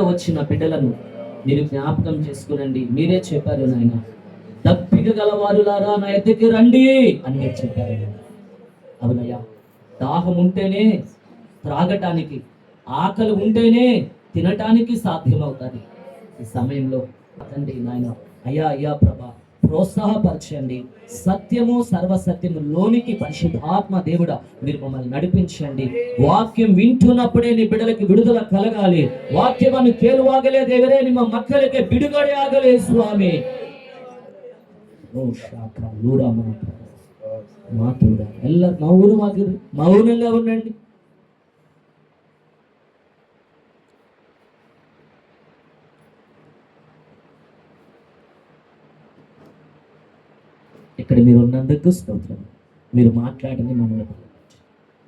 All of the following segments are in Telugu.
వచ్చిన బిడ్డలను మీరు జ్ఞాపకం చేసుకునండి. మీరే చెప్పారు నాయన, దప్పిక గలవారులారా నా ఎద్దకి రండి అని మీరు చెప్పారు. అవునయ్యా, దాహం ఉంటేనే త్రాగటానికి, ఆకలి ఉంటేనే తినటానికి సాధ్యమవుతుంది. ఈ సమయంలో తండ్రి నాయన, అయ్యా అయ్యా ప్రభా, ప్రోత్సాహపరచండి. సత్యము సర్వసత్యము లోనికి పరిశుద్ధాత్మ దేవుడా మీరు మమ్మల్ని నడిపించండి. వాక్యం వింటున్నప్పుడే నీ బిడ్డలకి విడుదల కలగాలి. వాక్యವನ್ನು ಕೇಳುವಾಗಲೇ ದೇವರೇ ನಿಮ್ಮ ಮಕ್ಕಳಿಗೆ ಬಿಡುಗಡೆ ಆಗಲಿ ಸ್ವಾಮಿ. ಓ ಶಾಖ ನೂರ ಮಾತುಡ ಎಲ್ಲರೂ మౌనంగా ఉండండి. ఇక్కడ మీరు ఉన్నందుకు స్తోత్రం. మీరు మాట్లాడింది మమ్మల్ని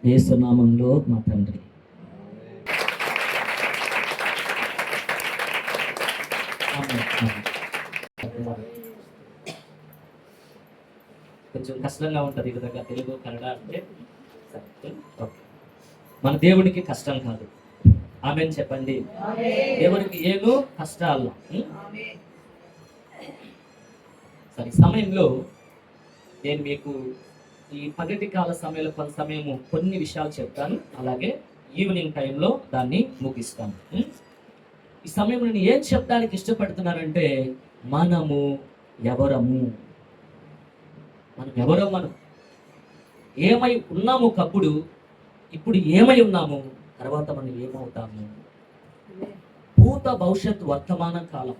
యేసు నామములో మా తండ్రి. కొంచెం కష్టంగా ఉంటుంది ఈ విధంగా తెలుగు కన్నడ అంటే. మన దేవుడికి కష్టం కాదు. ఆమేన్ చెప్పండి. దేవుడికి ఏమో కష్టాలు. సరే, సమయంలో నేను మీకు ఈ పగటి కాల సమయంలో కొంత సమయము కొన్ని విషయాలు చెప్తాను, అలాగే ఈవినింగ్ టైంలో దాన్ని ముగిస్తాను. ఈ సమయంలో నేను ఏం చెప్పడానికి ఇష్టపడుతున్నానంటే, మనము ఎవరము, మనం ఏమై ఉన్నాము ఒకప్పుడు, ఇప్పుడు ఏమై ఉన్నాము, తర్వాత మనం ఏమవుతాము. భూత భవిష్యత్ వర్తమాన కాలం,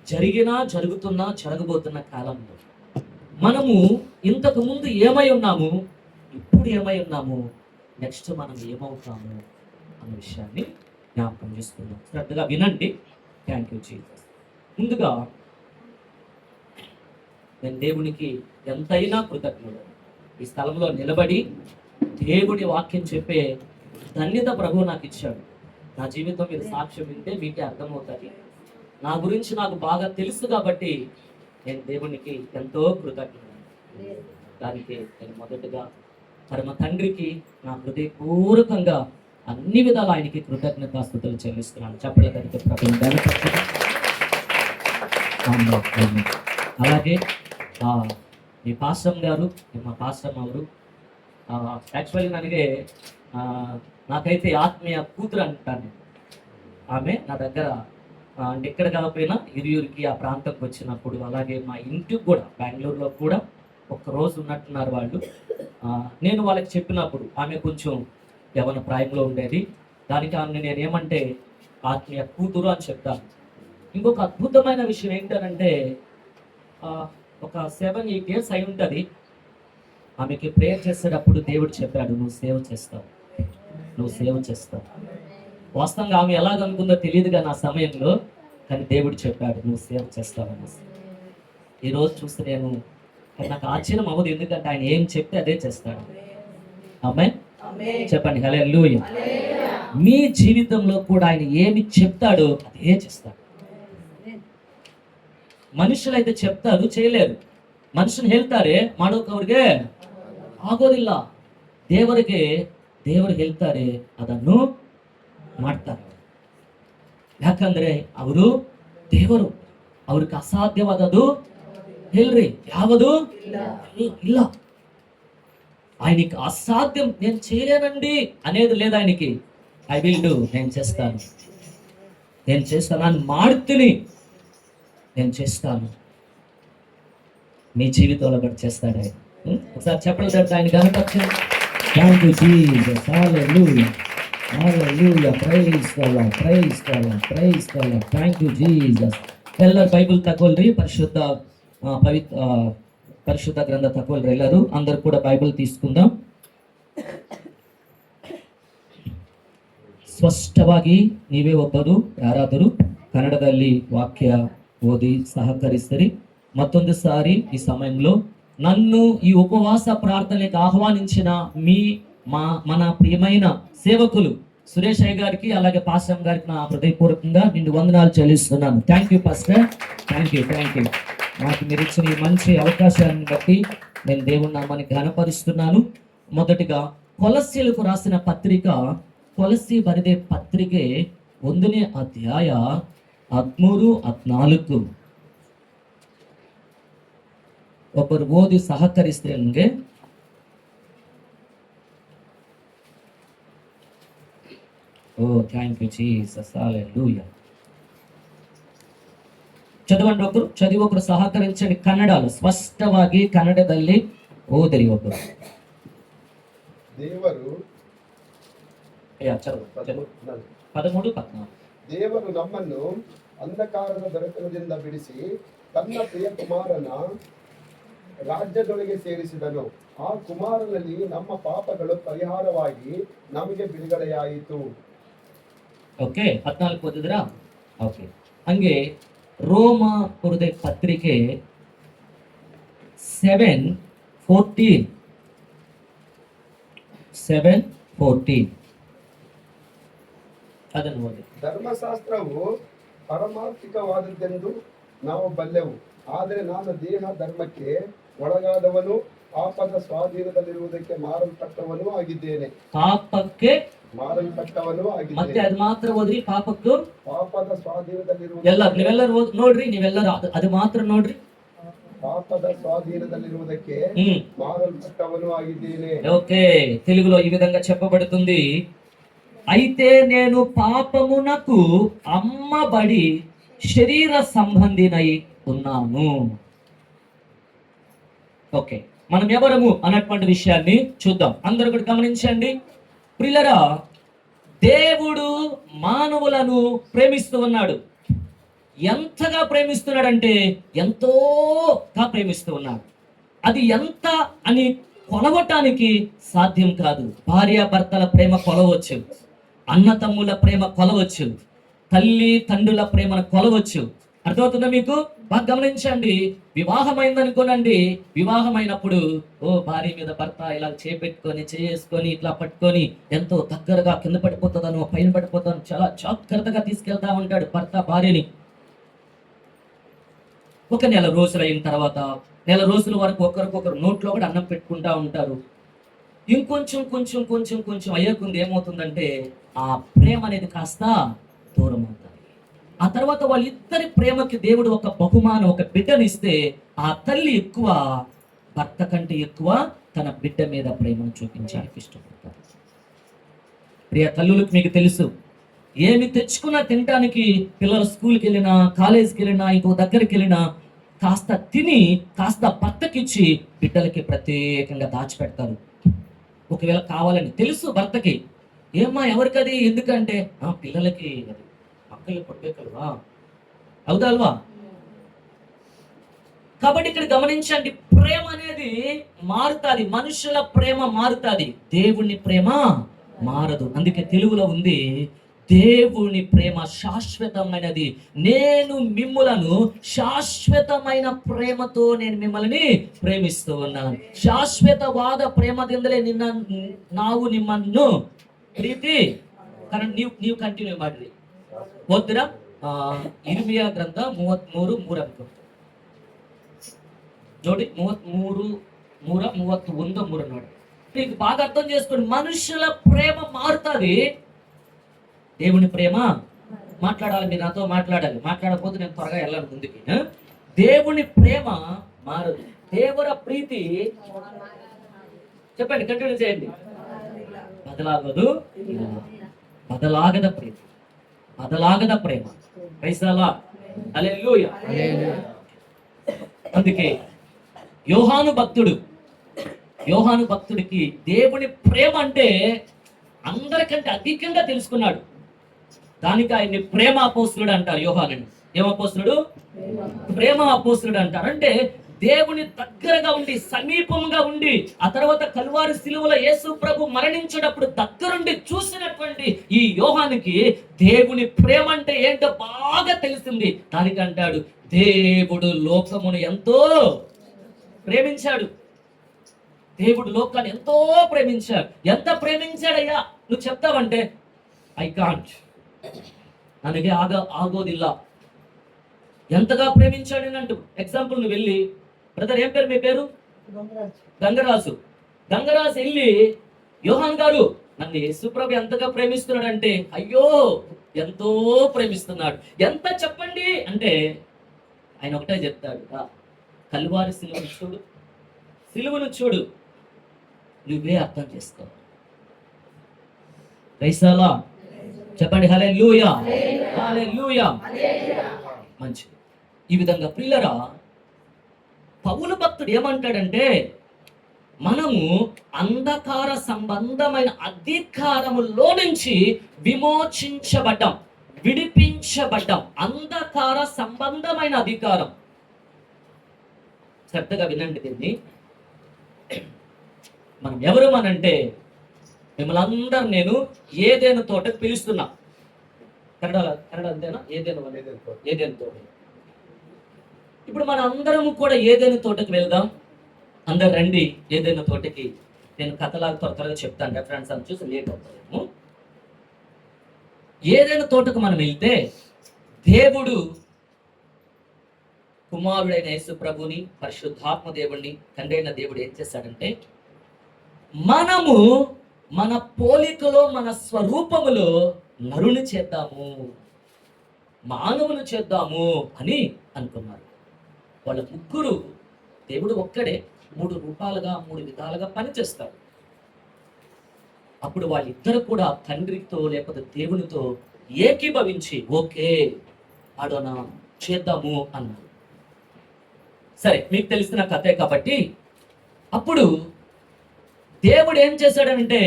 జరిగినా జరుగుతున్నా జరగబోతున్న కాలంలో మనము ఇంతకు ముందు ఏమై ఉన్నాము, ఇప్పుడు ఏమై ఉన్నాము, నెక్స్ట్ మనం ఏమవుతాము అన్న విషయాన్ని జ్ఞాపకం చేస్తున్నాం. శ్రద్ధగా వినండి. Thank you Jesus. ముందుగా నేను దేవునికి ఎంతైనా కృతజ్ఞుడు. ఈ స్థలంలో నిలబడి దేవుడి వాక్యం చెప్పే ధన్యత ప్రభువు నాకు ఇచ్చాడు. నా జీవితం మీరు సాక్ష్యం వింటే మీకే అర్థమవుతుంది. నా గురించి నాకు బాగా తెలుసు కాబట్టి నేను దేవునికి ఎంతో కృతజ్ఞుడు. దానికి నేను మొదటగా పరమ తండ్రికి నా హృదయపూర్వకంగా అన్ని విధాలు ఆయనకి కృతజ్ఞతాస్తుతులు చెల్లిస్తున్నాను. చెప్పల కనుక అలాగే మీ పాస్టర్ గారు, మా పాస్టర్ ఎవరు, యాక్చువల్లీ ನನಗೆ నాకైతే ఆత్మీయ కూతురు అంటాను. ఆమె నా దగ్గర అంటే ఎక్కడ కాకపోయినా ఇరువురికి ఆ ప్రాంతంకి వచ్చినప్పుడు, అలాగే మా ఇంటికి కూడా బెంగళూరులో కూడా ఒక్కరోజు ఉన్నట్టున్నారు వాళ్ళు. నేను వాళ్ళకి చెప్పినప్పుడు ఆమె కొంచెం యవన ప్రాయంలో ఉండేది. దానికి ఆమె నేను ఏమంటే ఆత్మీయ కూతురు అని చెప్తాను. ఇంకొక అద్భుతమైన విషయం ఏంటంటే, ఒక 7-8 years అయి ఉంటుంది. ఆమెకి ప్రేయర్ చేసేటప్పుడు దేవుడు చెప్పాడు, నువ్వు సేవ చేస్తావు. వాస్తవంగా ఆమె ఎలాగనుకుందో తెలియదుగా నా సమయంలో, కానీ దేవుడు చెప్పాడు నువ్వు సేవ చేస్తావని. ఈరోజు చూస్తే నేను నాకు ఆశ్చర్యం అవ్వదు, ఎందుకంటే ఆయన ఏం చెప్తే అదే చేస్తాడు. ఆమేన్ చెప్పండి. హల్లెలూయా. మీ జీవితంలో కూడా ఆయన ఏమి చెప్తాడో అదే చేస్తాడు. ಮನುಷ್ಯರೈತೆ చెప్తారు, చేయలేరు. ಮನುಷ್ಯನ ಹೇಳ್ತಾರೆ ಮಾಡೋಕವ್ರಿಗೆ ಆಗೋದಿಲ್ಲ. ದೇವರು ಹೇಳ್ತಾರೆ, ಅದನ್ನು ಮಾಡ್ತಾರೆ. ಯಾಕಂದ್ರೆ ಅವರು ದೇವರು, ಅವ್ರಿಗೆ ಅಸಾಧ್ಯವಾದದ್ದು ಹೇಳ್ರಿ ಯಾವುದು ಇಲ್ಲ. ఆయనకి అసాధ్యం నేను చేయలేనండి అనేది లేదు ఆయనకి. ఐ విల్ డూ, నేను చేస్తాను అని ಮಾಡ್ತೀನಿ, నేను చేస్తాను. మీ జీవితంలో కూడా చేస్తాడు ఆయన. ఒకసారి చెప్పలేదు ఆయన కనపరచండి. Thank you Jesus. Hallelujah, hallelujah. Praise the Lord, praise the Lord, praise the Lord. Thank you Jesus. ಎಲ್ಲರೂ ಬೈಬಲ್ ತಗೊಳ್ರಿ, ಪರಿಶುದ್ಧ ಗ್ರಂಥ ತಗೊಳ್ರಿ. ಎಲ್ಲರೂ అందరూ ಕೂಡ ಬೈಬಲ್ తీసుకుందాం. ಸ್ಪಷ್ಟವಾಗಿ ನೀವೇ ಒಬ್ಬರು ಯಾರಾದರೂ ಕನ್ನಡದಲ್ಲಿ ವಾಕ್ಯ ಓದಿ ಸಹಕರಿಸಿರಿ. మತ್ತొంದು సారి ఈ సమయంలో నన్ను ఈ ఉపవాస ప్రార్థనలకు ఆహ్వానించిన మన ప్రియమైన సేవకులు సురేష్ అయ్య గారికి, అలాగే పాస్టర్ గారికి నా హృదయపూర్వకంగా నిండు వందనాలు చెల్లిస్తున్నాను. Thank you pastor, thank you. నాకు మీరు ఇచ్చిన ఈ మంచి అవకాశాన్ని బట్టి నేను దేవుని నామాన్ని ఘనపరుస్తున్నాను. మొదటిగా కొలస్సీలకు రాసిన పత్రిక, కొలస్సీ బరిదే పత్రిಕೆ ಒಂದನೇ ಅಧ್ಯಾಯ 13-14 ಒಬ್ಬರು ಓದಿ ಸಹಕರಿಸಿದ್ರೆ ನನಗೆ. ఓ థ్యాంక్ యూ జీసస్ హల్లెలూయా. చదవండి, ఒకరు చదివి ఒకరు సహకరించండి. ಕನ್ನಡలో ಸ್ಪಷ್ಟವಾಗಿ ಕನ್ನಡದಲ್ಲಿ ಓದಿರಿ ಒಬ್ಬರು. ದೇವರು 13-14. ದೇವರು ನಮ್ಮನ್ನು ಅಂಧಕಾರದ ದೊರೆತನದಿಂದ ಬಿಡಿಸಿ ತನ್ನ ಪ್ರಿಯ ಕುಮಾರನ ರಾಜ್ಯದೊಳಗೆ ಸೇರಿಸಿದನು. ಆ ಕುಮಾರನಲ್ಲಿ ನಮ್ಮ ಪಾಪಗಳು ಪರಿಹಾರವಾಗಿ ನಮಗೆ ಬಿಡುಗಡೆಯಾಯಿತು. ಓಕೆ, 14 ಓದಿದ್ರಾ? ಓಕೆ. ಹಂಗೆ ರೋಮ ಪುರದ ಪತ್ರಿಕೆ 7:14 ಅದನ್ನು ಓದಿ. ಧರ್ಮಶಾಸ್ತ್ರವು ಪಾರಮಾರ್ಥಿಕವಾದದ್ದೆಂದು ನಾವು ಬಲ್ಲೆವು, ಆದರೆ ನಾನು ದೇಹ ಧರ್ಮಕ್ಕೆ ಒಳಗಾದವನು, ಪಾಪದ ಸ್ವಾಧೀನದಲ್ಲಿರುವುದಕ್ಕೆ ಮಾರಲ್ಪಟ್ಟವನು ಆಗಿದ್ದೇನೆ. ಪಾಪಕ್ಕೆ ಮಾರಲ್ಪಟ್ಟವನು ಮತ್ತೆ ಆಗಿದ್ದೇನೆ. ಅದು ಮಾತ್ರ ಓದ್ರಿ. ಪಾಪಕ್ಕೂ ಪಾಪದ ಸ್ವಾಧೀನದಲ್ಲಿರುವ ನೀವೆಲ್ಲರೂ ನೋಡ್ರಿ, ನೀವೆಲ್ಲರೂ ಅದು ಮಾತ್ರ ನೋಡ್ರಿ. పాపద స్వాధీనదಲ್ಲಿರುವುದಕ್ಕೆ మారల్పట్టవను ಆಗಿದ್ದೇನೆ. ఓకే, తెలుగులో ఈ విధంగా చెప్పబడుతుంది. అయితే నేను పాపమునకు అమ్మబడి శరీర సంబంధినై ఉన్నాను. ఓకే, మనం ఎవరము అన్నటువంటి విషయాన్ని చూద్దాం. అందరూ కూడా గమనించండి ప్రియులారా. దేవుడు మానవులను ప్రేమిస్తూ ఉన్నాడు. ఎంతగా ప్రేమిస్తున్నాడంటే ఎంతోగా ప్రేమిస్తూ ఉన్నాడు. అది ఎంత అని కొలవటానికి సాధ్యం కాదు. భార్యాభర్తల ప్రేమ కొలవచ్చు, అన్నతమ్ముల ప్రేమ కొలవచ్చు, తల్లి తండ్రుల ప్రేమను కొలవచ్చు. అర్థమవుతుందా మీకు? బాగా గమనించండి. వివాహమైందనుకోనండి, వివాహమైనప్పుడు భార్య మీద భర్త ఇలా చేపెట్టుకొని చేసుకొని ఇట్లా పట్టుకొని ఎంతో దగ్గరగా కింద పడిపోతుందనో పైన పడిపోతాను చాలా జాగ్రత్తగా తీసుకెళ్తా ఉంటాడు భర్త భార్యని. ఒక నెల రోజులు అయిన తర్వాత, నెల రోజుల వరకు ఒకరికొకరు నోట్లో కూడా అన్నం పెట్టుకుంటా ఉంటారు. ఇంకొంచెం కొంచెం కొంచెం కొంచెం అయ్యకుంది ఏమవుతుందంటే ఆ ప్రేమ అనేది కాస్త దూరం అవుతుంది. ఆ తర్వాత వాళ్ళిద్దరి ప్రేమకి దేవుడు ఒక బహుమానం, ఒక బిడ్డనిస్తే ఆ తల్లి ఎక్కువ భర్త కంటే ఎక్కువ తన బిడ్డ మీద ప్రేమను చూపించడానికి ఇష్టపడతారు. ప్రియ తల్లులకు మీకు తెలుసు, ఏమి తెచ్చుకున్నా తినడానికి పిల్లలు స్కూల్కి వెళ్ళినా కాలేజీకి వెళ్ళినా ఇంకో దగ్గరికి వెళ్ళినా కాస్త తిని కాస్త భర్తకిచ్చి బిడ్డలకి ప్రత్యేకంగా దాచిపెడతారు. ఒకవేళ కావాలని తెలుసు భర్తకి, ఏమ్మా ఎవరికది, ఎందుకంటే పిల్లలకి అది అక్కలు పడిపోకలువా అవుదాల్వా. కాబట్టి ఇక్కడ గమనించండి, ప్రేమ అనేది మారుతుంది. మనుషుల ప్రేమ మారుతుంది, దేవుని ప్రేమ మారదు. అందుకే తెలుగులో ఉంది, దేవుని ప్రేమ శాశ్వతమైనది, నేను మిమ్ములను శాశ్వతమైన ప్రేమతో నేను మిమ్మల్ని ప్రేమిస్తూ ఉన్నాను. ಶಾಶ್ವತವಾದ ಪ್ರೇಮದಿಂದಲೇ ನಾವು ನಿಮ್ಮನ್ನು ಪ್ರೀತಿ ನೀವು ಕಂಟಿನ್ಯೂ ಮಾಡ್ರಿ. ಓದ್ತೀರಾ? ಇರ್ಮಿಯಾ ಗ್ರಂಥ 33:3 ಅನ್ಕೋ ನೋಡಿ. 33:31 ನೋಡಿ. మీకు బాగా అర్థం చేసుకోండి. మనుషుల ప్రేమ మారుతుంది, దేవుని ప్రేమ మాట్లాడాలి. మీరు నాతో మాట్లాడకపోతే నేను త్వరగా వెళ్ళాలి ముందుకి. దేవుని ప్రేమ మారదు. ದೇವರ ಪ್ರೀತಿ చెప్పండి, కంటిన్యూ చేయండి. బదలాగద ప్రీతి, బదలాగద ప్రేమ. ప్రైజ్ ది లార్డ్, హల్లెలూయా. అందుకే యోహాను భక్తుడికి దేవుని ప్రేమ అంటే అందరికంటే అధికంగా తెలుసుకున్నాడు. దానికి ఆయన్ని ప్రేమ అపోస్తులుడు అంటారు. యోహానుని ఏం అపోస్తులుడు? ప్రేమ అపోస్తులుడు అంటారు. అంటే దేవుని దగ్గరగా ఉండి, సమీపంగా ఉండి, ఆ తర్వాత కల్వారి శిలువలో యేసు ప్రభు మరణించేటప్పుడు దగ్గరుండి చూసినటువంటి ఈ యోహానుకి దేవుని ప్రేమ అంటే ఏంటో బాగా తెలిసింది. దానికి అంటాడు, దేవుడు లోకమును ఎంతో ప్రేమించాడు. దేవుడు లోకాన్ని ఎంతో ప్రేమించాడు. ఎంత ప్రేమించాడయ్యా నువ్వు చెప్తావంటే ఐ కాంట్, ನನಗೆ ఆగోదిల్ల. ఎంతగా ప్రేమించాడు అంటూ ఎగ్జాంపుల్, నువ్వు వెళ్ళి, బ్రదర్ ఏం పేరు మీ పేరు? గంగరాజు వెళ్ళి, యోహాన్ గారు నన్ను యేసుప్రభు ఎంతగా ప్రేమిస్తున్నాడంటే, అయ్యో ఎంతో ప్రేమిస్తున్నాడు. ఎంత చెప్పండి అంటే ఆయన ఒకటే చెప్తాడు, కల్వారి సిలువను చూడు, సిలువను చూడు, నువ్వే అర్థం చేసుకో. రైసాలా చెప్పండి, హల్లెలూయా, హల్లెలూయా. మంచిది. ఈ విధంగా ప్రియులరా, పౌలు భక్తుడు ఏమంటాడంటే, మనము అంధకార సంబంధమైన అధికారములో నుంచి విమోచించబడ్డాం, విడిపించబడ్డాం. అంధకార సంబంధమైన అధికారం. శ్రద్ధగా వినండి దీన్ని. మనం ఎవరు అనంటే, మిమ్మల్ని అందరు నేను ఏదేను తోటకు పిలుస్తున్నా. కన్నడ అంతేనా? ఏదేను తోట. ఇప్పుడు మన అందరము కూడా ఏదేను తోటకు వెళ్దాం. అందరు రండి ఏదైనా తోటకి. నేను కథలాగా త్వరగా చెప్తాను, రెఫరెన్స్ అని చూసి లేట్ అవుతాము. ఏదైనా తోటకు మనం వెళ్తే దేవుడు కుమారుడైన యేసు ప్రభుని, పరిశుద్ధాత్మ దేవుడిని, తండ్రి అయిన దేవుడు ఏం చేశాడంటే, మనము మన పోలికలో మన స్వరూపములో నరుని చేద్దాము, మానవుని చేద్దాము అని అనుకున్నారు. వాళ్ళ ముగ్గురు, దేవుడు ఒక్కడే 3 రూపాలుగా 3 విధాలుగా పనిచేస్తాడు. అప్పుడు వాళ్ళిద్దరు కూడా తండ్రితో లేకపోతే దేవునితో ఏకీభవించి ఓకే ఆడోనా చేద్దాము అన్నారు. సరే, మీకు తెలిసిన కథే కాబట్టి అప్పుడు దేవుడు ఏం చేశాడంటే,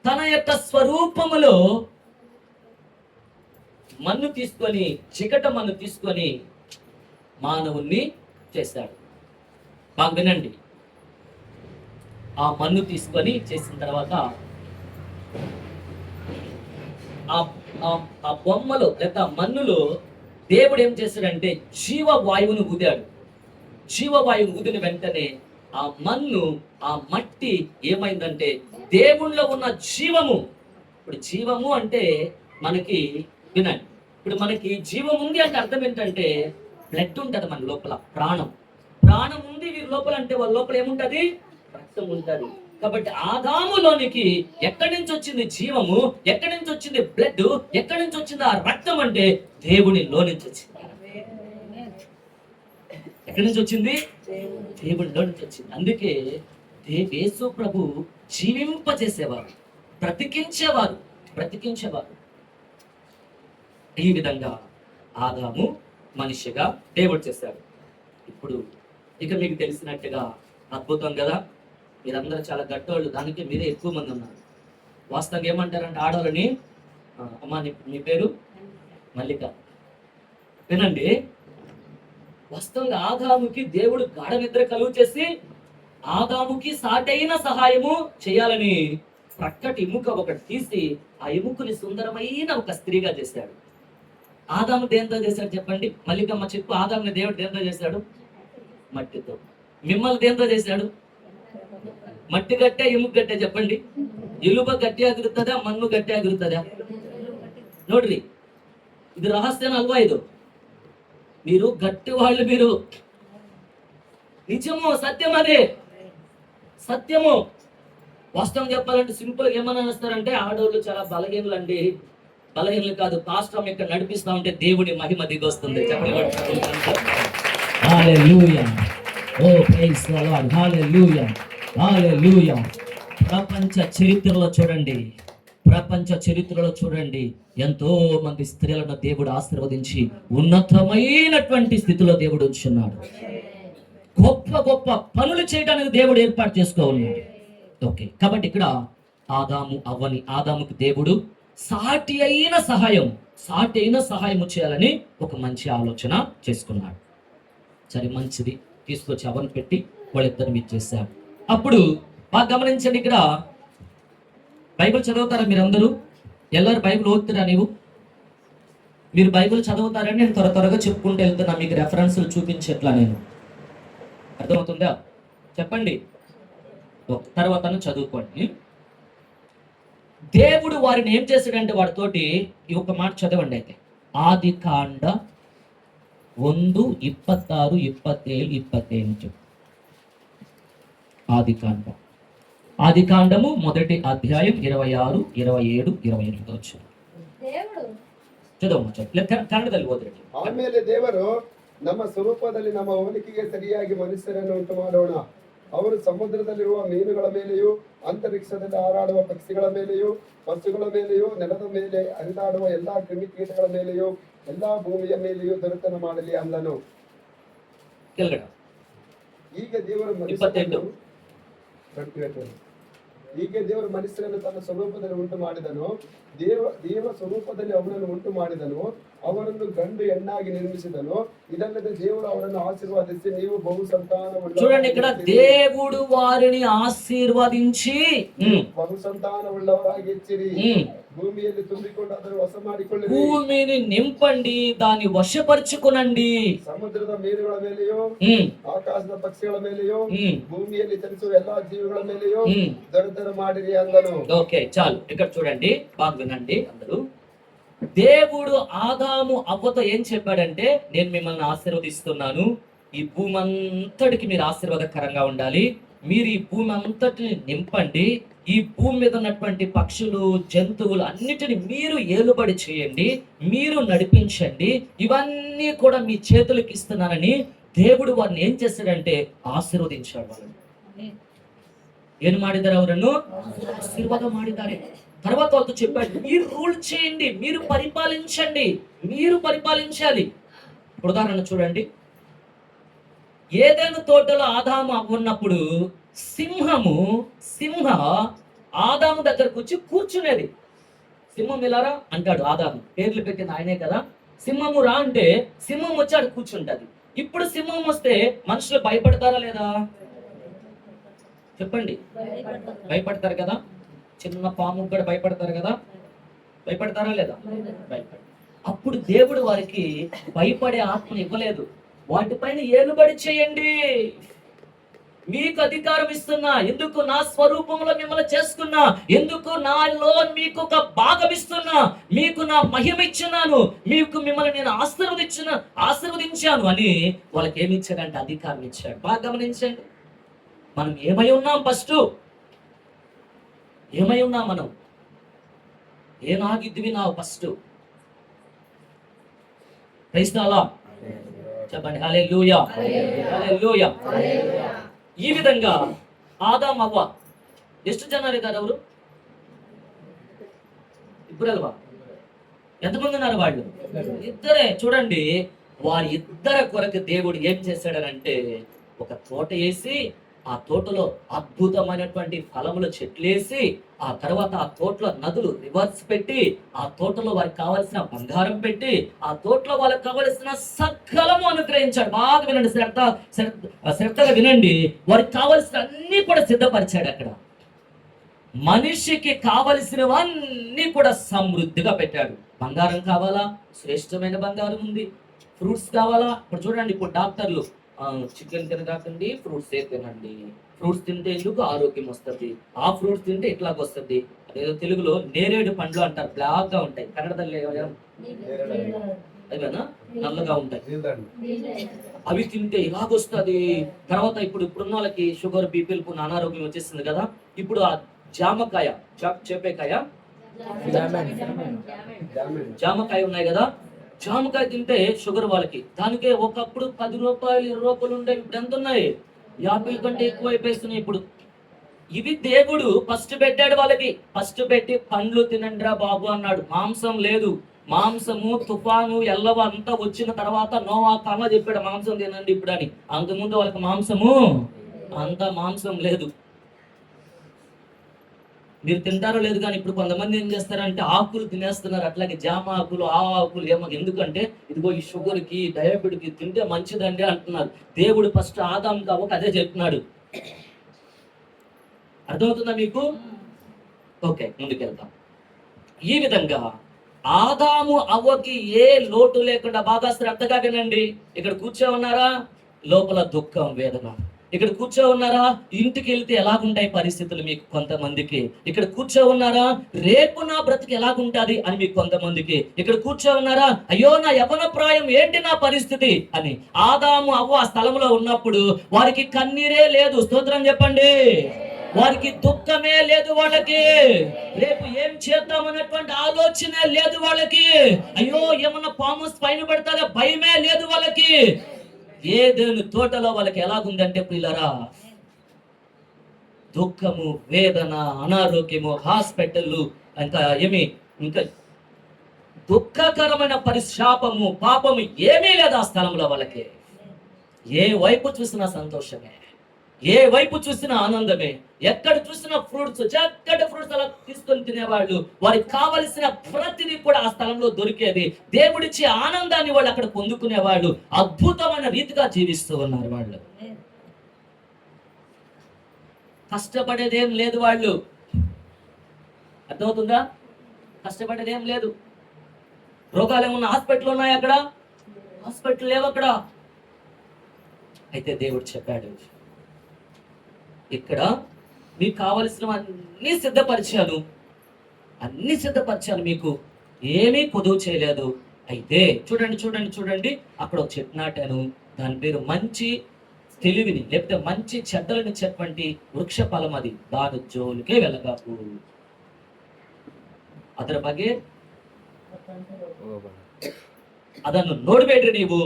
తన యొక్క స్వరూపములో మన్ను తీసుకొని, చికట మన్ను తీసుకొని మానవుణ్ణి చేశాడు. బాగా వినండి. ఆ మన్ను తీసుకొని చేసిన తర్వాత ఆ బొమ్మలో లేదా మన్నులో దేవుడు ఏం చేశాడంటే జీవవాయువును ఊదాడు. జీవవాయువును ఊదిన వెంటనే ఆ మన్ను, ఆ మట్టి ఏమైందంటే దేవుళ్ళో ఉన్న జీవము. ఇప్పుడు జీవము అంటే మనకి వినండి, ఇప్పుడు మనకి జీవం ఉంది అంటే అర్థం ఏంటంటే బ్లడ్ ఉంటుంది మన లోపల, ప్రాణం ఉంది వీరి లోపల. అంటే వాళ్ళ లోపల ఏముంటది? రక్తం ఉంటది. కాబట్టి ఆదాములోనికి ఎక్కడి నుంచి వచ్చింది జీవము, ఎక్కడి నుంచి వచ్చింది బ్లడ్, ఎక్కడి నుంచి వచ్చింది ఆ రక్తం అంటే దేవునిలో నుంచి వచ్చింది. ఎక్కడి నుంచి వచ్చింది? దేవునిలో నుంచి వచ్చింది. అందుకే యేసు ప్రభు జీవింపజేసేవారు, బ్రతికించేవారు. ఈ విధంగా ఆదాము మనిషిగా దేవుడు చేశాడు. ఇప్పుడు ఇక మీకు తెలిసినట్టుగా అద్భుతం కదా, మీరందరూ చాలా గట్టోళ్ళు, దానికి మీరే ఎక్కువ మంది ఉన్నారు. వాస్తవంగా ఏమంటారంటే ఆడవాళ్ళని, అమ్మా మీ పేరు మల్లిక, వినండి. వాస్తవంగా ఆదాముకి దేవుడు గాఢ నిద్ర కలుగు చేసి ఆదాముకి సాటైన సహాయము చేయాలని ప్రక్కటి ఎముక ఒకటి తీసి ఆ ఎముకని సుందరమైన ఒక స్త్రీగా చేశాడు. ఆదాము దేంతో చేశాడు చెప్పండి? మల్లికమ్మ చెప్పు. ఆదాముని దేవుడు దేంతో చేశాడు? మట్టితో. మిమ్మల్ని దేంతో చేశాడు? మట్టి గట్టే ఎముక గట్టే చెప్పండి. ఎలుబ గట్టి ఆగురుతుందా, మన్ను గట్టి ఆగురుతుందా? నోడ్రి, ఇది రహస్యం అల్వా. ఇది మీరు గట్టి వాళ్ళు, మీరు నిజము, సత్యం, అదే సత్యము. వాస్తవం చెప్పాలంటే సింపుల్ గా ఏమని అనేస్తారంటే ఆడవాళ్ళు చాలా బలహీనులండి. బలహీనలు కాదు, పాస్టర్ ఇక్కడ నడిపిస్తా ఉంటే దేవుడి మహిమ దిగొస్తుంది. ప్రపంచ చరిత్రలో చూడండి ఎంతో మంది స్త్రీలను దేవుడు ఆశీర్వదించి ఉన్నతమైనటువంటి స్థితిలో దేవుడు ఉంచున్నాడు. గొప్ప గొప్ప పనులు చేయడానికి దేవుడు ఏర్పాటు చేసుకోవాలి. ఓకే, కాబట్టి ఇక్కడ ఆదాముకి దేవుడు సాటి అయిన సహాయము చేయాలని ఒక మంచి ఆలోచన చేసుకున్నాడు. సరే, మంచిది తీసుకొచ్చి అవన్నీ పెట్టి వాళ్ళిద్దరు మీరు చేశారు. అప్పుడు బాగా గమనించండి, ఇక్కడ బైబిల్ చదువుతారా మీరందరూ? ಎಲ್ಲರೂ బైబిల్ ఓదుతారా? మీరు బైబిల్ చదువుతారని నేను త్వరగా చెప్పుకుంటూ వెళ్తున్నా, మీకు రెఫరెన్స్లు చూపించేట్లా. నేను అర్థమవుతుందా? చెప్పండి. తర్వాత చదువుకోండి. దేవుడు వారిని ఏం చేశాడంటే వాడితోటి ఈ ఒక మాట చదవండి. అయితే ఆదికాండ 1:26-27 ఆదికాండము 1వ అధ్యాయం 26, 27, 28 దేవుడు ಚದವ ಕನ್ನಡದಲ್ಲಿ ಓದ್ರಿ. ಆಮೇಲೆ ದೇವರು ನಮ್ಮ ಸ್ವರೂಪದಲ್ಲಿ ನಮ್ಮ ಹೋಲಿಕೆಗೆ ಸರಿಯಾಗಿ ಮನುಷ್ಯರನ್ನು ಉಂಟು ಮಾಡೋಣ. ಅವರು ಸಮುದ್ರದಲ್ಲಿರುವ ಮೀನುಗಳ ಮೇಲೆಯೂ ಅಂತರಿಕ್ಷದಲ್ಲಿ ಹಾರಾಡುವ ಪಕ್ಷಿಗಳ ಮೇಲೆಯೂ ಪಶುಗಳ ಮೇಲೆಯೂ ನೆಲದ ಮೇಲೆ ಹರಿದಾಡುವ ಎಲ್ಲಾ ಕ್ರಿಮಿಕೀಟಗಳ ಮೇಲೆಯೂ ಎಲ್ಲಾ ಭೂಮಿಯ ಮೇಲೆಯೂ ದೊರೆತನ ಮಾಡಲಿ ಅಂದನು. ಕೆಳಗಡೆ ಈಗ ದೇವರು ಮನುಷ್ಯರನ್ನು ತನ್ನ ಸ್ವರೂಪದಲ್ಲಿ ಉಂಟು ಮಾಡಿದನು. ದೇವ ಸ್ವರೂಪದಲ್ಲಿ ಅವನನ್ನು ಉಂಟು ಮಾಡಿದನು. ಅವರನ್ನು ಗಂಡು ಹೆಣ್ಣಾಗಿ ನಿರ್ಮಿಸಿದನು. ಇದಲ್ಲದೆ దేవుడు ಅವರನ್ನು ఆశీర్వదించి నీవు బహు సంతానముள்ள. చూడండి, ఇక్కడ దేవుడు వారిని ఆశీర్వదించి బహు సంతానముಳ್ಳవರಾಗಿ ಹೆಚ್ಚಿರಿ, భూమిಯಲ್ಲಿ ತುಂಬಿಕೊಂಡು ಅದನ್ನು ವಶ ಮಾಡಿಕೊಳ್ಳಿರಿ, భూమిని నింపండి, దాన్ని వశపరుచుకునండి. ಸಮುದ್ರದ ಮೀನುಗಳ ಮೇಲೆಯೂ ಆಕಾಶದ ಪಕ್ಷಿಗಳ ಮೇಲೆಯೂ భూమిಯಲ್ಲಿ ಚಲಿಸುವ ಎಲ್ಲಾ ಜೀವಿಗಳ ಮೇಲೆಯೂ ದೊರೆತನ ಮಾಡಿರಿ ಅಂದನು. ఓకే, చాలు. ఇక్కడ చూడండి, బాగా వినండి అందరూ. దేవుడు ఆదాము అవ్వతో ఏం చెప్పాడంటే, నేను మిమ్మల్ని ఆశీర్వదిస్తున్నాను, ఈ భూమి అంతటికి మీరు ఆశీర్వాదకరంగా ఉండాలి, మీరు ఈ భూమి అంతటిని నింపండి, ఈ భూమి మీద ఉన్నటువంటి పక్షులు జంతువులు అన్నిటిని మీరు ఏలుబడి చేయండి, మీరు నడిపించండి, ఇవన్నీ కూడా మీ చేతులకు ఇస్తున్నానని దేవుడు వారిని ఏం చేశాడంటే ఆశీర్వదించాడు. వాళ్ళని ఏం ಮಾಡಿದ್ದಾರೆ? ಅವರನ್ನು ఆశీర్వాద ಮಾಡಿದ್ದಾರೆ. తర్వాత వాళ్ళతో చెప్పాడు, మీరు రూల్ చేయండి, మీరు పరిపాలించండి, మీరు పరిపాలించాలి. ఉదాహరణ చూడండి, ఏదైనా తోటలో ఆదాము ఉన్నప్పుడు సింహ ఆదాము దగ్గరకు వచ్చి కూర్చునేది. సింహం ఇలారా అంటాడు ఆదాము, పేర్లు పెట్టింది ఆయనే కదా. సింహము రా అంటే సింహం వచ్చాడు కూర్చుంటది. ఇప్పుడు సింహం వస్తే మనుషులు భయపడతారా లేదా? చెప్పండి, భయపడతారు కదా. చిన్న పాము కూడా భయపడతారు కదా, భయపడతారా లేదా? భయపడ. అప్పుడు దేవుడు వారికి భయపడే ఆత్మను ఇవ్వలేదు. వాటిపైన ఏలుబడి చేయండి, మీకు అధికారం ఇస్తున్నా, ఎందుకు నా స్వరూపంలో మిమ్మల్ని చేసుకున్నా, ఎందుకు నాలో మీకు ఒక భాగం ఇస్తున్నా, మీకు నా మహిమ ఇచ్చినాను, మీకు మిమ్మల్ని నేను ఆశీర్వదించాను అని వాళ్ళకి ఏమి ఇచ్చాడంటే అధికారం ఇచ్చాడు. బాగా గమనించండి, మనం ఏమై ఉన్నాం? ఫస్ట్ ఏమై ఉన్నాం మనం? ఏనాగిద్వి ನಾವು ఫస్ట్? క్రైస్తవులా చెప్పండి హల్లెలూయా, హల్లెలూయా. ఈ విధంగా ఆదాం అవ్వ ಎಷ್ಟು ಜನ ಇದ್ದಾರೆ? ಅವರು ఇద్దరల్వా? ఎంతమంది ఉన్నారు వాళ్ళు? ఇద్దరే. చూడండి, వారి ఇద్దరి కొరకు దేవుడు ఏం చేశాడనంటే ఒక తోట వేసి, ఆ తోటలో అద్భుతమైనటువంటి ఫలముల చెట్లేసి, ఆ తర్వాత ఆ తోటలో నదులు రివర్స్ పెట్టి, ఆ తోటలో వారికి కావలసిన బంగారం పెట్టి, ఆ తోటలో వాళ్ళకి కావలసిన సకలము అనుగ్రహించాడు. బాగా వినండి, శ్రద్ధగా వినండి. వారికి కావలసిన అన్ని కూడా సిద్ధపరిచాడు. అక్కడ మనిషికి కావలసినవన్నీ కూడా సమృద్ధిగా పెట్టాడు. బంగారం కావాలా? శ్రేష్టమైన బంగారం ఉంది. ఫ్రూట్స్ కావాలా? ఇప్పుడు చూడండి, ఇప్పుడు డాక్టర్లు చికెన్ తినకండి, ఫ్రూట్స్ తినండి, ఫ్రూట్స్ తింటే ఎందుకు ఆరోగ్యం వస్తుంది, ఆ ఫ్రూట్స్ తింటే ఇట్లాగ వస్తుంది. అదేదో తెలుగులో నేరేడు పండ్లు అంటారు, బ్లాక్ గా ఉంటాయి. కన్నడದಲ್ಲಿ అదేనా నల్లగా ఉంటాయి, అవి తింటే ఇలాగొస్తుంది. తర్వాత ఇప్పుడున్న వాళ్ళకి షుగర్, బీపీలు, అనారోగ్యం వచ్చేస్తుంది కదా. ఇప్పుడు ఆ జామకాయ, చేపకాయ, జామకాయ ఉన్నాయి కదా, జామకాయ తింటే షుగర్ వాళ్ళకి, దానికే ఒకప్పుడు 10 రూపాయలు 20 రూపాయలు ఉండేవి, ఇప్పుడు ఎంత ఉన్నాయి? 50 కంటే ఎక్కువ అయిపోయిస్తున్నాయి ఇప్పుడు. ఇవి దేవుడు ఫస్ట్ పెట్టాడు వాళ్ళకి. ఫస్ట్ పెట్టి పండ్లు తినండిరా బాబు అన్నాడు. మాంసం లేదు. మాంసము, తుఫాను, ఎల్లవ అంతా వచ్చిన తర్వాత నోవా కాలంలో చెప్పాడు మాంసం తినండి ఇప్పుడు అని. అంతకుముందు వాళ్ళకి మాంసం లేదు. మీరు తింటారో లేదు కానీ ఇప్పుడు కొంతమంది ఏం చేస్తారంటే ఆకులు తినేస్తున్నారు. అట్లాగే జామ ఆకులు, ఆ ఆకులు ఏమో, ఎందుకంటే ఇదిగో ఈ షుగర్కి, డయాబెటీకి తింటే మంచిదండి అంటున్నారు. దేవుడు ఫస్ట్ ఆదాం అవ్వకు అదే చెప్తున్నాడు. అర్థమవుతుందా మీకు? ఓకే, ముందుకెళ్తాం. ఈ విధంగా ఆదాము అవ్వకి ఏ లోటు లేకుండా, బాగా శ్రద్ధగా వినండి. ఇక్కడ కూర్చో ఉన్నారా? లోపల దుఃఖం, వేదన. ఇక్కడ కూర్చో ఉన్నారా? ఇంటికి వెళ్తే ఎలాగుంటాయి పరిస్థితులు మీకు కొంతమందికి. ఇక్కడ కూర్చో ఉన్నారా? రేపు నా బ్రతికి ఎలాగుంటుంది అని మీకు కొంతమందికి. ఇక్కడ కూర్చో ఉన్నారా? అయ్యో నా యవ్వన ప్రాయం ఏంటి నా పరిస్థితి అని. ఆదాము అవ్వ ఆ స్థలంలో ఉన్నప్పుడు వారికి కన్నీరే లేదు. స్తోత్రం చెప్పండి. వారికి దుఃఖమే లేదు వాళ్ళకి. రేపు ఏం చేద్దామన్నటువంటి ఆలోచనే లేదు వాళ్ళకి. అయ్యో ఏమన్నా పాము పైన పడతారా భయమే లేదు వాళ్ళకి. ఏదేను తోటలో వాళ్ళకి ఎలాగుందంటే ప్రియులారా, దుఃఖము, వేదన, అనారోగ్యము, హాస్పిటల్, ఇంకా ఇంకా దుఃఖకరమైన పరిశాపము, పాపము ఏమీ లేదు ఆ స్థలంలో వాళ్ళకి. ఏ వైపు చూసినా సంతోషమే, ఏ వైపు చూసినా ఆనందమే, ఎక్కడ చూసినా ఫ్రూట్స్, చక్కటి ఫ్రూట్స్ అలా తీసుకొని తినేవాళ్ళు. వారికి కావలసిన ప్రతిదీ కూడా ఆ స్థలంలో దొరికేది. దేవుడిచ్చే ఆనందాన్ని వాళ్ళు అక్కడ పొందుకునేవాళ్ళు. అద్భుతమైన రీతిగా జీవిస్తూ ఉన్నారు వాళ్ళు. కష్టపడేదేం లేదు వాళ్ళు. అర్థమవుతుందా? కష్టపడేదేం లేదు. రోగాలు ఏమన్నా హాస్పిటల్ ఉన్నాయి అక్కడ? హాస్పిటల్ లేవు అక్కడ. అయితే దేవుడు చెప్పాడు, ఇక్కడ మీకు కావలసినవన్నీ సిద్ధపరిచాను, మీకు ఏమీ కొదువు చేయలేదు. అయితే చూడండి చూడండి చూడండి, అక్కడ ఒక చెట్టు నాటాను, దాని పేరు మంచి తెలివిని లేకపోతే మంచి చెడ్డలను ఇచ్చేటువంటి వృక్ష ఫలం అది. దాని జోలికే వెళ్ళగాకు. ಅದರ ಬಗ್ಗೆ ಅದನ್ನು ನೋಡಬೇಡ್ರಿ ನೀವು,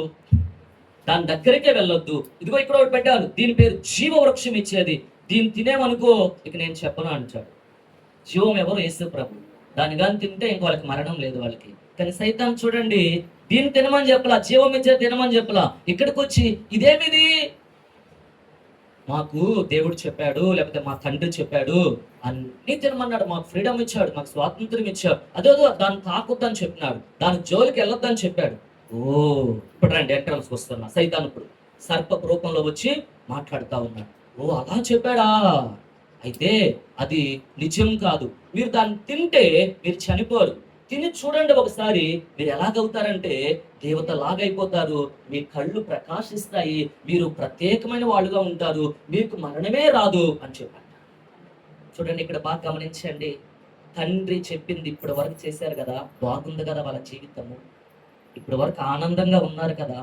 దాని దగ్గరికే వెళ్ళొద్దు. ఇదిగో ఇక్కడ ఒకటి పెట్టాను, దీని పేరు జీవ వృక్షం ఇచ్చేది, దీన్ని తినేమనుకో ఇక నేను చెప్పను అంటాడు. జీవం ఎవరు? యేసు ప్రభు. దాన్ని కానీ తింటే ఇంక వాళ్ళకి మరణం లేదు వాళ్ళకి. కానీ సైతాన్ చూడండి, దీన్ని తినమని చెప్పలా, జీవం ఇచ్చే తినమని చెప్పలా. ఇక్కడికి వచ్చి ఇదేమిది, మాకు దేవుడు చెప్పాడు లేకపోతే మా తండ్రి చెప్పాడు, అన్ని తినమన్నాడు, మాకు ఫ్రీడమ్ ఇచ్చాడు, మాకు స్వాతంత్రం ఇచ్చాడు, అదో దాన్ని తాకొద్దని చెప్పినాడు, దాని జోలికి వెళ్ళొద్దని చెప్పాడు. ఓ ఇప్పుడు రండి, ఎంట్రన్స్ వస్తున్నా. సైతాన్ ఇప్పుడు సర్ప రూపంలో వచ్చి మాట్లాడుతా ఉన్నాడు. ఓ అలా చెప్పాడా? అయితే అది నిజం కాదు. మీరు దాన్ని తింటే మీరు చనిపోరు. తిని చూడండి ఒకసారి, మీరు ఎలాగవుతారంటే దేవత లాగైపోతారు. మీ కళ్ళు ప్రకాశిస్తాయి, మీరు ప్రత్యేకమైన వాళ్ళుగా ఉంటారు, మీకు మరణమే రాదు అని చెప్పారు. చూడండి ఇక్కడ బాగా గమనించండి. తండ్రి చెప్పింది ఇప్పటి వరకు చేశారు కదా, బాగుంది కదా వాళ్ళ జీవితము, ఇప్పటి వరకు ఆనందంగా ఉన్నారు కదా.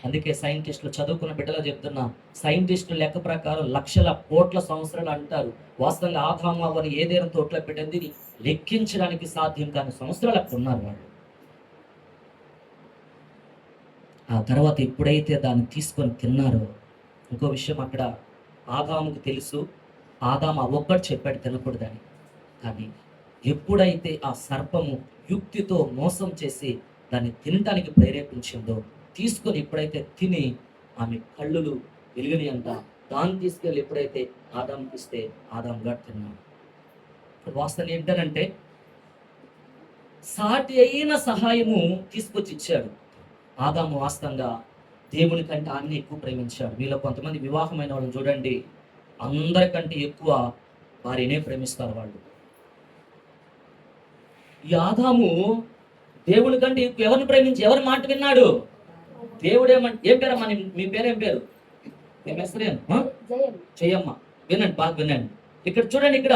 అందుకే సైంటిస్టులు, చదువుకున్న బిడ్డలో చెప్తున్నా, సైంటిస్టులు లెక్క ప్రకారం లక్షల కోట్ల సంవత్సరాలు అంటారు. వాస్తవంగా ఆదాము అవ్వని ఏదైనా తోటలో పెట్టింది లెక్కించడానికి సాధ్యం కాని సంవత్సరాలు అక్కడ ఉన్నారు వాళ్ళు. ఆ తర్వాత ఎప్పుడైతే దాన్ని తీసుకొని తిన్నారో, ఇంకో విషయం అక్కడ ఆదాముకు తెలుసు, ఆదాము ఒక్కటి చెప్పాడు తినకూడదని. కానీ ఎప్పుడైతే ఆ సర్పము యుక్తితో మోసం చేసి దాన్ని తినటానికి ప్రేరేపించిందో, తీసుకొని ఎప్పుడైతే తిని ఆమె కళ్ళులు వెలుగుని అంట, దాన్ని తీసుకెళ్ళి ఎప్పుడైతే ఆదాముకి ఇస్తే ఆదాము గారు తిన్నాడు. వాస్తవం ఏంటంటే సాటి అయిన సహాయము తీసుకొచ్చి ఇచ్చాడు. ఆదాము వాస్తవంగా దేవుని కంటే అన్ని ఎక్కువ ప్రేమించాడు. మీలో కొంతమంది వివాహమైన వాళ్ళని చూడండి, అందరికంటే ఎక్కువ భార్యనే ప్రేమిస్తారు వాళ్ళు. ఈ ఆదాము దేవుని కంటే ఎవరిని ప్రేమించి ఎవరి మాట విన్నాడు? దేవుడు ఏం పేరమ్మా మీ పేరేం పేరు? మేము ಹೆಸರೇನು? చెయ్యమ్మ. వినండి, బాగా వినండి. ఇక్కడ చూడండి, ఇక్కడ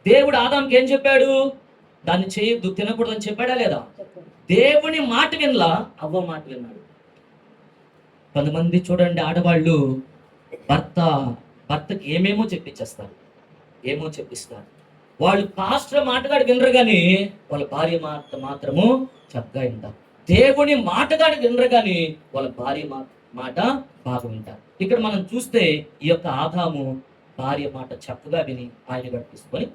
దేవుడు ఆదాంకి ఏం చెప్పాడు? దాన్ని చేయొద్దు, తినకూడదు అని చెప్పాడా లేదా? దేవుని మాట వినలా, అవ్వ మాట విన్నాడు. కొంతమంది చూడండి, ఆడవాళ్ళు భర్తకి ఏమేమో చెప్పిస్తారు, ఏమో చెప్పిస్తారు. వాళ్ళు పాస్టర్ మాటగాడు వినరు కానీ వాళ్ళ భార్య మాత్రము చక్కగా వింటారు. దేవుని మాటగాడు వినరు కానీ వాళ్ళ భార్య మాట బాగా వింటారు. ఇక్కడ మనం చూస్తే ఈ యొక్క ఆదాము భార్య మాట చక్కగా విని ఆయన గడిపిసుకొని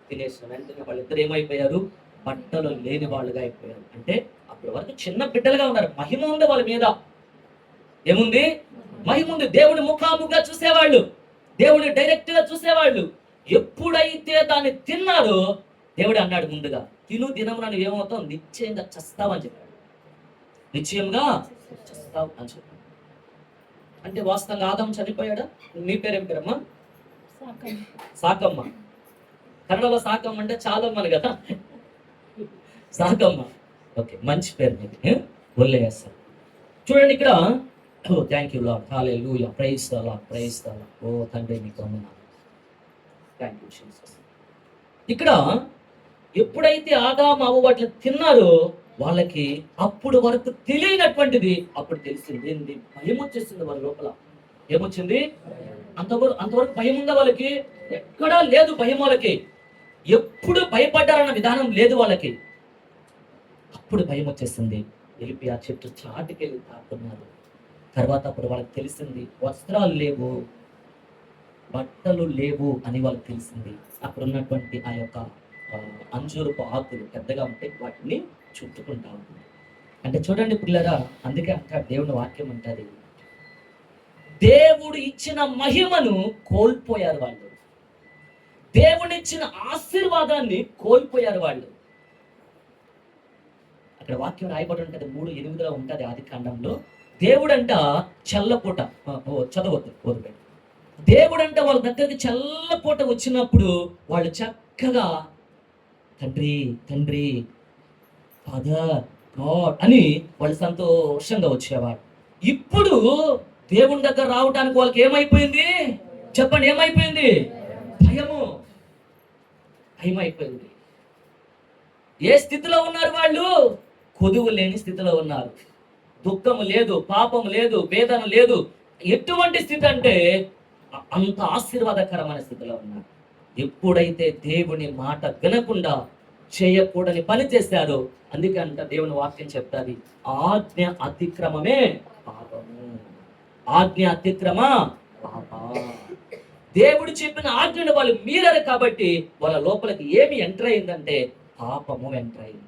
తినేసిన వెంటనే వాళ్ళిద్దరు ఏమైపోయారు? బట్టలు లేని వాళ్ళుగా అయిపోయారు. అంటే అప్పటి వరకు చిన్న బిడ్డలుగా ఉన్నారు. మహిమ ఉంది వాళ్ళ మీద. ఏముంది? మహిమ ఉంది. దేవుని ముఖాముఖిగా చూసేవాళ్ళు, దేవుని డైరెక్ట్ గా చూసేవాళ్ళు. ఎప్పుడైతే దాన్ని తిన్నారో దేవుడు అన్నాడు ముందుగా, దినమున నువ్వు ఏమవుతావు? నిశ్చయంగా చస్తావని చెప్పాడు. నిశ్చయంగా చస్తావు అని చెప్పాడు. అంటే వాస్తవంగా ఆదాము చనిపోయాడా? నీ పేరేం పేరమ్మా? సాకమ్మ. కన్నడలో సాకమ్మ అంటే చాలా మంది కదా, సాకమ్మ. ఓకే, మంచి పేరు మీది, వదిలేస్తారు. చూడండి ఇక్కడ, oh thank you Lord, hallelujah, praise the Lord, praise the Lord. ఓ తండ్రి మీకు వందనాలు, థ్యాంక్ యూ జీసస్. ఇక్కడ ఎప్పుడైతే ఆదాము అవ్వ వాటిని తిన్నారో వాళ్ళకి అప్పుడు వరకు తెలియనటువంటిది అప్పుడు తెలిసింది. ఏంటి? భయం వచ్చేసింది వాళ్ళ లోపల. ఏమొచ్చింది? అంతవరకు భయం ఉందా వాళ్ళకి? ఎక్కడా లేదు భయం వాళ్ళకి. ఎప్పుడు భయపడ్డారన్న విధానం లేదు వాళ్ళకి. అప్పుడు భయం వచ్చేసింది. వెళ్ళి ఆ చెట్టు చాటుకెళ్ళి తాకున్నారు. తర్వాత అప్పుడు వాళ్ళకి తెలిసింది వస్త్రాలు లేవు, బట్టలు లేవు అని వాళ్ళకి తెలిసింది. అక్కడ ఉన్నటువంటి ఆ యొక్క అంజూరపు ఆకులు పెద్దగా ఉంటాయి, వాటిని చుట్టుకుంటా ఉంటుంది. అంటే చూడండి పిల్లరా, అందుకే అంటారు దేవుని వాక్యం అంటది, దేవుడు ఇచ్చిన మహిమను కోల్పోయారు వాళ్ళు. దేవుడిచ్చిన ఆశీర్వాదాన్ని కోల్పోయారు వాళ్ళు. అక్కడ వాక్యం రాయబడి ఉంటది, 3:8 ఉంటది ఆది కాండంలో. దేవుడంట చల్లపూట, చదవద్దు వదిలిపెట్టి. దేవుడంట వాళ్ళ దగ్గరికి చల్లపూట వచ్చినప్పుడు వాళ్ళు చక్కగా తండ్రి తండ్రి ఫాదర్ గాడ్ అని వాళ్ళు సంతోషంగా వచ్చేవాడు. ఇప్పుడు దేవుని దగ్గర రావడానికి వాళ్ళకి ఏమైపోయింది చెప్పండి? ఏమైపోయింది? భయం అయిపోయింది. ఏ స్థితిలో ఉన్నారు వాళ్ళు? కొదువు లేని స్థితిలో ఉన్నారు. దుఃఖము లేదు, పాపం లేదు, వేదన లేదు. ఎటువంటి స్థితి అంటే అంత ఆశీర్వాదకరమైన స్థితిలో ఉన్నారు. ఎప్పుడైతే దేవుని మాట వినకుండా చేయకూడని పని చేశారో, అందుకంట దేవుని వాక్యం చెప్తాది, ఆజ్ఞ అతిక్రమమే పాపము. ఆజ్ఞ అతిక్రమ పాప. దేవుడు చెప్పిన ఆజ్ఞను వాళ్ళు మీరారు కాబట్టి వాళ్ళ లోపలికి ఏమి ఎంటర్ అయిందంటే పాపము ఎంటర్ అయింది.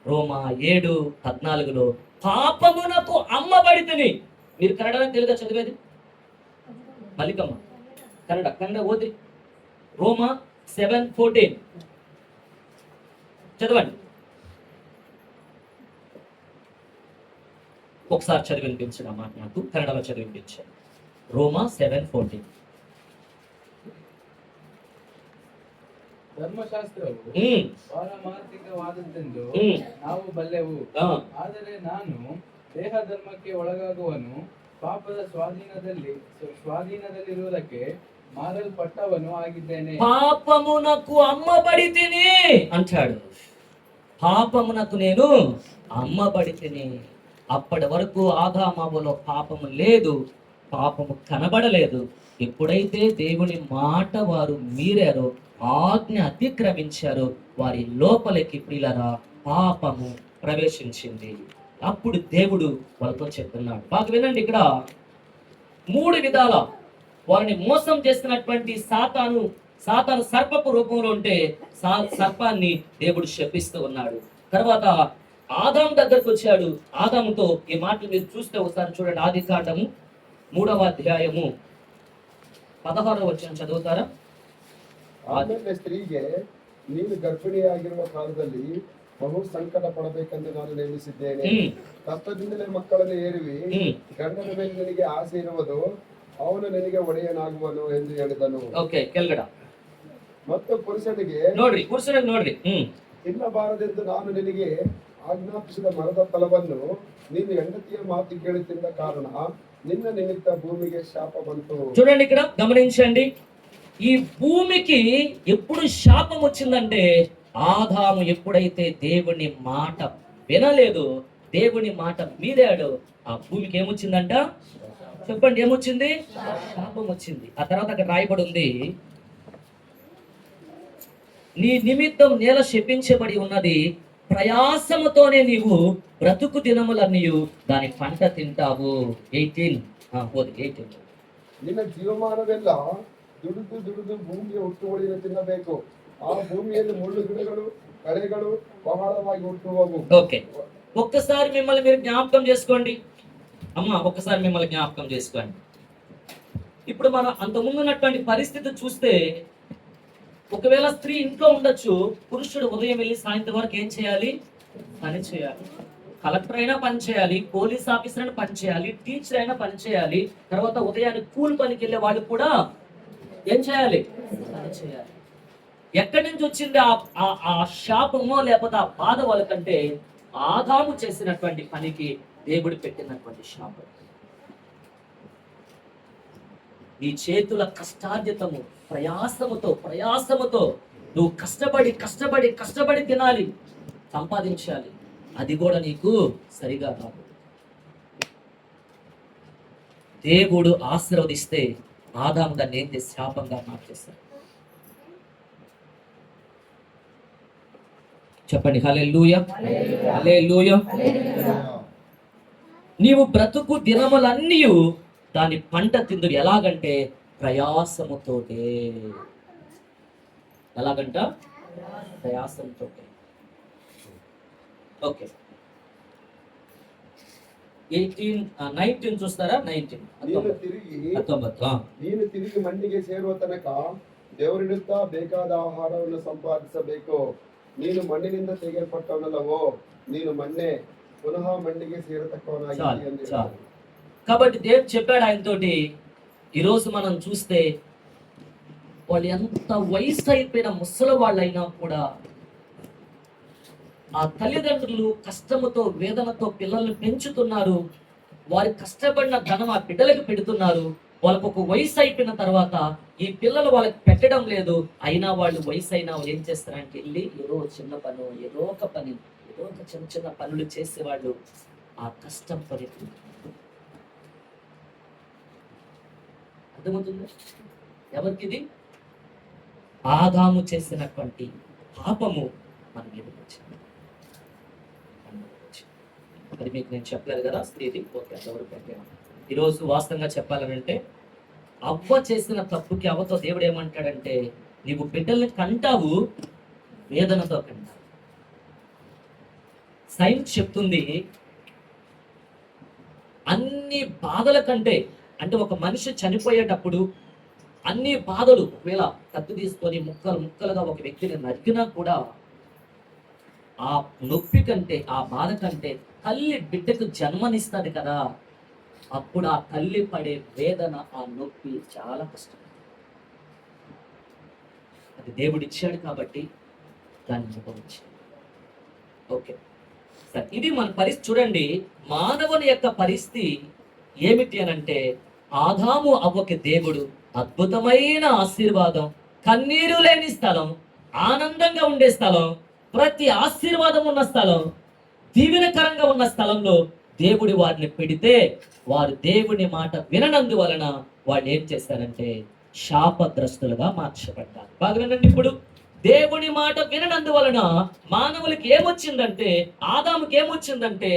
రోమా 7:14 పాపమునకు అమ్మబడితిని. మీరు కన్నడ తెలుగుగా చదివేది? మల్లికమ్మ కన్నడ ఓది. రోమా 7:14 చదవండి. ఒకసారి చదివి వినిపించిన మాట నాకు కన్నడలో చదివి వినిపించాను. రోమా 7:14. ಧರ್ಮಶಾಸ್ತ್ರವು ಪಾರಮಾರ್ಥಿಕವಾದದ್ದೆಂದು ನಾವು ಬಲ್ಲೆವು. ಆದರೆ ನಾನು ದೇಹ ಧರ್ಮಕ್ಕೆ ಒಳಗಾಗುವನು, ಪಾಪದ ಸ್ವಾಧೀನದಲ್ಲಿರುವುದಕ್ಕೆ మారల్పట్టవను ఆగిದ್ದೇನೆ. పాపమునకు అమ్మబడితిని అంటాడు. పాపమునకు నేను అమ్మబడితిని. అప్పటి వరకు ఆదామవులో పాపము లేదు, పాపము కనబడలేదు. ఎప్పుడైతే దేవుని మాట వారు మీరారో, ఆజ్ఞ అతిక్రమించారో, వారి లోపలికి ప్రియులరా పాపము ప్రవేశించింది. అప్పుడు దేవుడు వాళ్ళతో చెప్తున్నాడు. బాగా వినండి, ఇక్కడ 3 విధాల వారిని మోసం చేస్తున్నటువంటి సాతాను సర్పపు రూపంలో ఉంటే సర్పాన్ని దేవుడు శపిస్తూ ఉన్నాడు. తర్వాత ఆదాము దగ్గరకు వచ్చాడు. ఆదాముతో ఈ మాటలు మీరు చూస్తే ఒకసారి చూడండి. ఆది కాండము 3వ అధ్యాయము 16వ వచనం చదువుతారా? ಆಮೇಲೆ ಸ್ತ್ರೀಗೆ, ನೀನು ಗರ್ಭಿಣಿಯಾಗಿರುವ ಕಾಲದಲ್ಲಿ ಬಹು ಸಂಕಟ ಪಡಬೇಕೆಂದು ನಾನು ನೇಮಿಸಿದ್ದೇನೆ. ಕಷ್ಟದಿಂದಲೇ ಮಕ್ಕಳನ್ನು ಏರುವಿ, ಗಂಡನ ಮೇಲೆ ನಿನಗೆ ಆಸೆ ಇರುವುದು, ಅವನು ನಿನಗೆ ಒಡೆಯನಾಗುವನು ಎಂದು ಹೇಳಿದನು. ಓಕೆ, ಕೆಳಗಡ ಮತ್ತು ಪುರುಷನಿಗೆ ನೋಡ್ರಿ ತಿನ್ನಬಾರದೆಂದು ನಾನು ನಿನಗೆ ಆಜ್ಞಾಪಿಸಿದ ಮರದ ಫಲವನ್ನು ನೀನು ಹೆಂಡತಿಯ ಮಾತು ಕೇಳಿ ತಿಂದ ಕಾರಣ నిన్న నిమిత్త భూమికి శాపం ಬಂತು. చూడండి, ఇక్కడ గమనించండి. ఈ భూమికి ఎప్పుడు శాపం వచ్చిందంటే ఆదాము ఎప్పుడైతే దేవుని మాట వినలేదు, దేవుని మాట మీరాడు, ఆ భూమికి ఏమొచ్చిందంట చెప్పండి? ఏమొచ్చింది? శాపం వచ్చింది. ఆ తర్వాత అక్కడ రాయబడి ఉంది, నీ నిమిత్తం నేల శపించబడి ఉన్నది, ప్రయాసముతోనే నీవు బ్రతుకు దినములన్నీ దాని పంట తింటావు. 18 ನಿನ್ನ ಜೀವಮಾನವೆಲ್ಲ ದುಡಿದು ದುಡಿದು ಭೂಮಿಯ ಹುಟ್ಟುವಳಿಯನ್ನು ತಿನ್ನಬೇಕು. ಆ ಭೂಮಿಯಲ್ಲಿ ಮುಳ್ಳು ಗಿಡಗಳು ಕಳೆಗಳು ಬಹಳವಾಗಿ ಹುಟ್ಟುವವು. ఓకే, ఒక్కసారి మిమ్మల్ని మీరు జ్ఞాపకం చేసుకోండి. అమ్మా, ఒక్కసారి మిమ్మల్ని జ్ఞాపకం చేసుకోండి. ఇప్పుడు మనం అంతకుముందు ఉన్నటువంటి పరిస్థితి చూస్తే, ఒకవేళ స్త్రీ ఇంట్లో ఉండొచ్చు, పురుషుడు ఉదయం వెళ్ళి సాయంత్రం వరకు ఏం చేయాలి? పని చేయాలి. కలెక్టర్ అయినా పని చేయాలి, పోలీస్ ఆఫీసర్ అయినా పని చేయాలి, టీచర్ అయినా పని చేయాలి. తర్వాత ఉదయాన్నే కూలి పనికి వెళ్ళే వాళ్ళు కూడా ఏం చేయాలి? పని చేయాలి. ఎక్కడి నుంచి వచ్చింది ఆ శాపమో లేకపోతే ఆ బాధ వాళ్ళకంటే ఆదాము చేసినటువంటి పనికి దేవుడు పెట్టినటువంటి శాపం. నీ చేతుల కష్టార్జితము ప్రయాసముతో నువ్వు కష్టపడి తినాలి, సంపాదించాలి. అది కూడా నీకు సరిగా రాదు. దేవుడు ఆశీర్వదిస్తే ఆదాము దాన్ని ఏం చేసి శాపంగా మార్చేస్తాడు. చెప్పండి హల్లెలూయా, హల్లెలూయా. నీవు బ్రతుకు దినములన్నీ దాని పంట తిందుడు. ఎలాగంటే ప్రయాసముతోటే. ఎలాగంట? ప్రయాసంతో. ఓకే, 19 చూస్తారా? 19 ನೀನು ತಿರುಗಿ ಮಣ್ಣಿಗೆ ಸೇರುವ ತನಕ ದೇವರಿಡುತ್ತ ಬೇಕಾದ ಆಹಾರವನ್ನು ಸಂಪಾದಿಸಬೇಕು. ನೀನು ಮಣ್ಣಿನಿಂದ ತೆಗೆಯಲ್ಪಟ್ಟವನಲ್ಲವೋ, ನೀನು ಮಣ್ಣೆ, పునః మಣ್ಣಿಗೆ సేరతಕ್ಕవనాಗಿ అని. కాబట్టి దేవుడు చెప్పాడు ఆయనతోటి. ఈరోజు మనం చూస్తే వాళ్ళు ఎంత వయసు అయిపోయిన ముసలి వాళ్ళైనా కూడా ఆ తల్లిదండ్రులు కష్టముతో వేదనతో పిల్లల్ని పెంచుతున్నారు. వారి కష్టపడిన ధనం ఆ బిడ్డలకు పెడుతున్నారు. వాళ్ళకు ఒక వయసు అయిపోయిన తర్వాత ఈ పిల్లలు వాళ్ళకి పెట్టడం లేదు. అయినా వాళ్ళు వయసు అయినా ఏం చేస్తారంటే వెళ్ళి ఏదో చిన్న పని, ఏదో ఒక పని, ఏదో ఒక చిన్న చిన్న పనులు చేసేవాళ్ళు ఆ కష్టం పని. అర్థమవుతుంది ఎవరికి? ఇది ఆదాము చేసినటువంటి పాపము మన మీద వచ్చింది. అది మీకు నేను చెప్పలేదు కదా, స్త్రీది. ఓకే, ఎవరు పెట్టాను. ఈరోజు వాస్తవంగా చెప్పాలనంటే అవ్వ చేసిన తప్పుకి అవ్వతో దేవుడు ఏమంటాడంటే, నీవు బిడ్డల్ని కంటావు, వేదనతో కంటావు. సైన్స్ చెప్తుంది అన్ని బాధల కంటే, అంటే ఒక మనిషి చనిపోయేటప్పుడు అన్ని బాధలు, ఒకవేళ కత్తి తీసుకొని ముక్కలు ముక్కలుగా ఒక వ్యక్తిని నరికినా కూడా ఆ నొప్పి కంటే, ఆ బాధ కంటే తల్లి బిడ్డకు జన్మనిస్తుంది కదా, అప్పుడు ఆ తల్లి పడే వేదన, ఆ నొప్పి చాలా కష్టం. అది దేవుడు ఇచ్చాడు కాబట్టి దాన్ని అనుభవించాడు. ఓకే సరే, ఇది మన పరిస్థితి. చూడండి, మానవుని యొక్క పరిస్థితి ఏమిటి అనంటే, ఆదాము అవ్వకి దేవుడు అద్భుతమైన ఆశీర్వాదం, కన్నీరు లేని స్థలం, ఆనందంగా ఉండే స్థలం, ప్రతి ఆశీర్వాదం ఉన్న స్థలం, దీవెనకరంగా ఉన్న స్థలంలో దేవుడి వారిని పెడితే వారు దేవుని మాట విననందువలన వాళ్ళు ఏం చేశారంటే శాపగ్రస్తులుగా మార్చబడ్డారు. బాగా వినండి. ఇప్పుడు దేవుని మాట విననందువలన మానవులకి ఏమొచ్చిందంటే, ఆదాముకి ఏమొచ్చిందంటే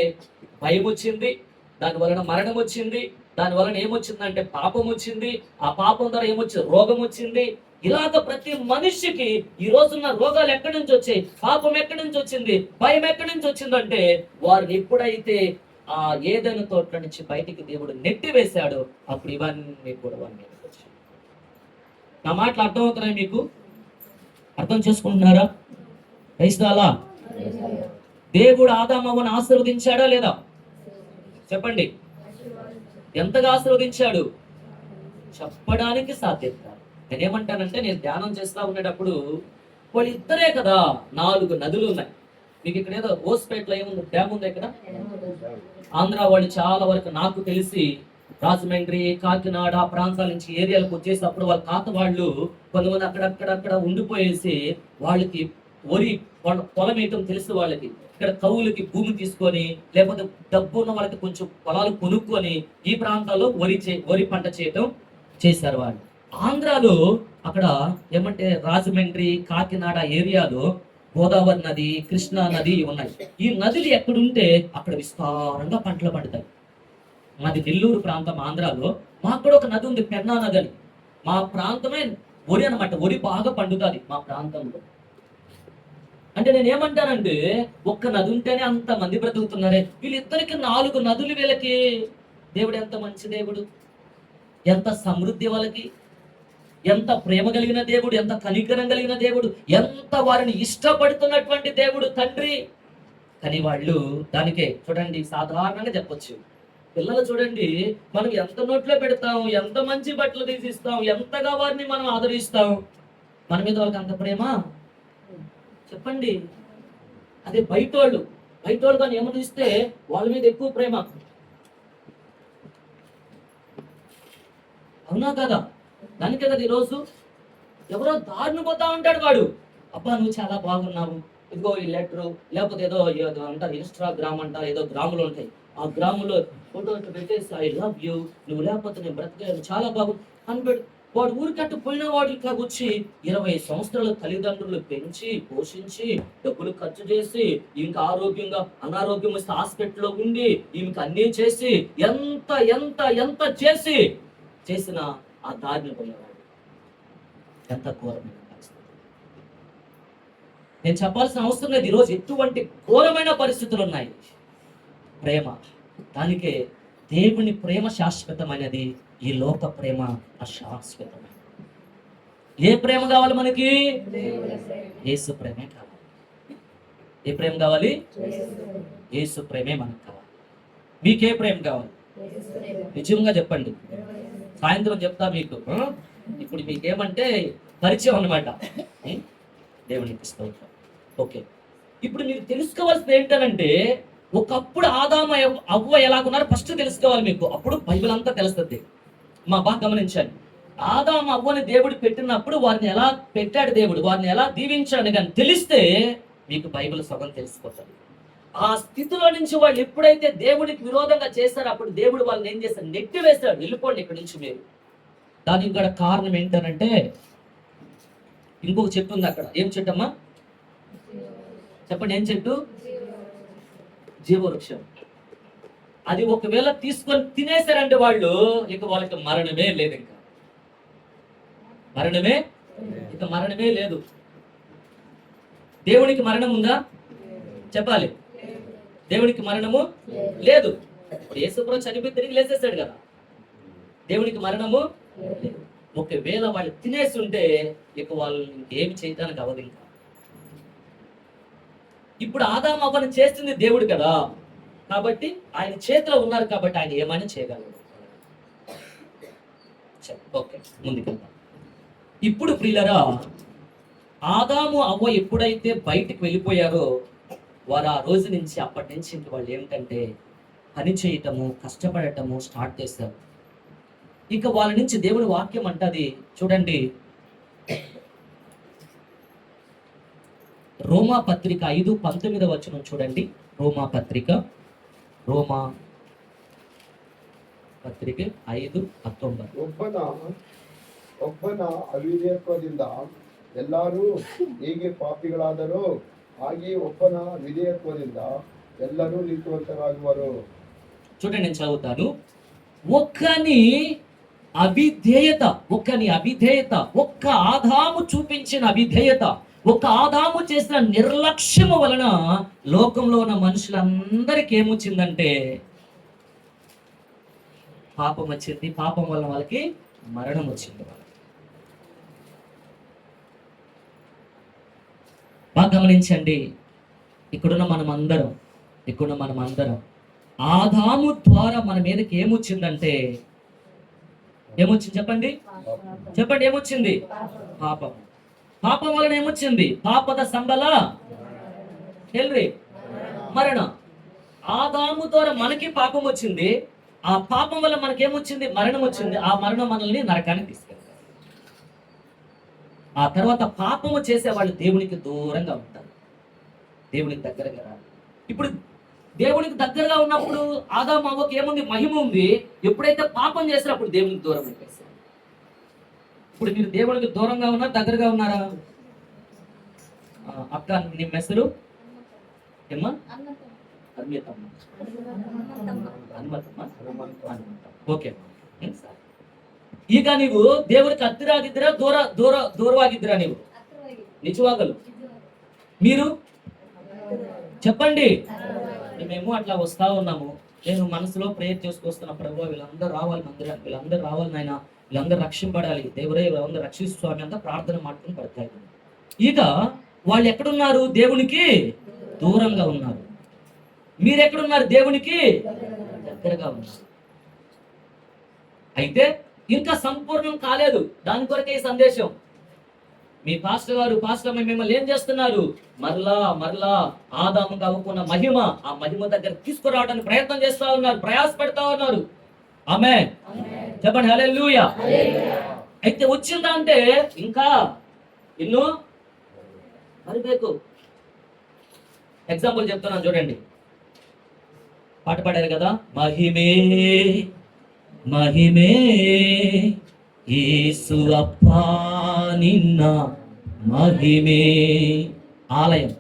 భయం వచ్చింది, దాని వలన మరణం వచ్చింది, దాని వలన ఏమొచ్చిందంటే పాపం వచ్చింది, ఆ పాపం ద్వారా ఏమొచ్చింది? రోగం వచ్చింది. ఇలాగ ప్రతి మనిషికి ఈ రోజున్న రోగాలు ఎక్కడి నుంచి వచ్చాయి? పాపం ఎక్కడి నుంచి వచ్చింది? భయం ఎక్కడి నుంచి వచ్చిందంటే, వారిని ఎప్పుడైతే ఆ ఏదైనా తోట నుంచి బయటికి దేవుడు నెట్టి వేశాడో అప్పుడు ఇవన్నీ కూడా వారి మీదకి వచ్చాయి. నా మాటలు అర్థమవుతున్నాయి మీకు? అర్థం చేసుకుంటున్నారా? క్రైస్తవాలా? దేవుడు ఆదామవ్వను ఆశీర్వదించాడా లేదా? చెప్పండి. ఎంతగా ఆశీర్వదించాడు చెప్పడానికి సాధ్యం కాదు. నేనేమంటానంటే, నేను ధ్యానం చేస్తా ఉండేటప్పుడు వాళ్ళు ఇద్దరే కదా, 4 నదులు ఉన్నాయి. మీకు ఇక్కడ ఏదో ఓస్పేట్లో ఏముంది? డ్యామ్ ఉంది ఇక్కడ. ఆంధ్ర వాళ్ళు చాలా వరకు నాకు తెలిసి రాజమండ్రి, కాకినాడ ప్రాంతాల నుంచి ఏరియాలకు వచ్చేసినప్పుడు వాళ్ళ తాత వాళ్ళు కొంతమంది అక్కడక్కడ ఉండిపోయేసి వాళ్ళకి వరి పొలం వేయటం తెలుసు వాళ్ళకి. ఇక్కడ కవులకి భూమి తీసుకొని, లేకపోతే డబ్బు ఉన్న వాళ్ళకి కొంచెం పొలాలు కొనుక్కొని ఈ ప్రాంతాల్లో వరి పంట చేయటం చేశారు వాళ్ళు. ఆంధ్రాలో అక్కడ ఏమంటే రాజమండ్రి, కాకినాడ ఏరియాలో గోదావరి నది, కృష్ణా నది ఉన్నాయి. ఈ నదులు ఎక్కడుంటే అక్కడ విస్తారంగా పంటలు పండుతాయి. మాది నెల్లూరు ప్రాంతం ఆంధ్రాలో. మాకు కూడా ఒక నది ఉంది, పెన్నా నది అని. మా ప్రాంతమే వరి అనమాట. వరి బాగా పండుతుంది మా ప్రాంతంలో. అంటే నేను ఏమంటానంటే, ఒక్క నది ఉంటేనే అంత మంది బ్రతుకుతున్నారే, వీళ్ళిద్దరికి 4 నదులు. వీళ్ళకి దేవుడు ఎంత మంచి దేవుడు, ఎంత సమృద్ధి వాళ్ళకి, ఎంత ప్రేమ కలిగిన దేవుడు, ఎంత కనికరం కలిగిన దేవుడు, ఎంత వారిని ఇష్టపడుతున్నటువంటి దేవుడు తండ్రి. కానీ వాళ్ళు దానికే చూడండి, సాధారణంగా చెప్పొచ్చు, పిల్లలు చూడండి, మనం ఎంత నోట్లో పెడతాం, ఎంత మంచి బట్టలు తీసిస్తాం, ఎంతగా వారిని మనం ఆదరిస్తాం, మన మీద వాళ్ళకి అంత ప్రేమ చెప్పండి. అదే బయటోళ్ళు కానీ ఏమని ఇస్తే వాళ్ళ మీద ఎక్కువ ప్రేమ. అవునా కదా? దానికే కదా ఈరోజు ఎవరో దారిని పోతా ఉంటాడు వాడు, అబ్బా నువ్వు చాలా బాగున్నావు, ఇదిగో ఈ లెటరు, లేకపోతే ఏదో అంటారు ఇన్స్టాగ్రామ్ అంట, ఏదో గ్రాములు ఉంటాయి, ఆ గ్రామంలో ఫోటో పెట్టేసి ఐ లవ్ యూ, నువ్వు లేకపోతే నేను బ్రతకలేను, చాలా బాగుంది అని పెట్టి వాడు ఊరికట్టు పోయిన వాడు ఇంకా వచ్చి 20 సంవత్సరాల తల్లిదండ్రులు పెంచి పోషించి డబ్బులు ఖర్చు చేసి ఇంకా ఆరోగ్యంగా అనారోగ్యం వస్తే హాస్పిటల్లో ఉండి ఈమెకి అన్నీ చేసి ఎంత ఎంత ఎంత చేసిన ఆ దారిని పోయేవాడు. ఎంత ఘోరమైన పరిస్థితి. నేను చెప్పాల్సిన అవసరం లేదు. ఈరోజు ఎటువంటి ఘోరమైన పరిస్థితులు ఉన్నాయి. ప్రేమ, దానికే దేవుని ప్రేమ శాశ్వతమైనది, ఈ లోక ప్రేమ అశాశ్వతమైనది. ఏ ప్రేమ కావాలి మనకి? యేసు ప్రేమే కావాలి. ఏ ప్రేమ కావాలి? యేసు ప్రేమే మనకు కావాలి. మీకే ప్రేమ కావాలి? నిజంగా చెప్పండి. సాయంత్రం చెప్తా మీకు. ఇప్పుడు మీకేమంటే పరిచయం అన్నమాట. దేవునికి స్తోత్రం. ఓకే, ఇప్పుడు మీరు తెలుసుకోవాల్సింది ఏంటనంటే, ఒకప్పుడు ఆదాము అవ్వ ఎలాగున్నారో ఫస్ట్ తెలుసుకోవాలి మీకు. అప్పుడు బైబిల్ అంతా తెలుస్తుంది. బాగా గమనించండి. ఆదాము అవ్వని దేవుడు పెట్టినప్పుడు వారిని ఎలా పెట్టాడు, దేవుడు వారిని ఎలా దీవించాడు కానీ తెలిస్తే మీకు బైబిల్ సగం తెలిసిపోతుంది. ఆ స్థితిలో నుంచి వాళ్ళు ఎప్పుడైతే దేవుడికి విరోధంగా చేశారో అప్పుడు దేవుడు వాళ్ళని ఏం చేశాడు? నెట్టి వేశాడు. వెళ్ళిపోండి ఇక్కడి నుంచి మీరు. దానికి కూడా కారణం ఏంటనంటే, ఇంకొక చెట్టు ఉంది అక్కడ. ఏం చెట్టు అమ్మా? చెప్పండి, ఏం చెట్టు? జీవవృక్షం. అది ఒకవేళ తీసుకొని తినేశారంటే వాళ్ళు, ఇక వాళ్ళకి మరణమే లేదు. ఇంకా మరణమే లేదు. దేవునికి మరణం ఉందా? చెప్పాలి. దేవునికి మరణము లేదు. ఇప్పుడు యేసుప్రభు చనిపోయి తిరిగి లేచేశాడు కదా. దేవునికి మరణము లేదు. ఒకవేళ వాళ్ళు తినేసి ఉంటే ఇక వాళ్ళు ఇంకేమి చేయడానికి అవ్వదు. ఇంకా ఇప్పుడు ఆదాము అవ్వని చేస్తుంది దేవుడు కదా, కాబట్టి ఆయన చేతిలో ఉన్నారు కాబట్టి ఆయన ఏమైనా చేయగలరు. ఓకే, ముందుకెళ్దాం. ఇప్పుడు ప్రియులరా, ఆదాము అవ్వ ఎప్పుడైతే బయటికి వెళ్ళిపోయారో వారు ఆ రోజు నుంచి అప్పటి నుంచి ఇంక వాళ్ళు ఏమిటంటే పని చేయటము, కష్టపడటము స్టార్ట్ చేశారు. ఇక వాళ్ళ నుంచి దేవుని వాక్యం అంటది చూడండి, రోమా పత్రిక 5:19 చూడండి. రోమా పత్రిక 5:19. ಒಬ್ಬನ ಅವಿಧೇಯತ್ವದಿಂದ ಎಲ್ಲರೂ ಹೇಗೆ ಪಾಪಿಗಳಾದರೂ ಹಾಗೆ ಒಬ್ಬನ ವಿಧೇಯತ್ವದಿಂದ ಎಲ್ಲರೂ ನೀತಿವಂತರಾಗುವರು. చూడండి, నేను చదువుతాను. ఒక్కని అవిధేయత, ఒక్క ఆదాము చూపించిన అవిధేయత, ఒక్క ఆదాము చేసిన నిర్లక్ష్యము వలన లోకంలో ఉన్న మనుషులందరికీ ఏమొచ్చిందంటే పాపం వచ్చింది. పాపం వలన వాళ్ళకి మరణం వచ్చింది. బాగా గమనించండి. ఇక్కడున్న మనం అందరం ఆదాము ద్వారా మన మీదకి ఏమొచ్చిందంటే, ఏమొచ్చింది చెప్పండి? ఏమొచ్చింది? పాపం. పాపం వలన ఏమొచ్చింది? పాపద సంబల మరణం. ఆదాము ద్వారా మనకి పాపం వచ్చింది. ఆ పాపం వల్ల మనకేమొచ్చింది? మరణం వచ్చింది. ఆ మరణం మనల్ని నరకానికి తీసుకెళ్తారు. ఆ తర్వాత పాపము చేసే వాళ్ళు దేవునికి దూరంగా ఉంటారు, దేవునికి దగ్గరగా రారు. ఇప్పుడు దేవునికి దగ్గరగా ఉన్నప్పుడు ఆదాము అవ్వకి ఏముంది? మహిమ ఉంది. ఎప్పుడైతే పాపం చేస్తారో అప్పుడు దేవునికి దూరం అయిపోయారు. ఇప్పుడు మీరు దేవునికి దూరంగా ఉన్నారా, దగ్గరగా ఉన్నారా? అక్క, నీ మెసరు ఏమ్మా? ఓకే. ಈಗ ನೀವು దేవుడికి ಹತ್ತಿರಾಗಿದ್ದೀರಾ, దూరವಾಗಿದ್ದೀರಾ? ನೀವು నిజవాగలు మీరు చెప్పండి. మేము అట్లా వస్తా ఉన్నాము. నేను మనసులో ప్రేయర్ చేసుకొస్తున్నా, ప్రభు వీళ్ళందరూ రావాలి మందిరానికి, వీళ్ళందరూ రావాలి నాయన, వీళ్ళందరూ రక్షింపడాలి దేవుడే, వీళ్ళందరూ రక్షిస్తు స్వామి అంతా ప్రార్థన మాట్లాడుకుని పడతాయి. ఇక వాళ్ళు ఎక్కడున్నారు? దేవునికి దూరంగా ఉన్నారు. మీరెక్కడున్నారు? దేవునికి దగ్గరగా ఉన్నారు. అయితే ఇంకా సంపూర్ణం కాలేదు. దాని కొరకే ఈ సందేశం. మీ పాస్టర్ మిమ్మల్ని ఏం చేస్తున్నారు? మరలా ఆదాముగా అవ్వకున్న మహిమ, ఆ మహిమ దగ్గర తీసుకురావడానికి ప్రయత్నం చేస్తా ఉన్నారు, ప్రయాసపడతా ఉన్నారు. ఆమేన్. చెప్పండి హల్లెలూయా. అయితే వచ్చిందా అంటే ఇంకా ఇನ್ನು మరిಬೇಕು. ఎగ్జాంపుల్ చెప్తున్నాను చూడండి. పాట పాడారు కదా, మహిమే మహిమే యేసు అప్పా నిన్న మహిమే. ఆలయం,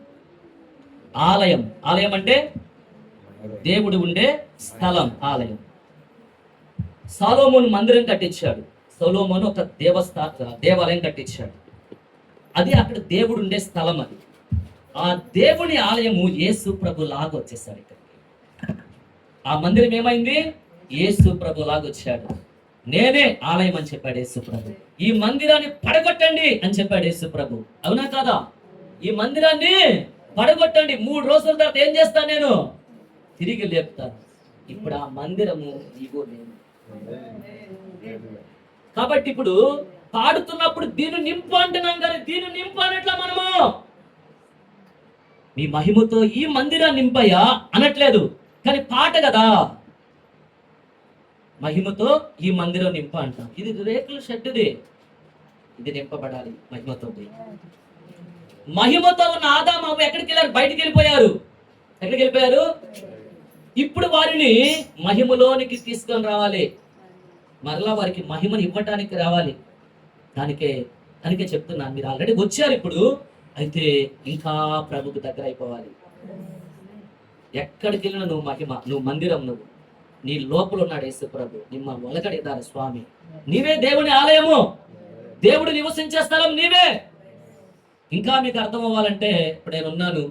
ఆలయం, ఆలయం అంటే దేవుడు ఉండే స్థలం, ఆలయం. సొలొమోను మందిరం కట్టించాడు. సొలొమోను ఒక దేవాలయం కట్టించాడు. అది అక్కడ దేవుడు ఉండే స్థలం. అది ఆ దేవుని ఆలయము యేసు ప్రభు లాగా వచ్చేసాడు ఇక్కడికి. ఆ మందిరం ఏమైంది? యేసు ప్రభు లాగా వచ్చాడు. నేనే ఆలయం అని చెప్పాడు యేసు ప్రభు. ఈ మందిరాన్ని పడగొట్టండి అని చెప్పాడు యేసు ప్రభు. అవునా కాదా? ఈ మందిరాన్ని పడగొట్టండి, 3 రోజుల తర్వాత ఏం చేస్తాను? నేను తిరిగి లేపుతాను. ఇప్పుడు ఆ మందిరము ఇగో నేను. కాబట్టి ఇప్పుడు పాడుతున్నప్పుడు దీన్ని నింపు అంటున్నాం, కానీ దీన్ని నింపు అనట్లా మనము. మీ మహిమతో ఈ మందిరాన్ని నింపయ్యా అనట్లేదు, కానీ పాట కదా, మహిమతో ఈ మందిరం నింప అంటాం. ఇది రేకుల షెడ్డుది, ఇది నింపబడాలి మహిమతో. మహిమతో ఉన్న ఆదాము ఎక్కడికి వెళ్ళారు? బయటికి వెళ్ళిపోయారు. ఎక్కడికి వెళ్ళిపోయారు? ఇప్పుడు వారిని మహిమలోనికి తీసుకొని రావాలి, మరలా వారికి మహిమను ఇవ్వటానికి రావాలి. దానికే చెప్తున్నాను, మీరు ఆల్రెడీ వచ్చారు ఇప్పుడు, అయితే ఇంకా ప్రభుకు దగ్గర అయిపోవాలి. ఎక్కడికి వెళ్ళినా నువ్వు మహిమ, నువ్వు మందిరం, నువ్వు నీ లోపల ఉన్నాడు యేసు ప్రభు. నిమ్మ ఒలగడిదారు స్వామి. నీవే దేవుని ఆలయము, దేవుడు నివసించే స్థలం నీవే. ఇంకా మీకు అర్థం అవ్వాలంటే, ఇప్పుడు నేను ఉన్నాను,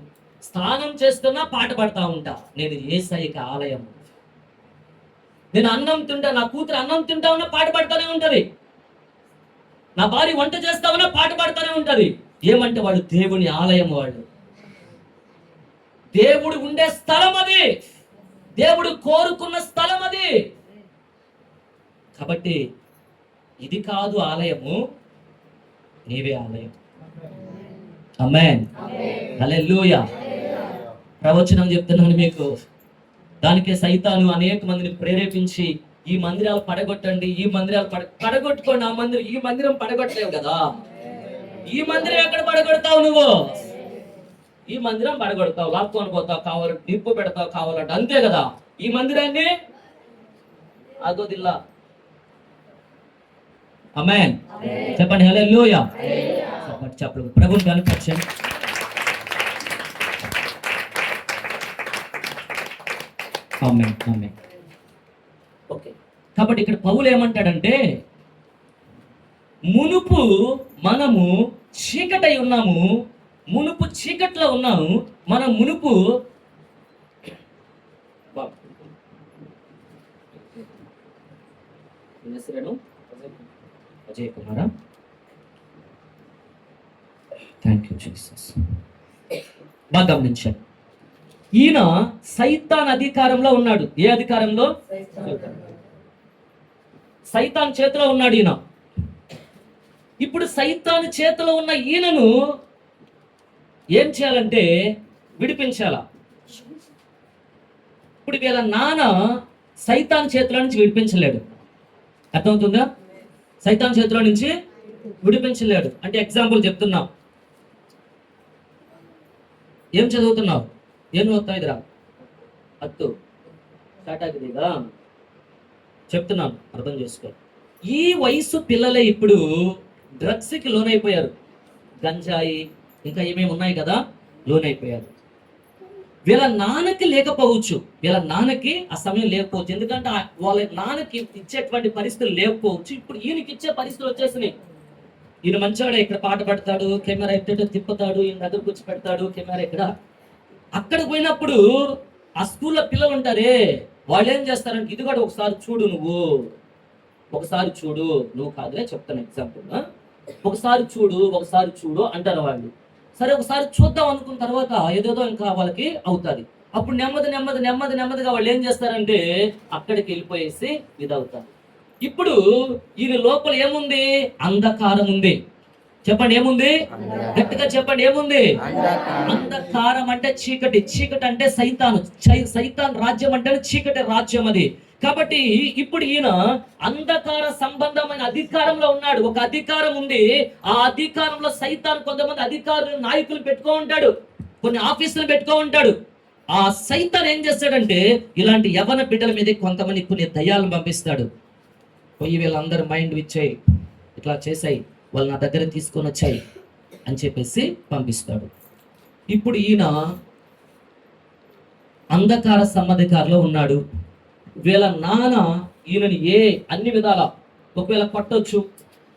స్నానం చేస్తున్నా పాట పాడుతూ ఉంటా, నేను యేసయ్యకి ఆలయం. నేను అన్నం తింటా, నా కూతురు అన్నం తింటా ఉన్నా పాట పాడుతూనే ఉంటది, నా భార్య వంట చేస్తా ఉన్నా పాట పాడుతూనే ఉంటది. ఏమంటే వాళ్ళు దేవుని ఆలయం, వాళ్ళు దేవుడు ఉండే స్థలం అది, దేవుడు కోరుకున్న స్థలం అది. కాబట్టి ఇది కాదు ఆలయము, నీవే ఆలయం. ఆమేన్, హల్లెలూయా. ప్రవచనం చెప్తున్నాను మీకు. దానికే సైతాను అనేక మందిని ప్రేరేపించి ఈ మందిరాలు పడగొట్టండి, ఈ మందిరాలు పడగొట్టుకోండి. ఆ మందిరం, ఈ మందిరం పడగొట్టలేవు కదా. ఈ మందిరం ఎక్కడ పడగొడతావు నువ్వు? ఈ మందిరం పడగొడతావు, లాక్కొని పోతావు, కావాలి నిప్పు పెడతావు కావాలంటే, అంతే కదా. ఈ మందిరాన్ని ఆగోదిల్లా. ఆమేన్, చెప్పండి హల్లెలూయా. చెప్పండి, ప్రభువుని కనపరచండి. ఆమేన్, ఆమేన్. ఓకే, కాబట్టి ఇక్కడ పౌలు ఏమంటాడంటే, మునుపు మనము చీకటై ఉన్నాము, మునుపు చీకట్లో ఉన్నాము, మనం మునుపు అజయ్ కుమారా, థ్యాంక్ యూ జీసస్. బాగా గమనించండి, ఈయన సైతాన్ అధికారంలో ఉన్నాడు. ఏ అధికారంలో? సైతాన్ చేతిలో ఉన్నాడు ఈయన. ఇప్పుడు సైతాన్ చేతిలో ఉన్న ఈయనను ఏం చేయాలంటే విడిపించాలా. ఇప్పుడు వీళ్ళ నాన్న సైతాన్ చేతిలో నుంచి విడిపించలేడు. అర్థమవుతుందా? సైతాన్ చేతిలో నుంచి విడిపించలేడు. అంటే ఎగ్జాంపుల్ చెప్తున్నాం. ఏం చదువుతున్నావు? ఏం చదువుతావు? ఇదిరా అత్తు టాటాకిదిగా చెప్తున్నాను, అర్థం చేసుకో. ఈ వయసు పిల్లలే ఇప్పుడు డ్రగ్స్కి లోనైపోయారు. గంజాయి ఇంకా ఏమేమి ఉన్నాయి కదా, లోనైపోయారు. వీళ్ళ నాన్నకి లేకపోవచ్చు, వీళ్ళ నాన్నకి ఆ సమయం లేకపోవచ్చు, ఎందుకంటే వాళ్ళ నాన్నకి ఇచ్చేటువంటి పరిస్థితులు లేకపోవచ్చు. ఇప్పుడు ఈయనకి ఇచ్చే పరిస్థితులు వచ్చేసినాయి. ఈయన మంచివాడే, ఇక్కడ పాట పడతాడు, కెమెరా ఎట్టేటో తిప్పుతాడు, ఈయన దగ్గర కూర్చి పెడతాడు కెమెరా. ఇక్కడ అక్కడికి పోయినప్పుడు ఆ స్కూల్లో పిల్లలు ఉంటారే, వాళ్ళు ఏం చేస్తారంటే, ఇది కూడా ఒకసారి చూడు, నువ్వు ఒకసారి చూడు, నువ్వు కాదులే చెప్తాను ఎగ్జాంపుల్, ఒకసారి చూడు అంటారు వాళ్ళు. సరే ఒకసారి చూద్దాం అనుకున్న తర్వాత ఏదేదో ఇంకా వాళ్ళకి అవుతుంది. అప్పుడు నెమ్మదిగా వాళ్ళు ఏం చేస్తారంటే అక్కడికి వెళ్ళిపోయేసి ఇదవుతారు. ఇప్పుడు ఈయన లోపల ఏముంది? అంధకారం ఉంది. చెప్పండి, ఏముంది? గట్టిగా చెప్పండి, ఏముంది? అంధకారం అంటే చీకటి. చీకటి అంటే సైతాన్ రాజ్యం అంటే చీకటి రాజ్యం అది. కాబట్టి ఇప్పుడు ఈయన అంధకార సంబంధమైన అధికారంలో ఉన్నాడు. ఒక అధికారం ఉంది. ఆ అధికారంలో సైతాన్ కొంతమంది అధికారులు, నాయకులు పెట్టుకో ఉంటాడు, కొన్ని ఆఫీసులు పెట్టుకో ఉంటాడు. ఆ సైతాన్ ఏం చేస్తాడంటే ఇలాంటి యవన బిడ్డల మీద కొంతమంది కొన్ని దయ్యాలను పంపిస్తాడు. పోయి వీళ్ళందరూ మైండ్ ఇచ్చాయి, ఇట్లా చేసాయి, వాళ్ళు నా దగ్గర తీసుకొని వచ్చాయి అని చెప్పేసి పంపిస్తాడు. ఇప్పుడు ఈయన అంధకార సమ్మధికారిలో ఉన్నాడు. వీళ్ళ నాన్న ఈయనని అన్ని విధాల ఒకవేళ కొట్టొచ్చు,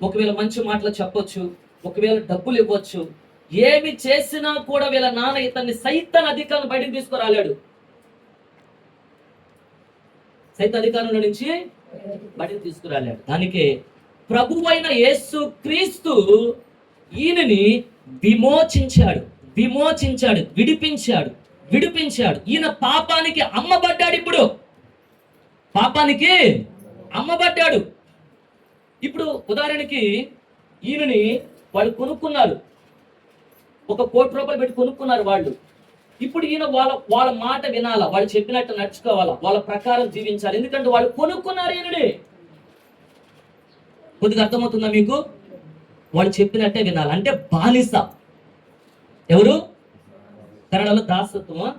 ఒకవేళ మంచి మాటలు చెప్పొచ్చు, ఒకవేళ డబ్బులు ఇవ్వచ్చు, ఏమి చేసినా కూడా వీళ్ళ నాన్న ఇతన్ని సైతాన్ అధికారం బయటకు తీసుకురాలేడు. సైతాన్ అధికారంలో నుంచి బయటకు తీసుకురాలేడు. దానికి ప్రభువైన యేసు క్రీస్తు ఈయనని విమోచించాడు, విడిపించాడు. ఈయన పాపానికి అమ్మబడ్డాడు. ఇప్పుడు పాపానికి అమ్మబడ్డాడు. ఇప్పుడు ఉదాహరణకి ఈయనని వాళ్ళు కొనుక్కున్నారు, 1 కోటి రూపాయలు పెట్టి కొనుక్కున్నారు వాళ్ళు. ఇప్పుడు ఈయన వాళ్ళ మాట వినాలా, వాళ్ళు చెప్పినట్టు నడుచుకోవాలా, వాళ్ళ ప్రకారం జీవించాలి. ఎందుకంటే వాళ్ళు కొనుక్కున్నారు ఈయనని. కొద్దిగా అర్థమవుతుందా మీకు? వాళ్ళు చెప్పినట్టే వినాలి. అంటే బానిస. ఎవరు? కన్నడలో దాసత్వమా?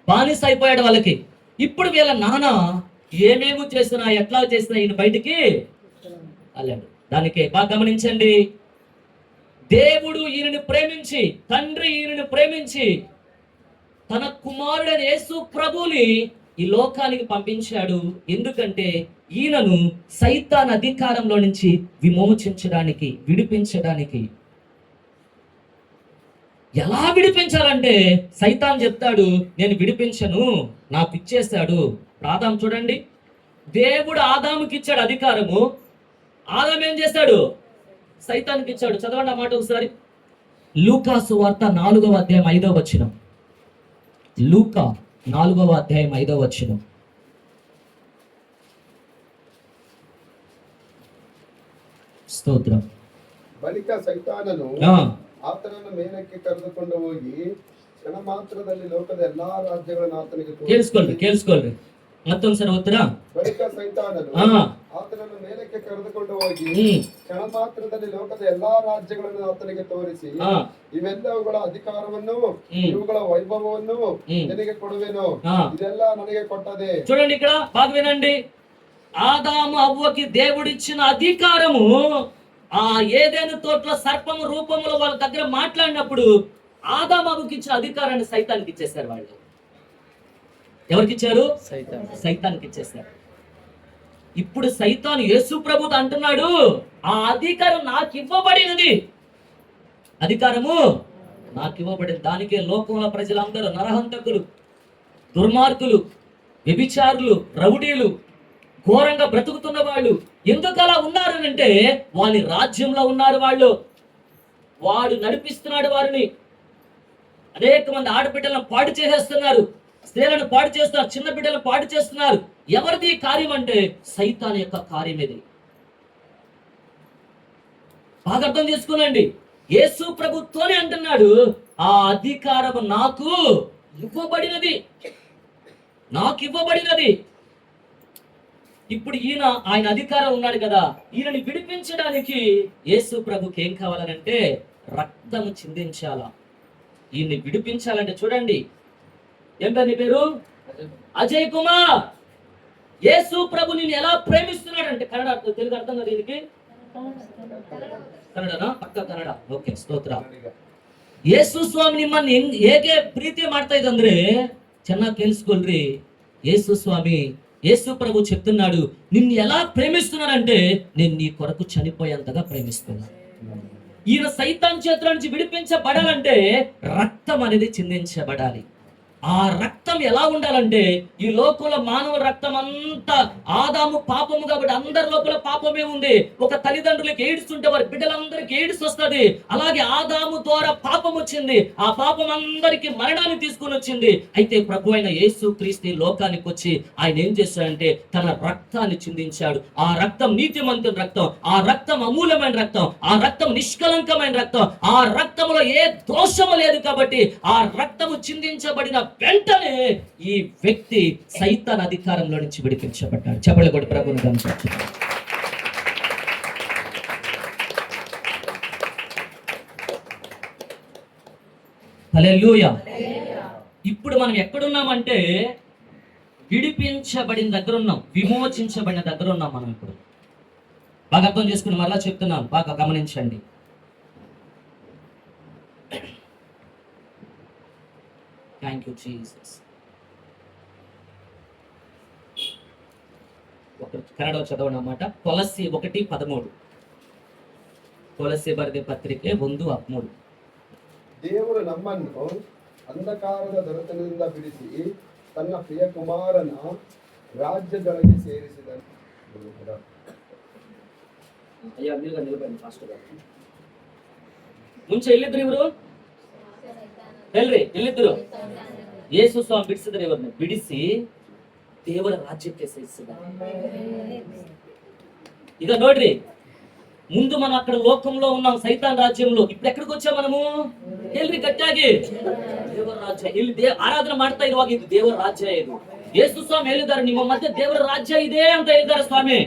బానిస అయిపోయాడు వాళ్ళకి. ఇప్పుడు వీళ్ళ నాన్న ఏమేమి చేసినా, ఎట్లా చేసినా ఈయన బయటికి వెళ్ళాడు. దానికి బాగా గమనించండి. దేవుడు ఈయనని ప్రేమించి, తండ్రి ఈయనని ప్రేమించి తన కుమారుడైన యేసు ప్రభుని ఈ లోకానికి పంపించాడు. ఎందుకంటే ఈయనను సైతాన్ అధికారంలో నుంచి విమోచించడానికి, విడిపించడానికి. ఎలా విడిపించాలంటే సైతాన్ చెప్తాడు, నేను విడిపించను, నాకు ఇచ్చేశాడు. ఆదాము చూడండి, దేవుడు ఆదాముకి ఇచ్చాడు అధికారము. ఆదాము ఏం చేశాడు? సైతానికి ఇచ్చాడు. చదవండి ఆ మాట ఒకసారి. లూకా సువార్త 4వ అధ్యాయం 5వ వచనం. లూకా 4వ అధ్యాయం 5వ వచనం. స్తోత్రం. ಬಳಿಕ ಸೈತಾನನು ಆತನನ್ನು ಮೇಲಕ್ಕೆ ಕರೆದುಕೊಂಡು ಹೋಗಿ ಕ್ಷಣ ಮಾತ್ರದಲ್ಲಿ ಲೋಕದ ಎಲ್ಲಾ ರಾಜ್ಯಗಳನ್ನು ಆತನಿಗೆ ಕೇಳಿಸ್ಕೊಳ್ರಿ ಮತ್ತೊಂದ್ಸರಿ ಓದ್ತೀರಾ? ಬಳಿಕ ಸೈತಾನನು ಆತನನ್ನು ಮೇಲಕ್ಕೆ ಕರೆದುಕೊಂಡು ಹೋಗಿ ಕ್ಷಣ ಮಾತ್ರದಲ್ಲಿ ಲೋಕದ ಎಲ್ಲಾ ರಾಜ್ಯಗಳನ್ನು ಆತನಿಗೆ ತೋರಿಸಿ, ಇವೆಲ್ಲವುಗಳ ಅಧಿಕಾರವನ್ನು, ಇವುಗಳ ವೈಭವವನ್ನು ನಿನಗೆ ಕೊಡುವೆನು, ಇದೆಲ್ಲ ನನಗೆ ಕೊಟ್ಟದೆ. చూడండి ఇక్కడ బాగా వినండి. ఆదాము అవ్వకి దేవుడిచ్చిన అధికారము, ఆ ఏదైనా తోటలో సర్పము రూపంలో వాళ్ళ దగ్గర మాట్లాడినప్పుడు ఆదాము అవ్వకి ఇచ్చిన అధికారాన్ని సైతానికి ఇచ్చేశారు. వాళ్ళు ఎవరికి ఇచ్చారు? సైతానికి ఇచ్చేశారు. ఇప్పుడు సైతాన్ యేసు ప్రభుతో అంటున్నాడు, ఆ అధికారం నాకు ఇవ్వబడినది, అధికారము నాకు ఇవ్వబడింది. దానికే లోకంలో ప్రజలందరూ నరహంతకులు, దుర్మార్గులు, వ్యభిచారులు, రౌడీలు, ఘోరంగా బ్రతుకుతున్న వాళ్ళు ఎందుకు అలా ఉన్నారు అంటే వాని రాజ్యంలో ఉన్నారు. వాడు నడిపిస్తున్నాడు వారిని. అనేక మంది ఆడబిడ్డలను పాడు చేసేస్తున్నారు, స్త్రీలను పాడు చేస్తున్నారు, చిన్న బిడ్డలను పాడు చేస్తున్నారు. ఎవరిది కార్యం అంటే సైతాన్ యొక్క కార్యం ఇది. బాగా అర్థం చేసుకోనండి. యేసు ప్రభుతోనే అంటున్నాడు, ఆ అధికారం నాకు ఇవ్వబడినది. ఇప్పుడు ఆయన అధికారం ఉన్నాడు కదా, ఈయనని విడిపించడానికి యేసు ప్రభుకి ఏం కావాలనంటే రక్తము చిందించాలా. ఈయన్ని విడిపించాలంటే చూడండి, ఏం పేరు నీ పేరు? అజయ్ కుమార్. యేసు ప్రభు నిన్ను ఎలా ప్రేమిస్తున్నాడంటే, కన్నడ తెలుగు అర్థం కదా దీనికి? ಕನ್ನಡನಾ? ಪಕ್ಕ ಕನ್ನಡ. ಓಕೆ, ಸ್ತೋತ್ರ. ಯೇಸು ಸ್ವಾಮಿ ನಿಮ್ಮನ್ನು ಹೇಗೆ ಪ್ರೀತಿ ಮಾಡ್ತಾ ಇದ್ದಂದ್ರೆ ಚೆನ್ನಾಗಿ ಕೇಳಿಸ್ಕೊಳ್ರಿ. యేసు ప్రభు చెప్తున్నాడు, నిన్ను ఎలా ప్రేమిస్తున్నానంటే నేను నీ కొరకు చనిపోయేంతగా ప్రేమిస్తున్నాను. ఈయన సైతాన్ చేతుల నుంచి విడిపించబడాలంటే రక్తం అనేది చిందించబడాలి. ఆ రక్తం ఎలా ఉండాలంటే, ఈ లోకంలో మానవ రక్తం అంతా ఆదాము పాపము కాబట్టి అందరి లోపల పాపమే ఉంది. ఒక తల్లిదండ్రులకి ఎయిడ్స్ ఉంటే వారి బిడ్డలందరికీ ఎయిడ్స్ వస్తుంది. అలాగే ఆదాము ద్వారా పాపం వచ్చింది. ఆ పాపం అందరికీ మరణాన్ని తీసుకుని వచ్చింది. అయితే ప్రభు అయిన యేసు క్రీస్తు లోకానికి వచ్చి ఆయన ఏం చేశాడంటే తన రక్తాన్ని చిందించాడు. ఆ రక్తం నీతిమంతుని రక్తం, ఆ రక్తం అమూల్యమైన రక్తం, ఆ రక్తం నిష్కలంకమైన రక్తం, ఆ రక్తంలో ఏ దోషము లేదు. కాబట్టి ఆ రక్తము చిందించబడిన వెంటనే ఈ వ్యక్తి సైతాన్ అధికారంలో నుంచి విడిపించబడ్డాడు. చెప్పలు కూడా ప్రభువుని గమనించండి. హల్లెలూయా. ఇప్పుడు మనం ఎక్కడున్నామంటే విడిపించబడిన దగ్గర ఉన్నాం, విమోచించబడిన దగ్గర ఉన్నాం మనం ఇప్పుడు. బాగా అర్థం చేసుకుని మరలా చెప్తున్నాను, బాగా గమనించండి. Thank you Jesus. ఒక కన్నడ చదవడం అన్నమాట. కొలస్సి 1:13. ಕೊಲಸ್ಸೆ ಬರೆದ ಪತ್ರಿಕೆ 1:13. ದೇವರು ನಮ್ಮನ್ನು ಅಂಧಕಾರದ ದೊರೆತನದಿಂದ ಬಿಡಿಸಿ ತನ್ನ ಪ್ರಿಯ ಕುಮಾರನ ರಾಜ್ಯದೊಳಗೆ ಸೇರಿಸಿದನು. ಅಯ್ಯ ನೀವು ನಿಲ್ಬನ್ನಿ ಪಾಸ್ಟರ್ గారు. ಮುಂಚೆ ಎಲ್ಲಿದ್ರು ಇವರು? ಹೇಳ್ರಿ, ಎಲ್ಲಿದ್ರು? ಯೇಸು ಸ್ವಾಮಿ ಬಿಡಿಸಿದ್ರೆ ಇವ್ರನ್ನ ಬಿಡಿಸಿ ದೇವರ ರಾಜ್ಯಕ್ಕೆ ಸೇರಿಸಿದ್ದಾರೆ. ಈಗ ನೋಡ್ರಿ, ముందు మనం అక్కడ లోకంలో ఉన్నాం, సైతాన్ రాజ్యంలో. ఇప్పుడు ఎక్కడికి వచ్చాం మనము? ಹೇಳ್ರಿ ಗಟ್ಟಿಯಾಗಿ, ದೇವರ ರಾಜ್ಯ. ಇಲ್ಲಿ ಆರಾಧನೆ ಮಾಡ್ತಾ ಇರುವಾಗ ಇದು ದೇವರ ರಾಜ್ಯ. ಇದು ಯೇಸು ಸ್ವಾಮಿ ಹೇಳಿದ್ದಾರೆ, ನಿಮ್ಮ ಮಧ್ಯೆ ದೇವರ ರಾಜ್ಯ ಇದೆ ಅಂತ ಹೇಳಿದ್ದಾರೆ ಸ್ವಾಮಿ.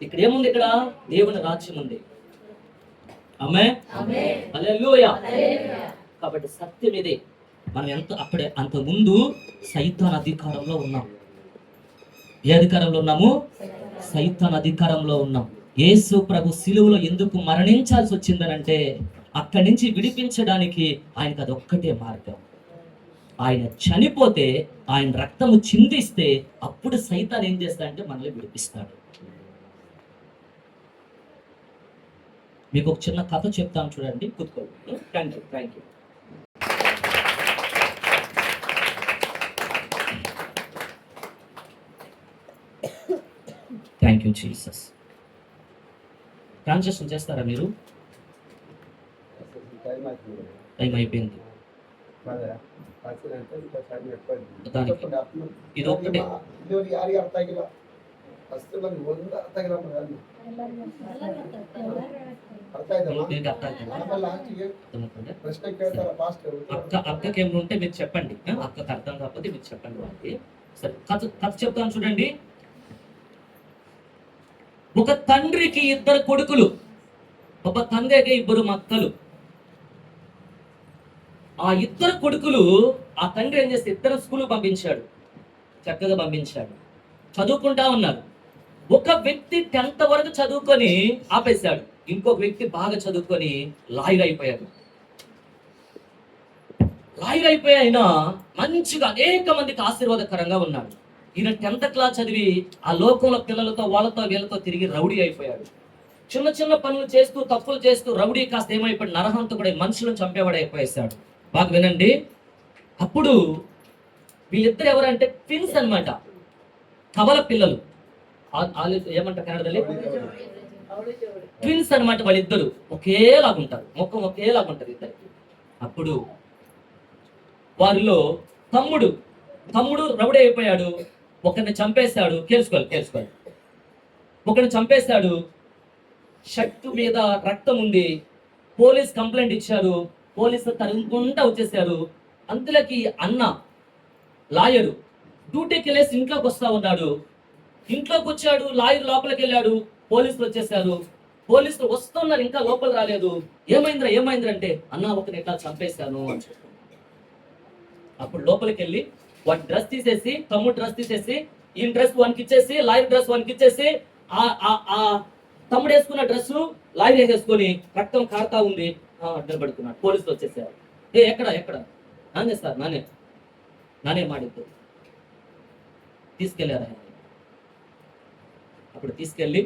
ఇక్కడ ఏముంది? ఇక్కడ దేవుని రాజ్యం ఉంది. ఆమేన్, హల్లెలూయా. కాబట్టి సత్యం ఇదే. మనం అప్పుడే అంత ముందు సైతాన్ అధికారంలో ఉన్నాం. ఏ అధికారంలో ఉన్నాము? సైతాన్ అధికారంలో ఉన్నాం. యేసు ప్రభు సిలువలో ఎందుకు మరణించాల్సి వచ్చిందనంటే అక్కడి నుంచి విడిపించడానికి ఆయనకు అదొక్కటే మార్గం. ఆయన చనిపోతే, ఆయన రక్తము చిందిస్తే అప్పుడు సైతాన్ ఏం చేస్తాడంటే మనల్ని విడిపిస్తాడు. మీకు ఒక చిన్న కథ చెప్తాను, చూడండి, కూర్చోండి. Thank you. Thank you Jesus. Transaction చేస్తారా మీరు? టైం అయిపోయింది. ఇది ఒక్కటే. అక్కకి ఏమి ఉంటే మీరు చెప్పండి, అక్కకి అర్థం కాకపోతే మీరు చెప్పండి వాళ్ళకి. సరే, కథ చెప్తాను చూడండి. ఒక తండ్రికి 2 కొడుకులు, ఒక తండ్రికి 2 మక్కలు. ఆ 2 కొడుకులు, ఆ తండ్రి ఏం చేస్తే 2 స్కూల్ పంపించాడు, చక్కగా పంపించాడు, చదువుకుంటా ఉన్నారు. ఒక వ్యక్తి 10th వరకు చదువుకొని ఆపేశాడు, ఇంకొక వ్యక్తి బాగా చదువుకొని లాయర్ అయిపోయాడు. లాయర్ అయిపోయి ఆయన మంచిగా అనేక మందికి ఆశీర్వాదకరంగా ఉన్నాడు. ఈయన 10th క్లాస్ చదివి ఆ లోకంలో పిల్లలతో వాళ్ళతో వీళ్ళతో తిరిగి రౌడీ అయిపోయాడు. చిన్న చిన్న పనులు చేస్తూ, తప్పులు చేస్తూ రౌడీ కాస్త ఏమైపోయాడు, నరహంతకుడై మనుషులను చంపేవాడైపోయేశాడు. బాగా వినండి. అప్పుడు వీళ్ళిద్దరు ఎవరంటే ట్విన్స్ అన్నమాట, కవల పిల్లలు. ఏమంటారు కన్నడದಲ್ಲಿ? ట్విన్స్ అన్నమాట. వాళ్ళిద్దరు ఒకేలాగుంటారు, ముఖం ఒకేలాగుంటది ఇద్దరికి. అప్పుడు వారిలో తమ్ముడు రౌడీ అయిపోయాడు, ఒకరిని చంపేశాడు. కేసుకోవాలి. ఒకరిని చంపేశాడు, షర్టు మీద రక్తం ఉంది. పోలీస్ కంప్లైంట్ ఇచ్చారు, పోలీసులు తరుముకుంటా వచ్చేసారు. అంతలోకి అన్న లాయరు డ్యూటీకి వెళ్ళేసి ఇంట్లోకి వస్తా ఉన్నాడు. ఇంట్లోకి వచ్చాడు, లాయర్ లోపలికి వెళ్ళాడు, పోలీసులు వచ్చేసారు. పోలీసులు వస్తున్నారు, ఇంకా లోపల రాలేదు. ఏమైందిరా అంటే, అన్న ఒకరిని ఇట్లా చంపేశాను అని చెప్పారు. అప్పుడు లోపలికి వెళ్ళి వాటి డ్రెస్ తీసేసి, తమ్ముడు డ్రెస్ తీసేసి, ఈ డ్రెస్ వానికి ఇచ్చేసి, లాయర్ డ్రెస్ వానికి ఇచ్చేసి, ఆ తమ్ముడు వేసుకున్న డ్రెస్ లాయర్ వేసేసుకొని రక్తం కారుతా ఉంది, నిలబడుకున్నాడు. పోలీసులు వచ్చేసారు. ఎక్కడ నానే సార్, నానే మాడిద్దు. తీసుకెళ్లారు. అప్పుడు తీసుకెళ్ళి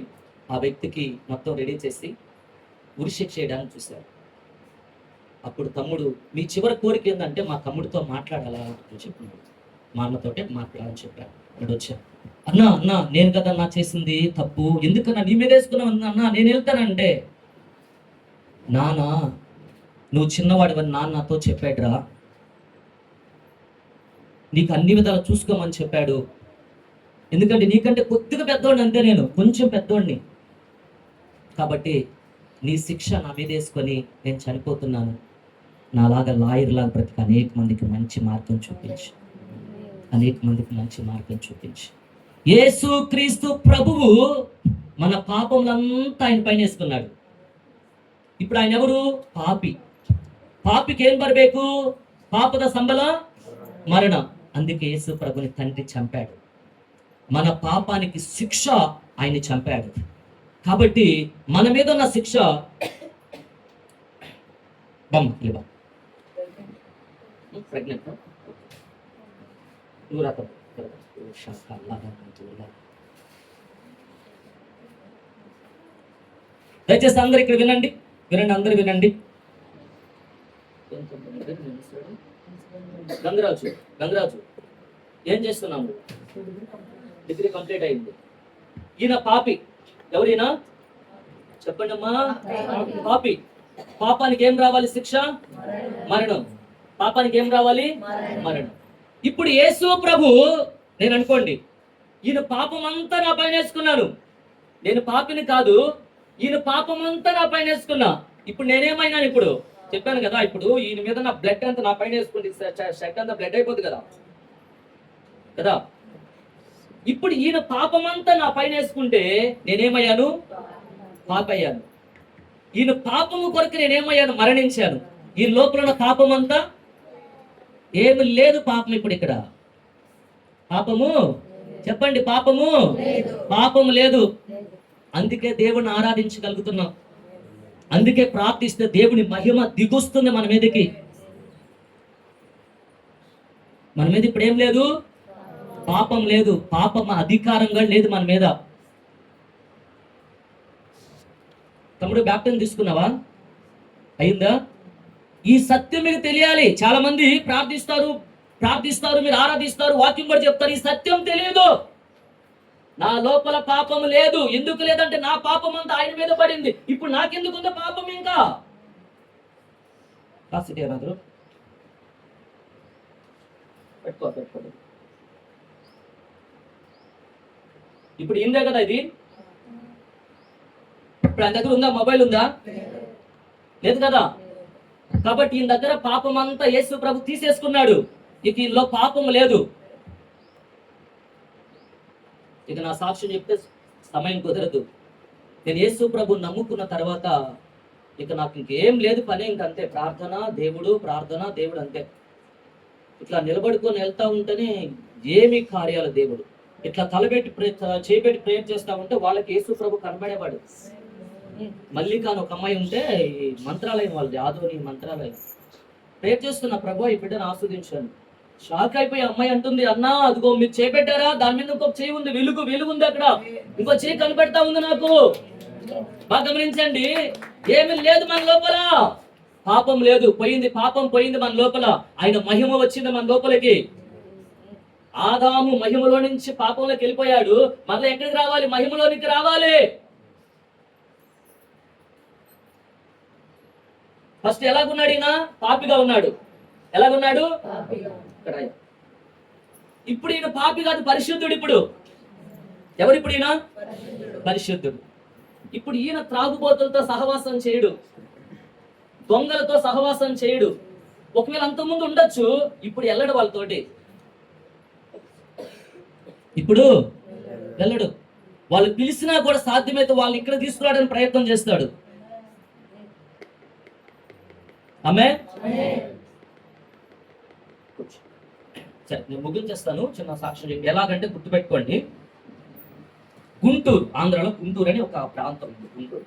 ఆ వ్యక్తికి మొత్తం రెడీ చేసి ఉరిశిక్ష చేయడానికి చూశారు. అప్పుడు తమ్ముడు, మీ చివరి కోరిక ఏంటంటే మా తమ్ముడితో మాట్లాడాలా అని చెప్పినాడు. మా అన్నతోటే మాట్లాడాలని చెప్పాడు. ఇప్పుడు వచ్చాను, అన్నా నేను కదన్నా చేసింది తప్పు, ఎందుకన్నా నీ మీద వేసుకున్నావు అన్నా, నేను వెళ్తానంటే, నాన్న నువ్వు చిన్నవాడివని నాన్నతో చెప్పాడురా, నీకు అన్ని విధాలు చూసుకోమని చెప్పాడు. ఎందుకంటే నీకంటే కొద్దిగా పెద్దోడిని, అంతే, నేను కొంచెం పెద్దోడిని. కాబట్టి నీ శిక్ష నా మీద వేసుకొని నేను చనిపోతున్నాను. నాలాగా లాయర్ లాగా బ్రతికి అనేక మందికి మంచి మార్గం చూపించి యేసు క్రీస్తు ప్రభువు మన పాపములంతా ఆయన పైన వేసుకున్నాడు. ఇప్పుడు ఆయన ఎవరు? పాపికి ఏం బరಬೇಕು? ಪಾಪದ ಸಂಬಳ మరణం. అందుకే యేసు ప్రభుని తండ్రి చంపాడు. మన పాపానికి శిక్ష ఆయన్ని చంపాడు. కాబట్టి మన మీద ఉన్న శిక్ష ప్రెగ్నెంట్ దయచేసి అందరు ఇక్కడ వినండి, అందరు వినండి. గంగరాజు ఏం చేస్తున్నాము? డిగ్రీ కంప్లీట్ అయింది. ఈయన పాపి. ఎవరైనా చెప్పండి అమ్మా. పాపి. పాపానికి ఏం రావాలి? శిక్ష, మరణం. పాపానికి ఏం రావాలి? మరణం. ఇప్పుడు యేసు ప్రభు, నేను అనుకోండి, ఈయన పాపం అంతా నా పైన వేసుకున్నాను. నేను పాపిని కాదు, ఈయన పాపం అంతా నా పైన వేసుకున్నా. ఇప్పుడు నేనేమైనాను? ఇప్పుడు చెప్పాను కదా, ఇప్పుడు ఈయన మీద నా బ్లడ్ అంతా నా పైన వేసుకుంటే షర్ట్ అంతా బ్లడ్ అయిపోతుంది కదా కదా. ఇప్పుడు ఈయన పాపం అంతా నా పైన వేసుకుంటే నేనేమయ్యాను? పాపయ్యాను. ఈయన పాపము కొరకు నేనేమయ్యాను? మరణించాను. ఈ లోపల ఉన్న పాపం అంతా ఏమి లేదు. పాపం ఇప్పుడు ఇక్కడ పాపము, చెప్పండి, పాపము లేదు. అందుకే దేవుని ఆరాధించగలుగుతున్నాం. అందుకే ప్రార్థిస్తే దేవుని మహిమ దిగొస్తుంది మన మీదకి. మన మీద ఇప్పుడు ఏం లేదు? పాపం లేదు. పాపం అధికారంగా లేదు మన మీద. తమ్ముడు బ్యాప్టిజం తీసుకున్నావా? అయిందా? ఈ సత్యం మీకు తెలియాలి. చాలా మంది ప్రార్థిస్తారు, మీరు ఆరాధిస్తారు, వాక్యం కూడా చెప్తారు. ఈ సత్యం తెలియదు. నా లోపల పాపం లేదు. ఎందుకు లేదంటే నా పాపం అంతా ఆయన మీద పడింది. ఇప్పుడు నాకెందుకుందో పాపం? ఇంకా పెట్టుకో. ఇప్పుడు ఇందే కదా ఇది. ఇప్పుడు ఆయన దగ్గర ఉందా? మొబైల్ ఉందా? లేదు కదా. కాబట్టి ఈయన దగ్గర పాపం అంతా యేసు ప్రభు తీసేసుకున్నాడు. ఇక ఈయనలో పాపం లేదు. ఇక నా సాక్ష్యం చెప్తే సమయం కుదరదు. నేను యేసు ప్రభు నమ్ముకున్న తర్వాత ఇక నాకు ఇంకేం లేదు పని. ఇంకంతే ప్రార్థన దేవుడు అంతే. ఇట్లా నిలబడుకొని వెళ్తా ఉంటేనే ఏమి కార్యాలు దేవుడు. ఇట్లా తలబెట్టి చేపెట్టి ప్రేయర్ చేస్తా ఉంటే వాళ్ళకి యేసు ప్రభు కనబడేవాడు. మల్లిక అని ఒక అమ్మాయి ఉంటే, ఈ మంత్రాలయం వాళ్ళు, యాదోని మంత్రాలయం, ప్రేయర్ చేస్తున్న ప్రభు ఈ బిడ్డను ఆస్వాదించాను. షాక్ అయిపోయి అమ్మాయి అంటుంది, అన్నా అదిగో మీరు చేపెట్టారా, దాని మీద ఇంకొక చేయి ఉంది, వెలుగుంది అక్కడ, ఇంకో చేయి కనిపెడతా ఉంది నాకు. బాగా గమనించండి, ఏమి లేదు మన లోపల. పాపం లేదు, పాపం పోయింది మన లోపల. ఆయన మహిమ వచ్చింది మన లోపలికి. ఆదాము మహిమలో నుంచి పాపంలోకి వెళ్ళిపోయాడు. మళ్ళీ ఎక్కడికి రావాలి? మహిమలోనికి రావాలి. ఫస్ట్ ఎలాగున్నాడు? ఈయన పాపిగా ఉన్నాడు. ఎలాగున్నాడు? ఇప్పుడు ఈయన పాపి కాదు, పరిశుద్ధుడు. ఇప్పుడు ఎవరిప్పుడు? ఈయన పరిశుద్ధుడు. ఇప్పుడు ఈయన త్రాగుబోతులతో సహవాసం చేయడు, దొంగలతో సహవాసం చేయడు. ఒకవేళ అంతకుముందు ఉండొచ్చు, ఇప్పుడు వెళ్ళడు వాళ్ళతోటి. ఇప్పుడు వెళ్ళడు. వాళ్ళు పిలిచినా కూడా సాధ్యమైతే వాళ్ళని ఇక్కడ తీసుకురావడానికి ప్రయత్నం చేస్తాడు. ఆమేన్. సరే, నేను ముగించేస్తాను. చిన్న సాక్ష్యం ఎలాగంటే గుర్తుపెట్టుకోండి. గుంటూరు, ఆంధ్రాలో గుంటూరు అని ఒక ప్రాంతం ఉంది. గుంటూరు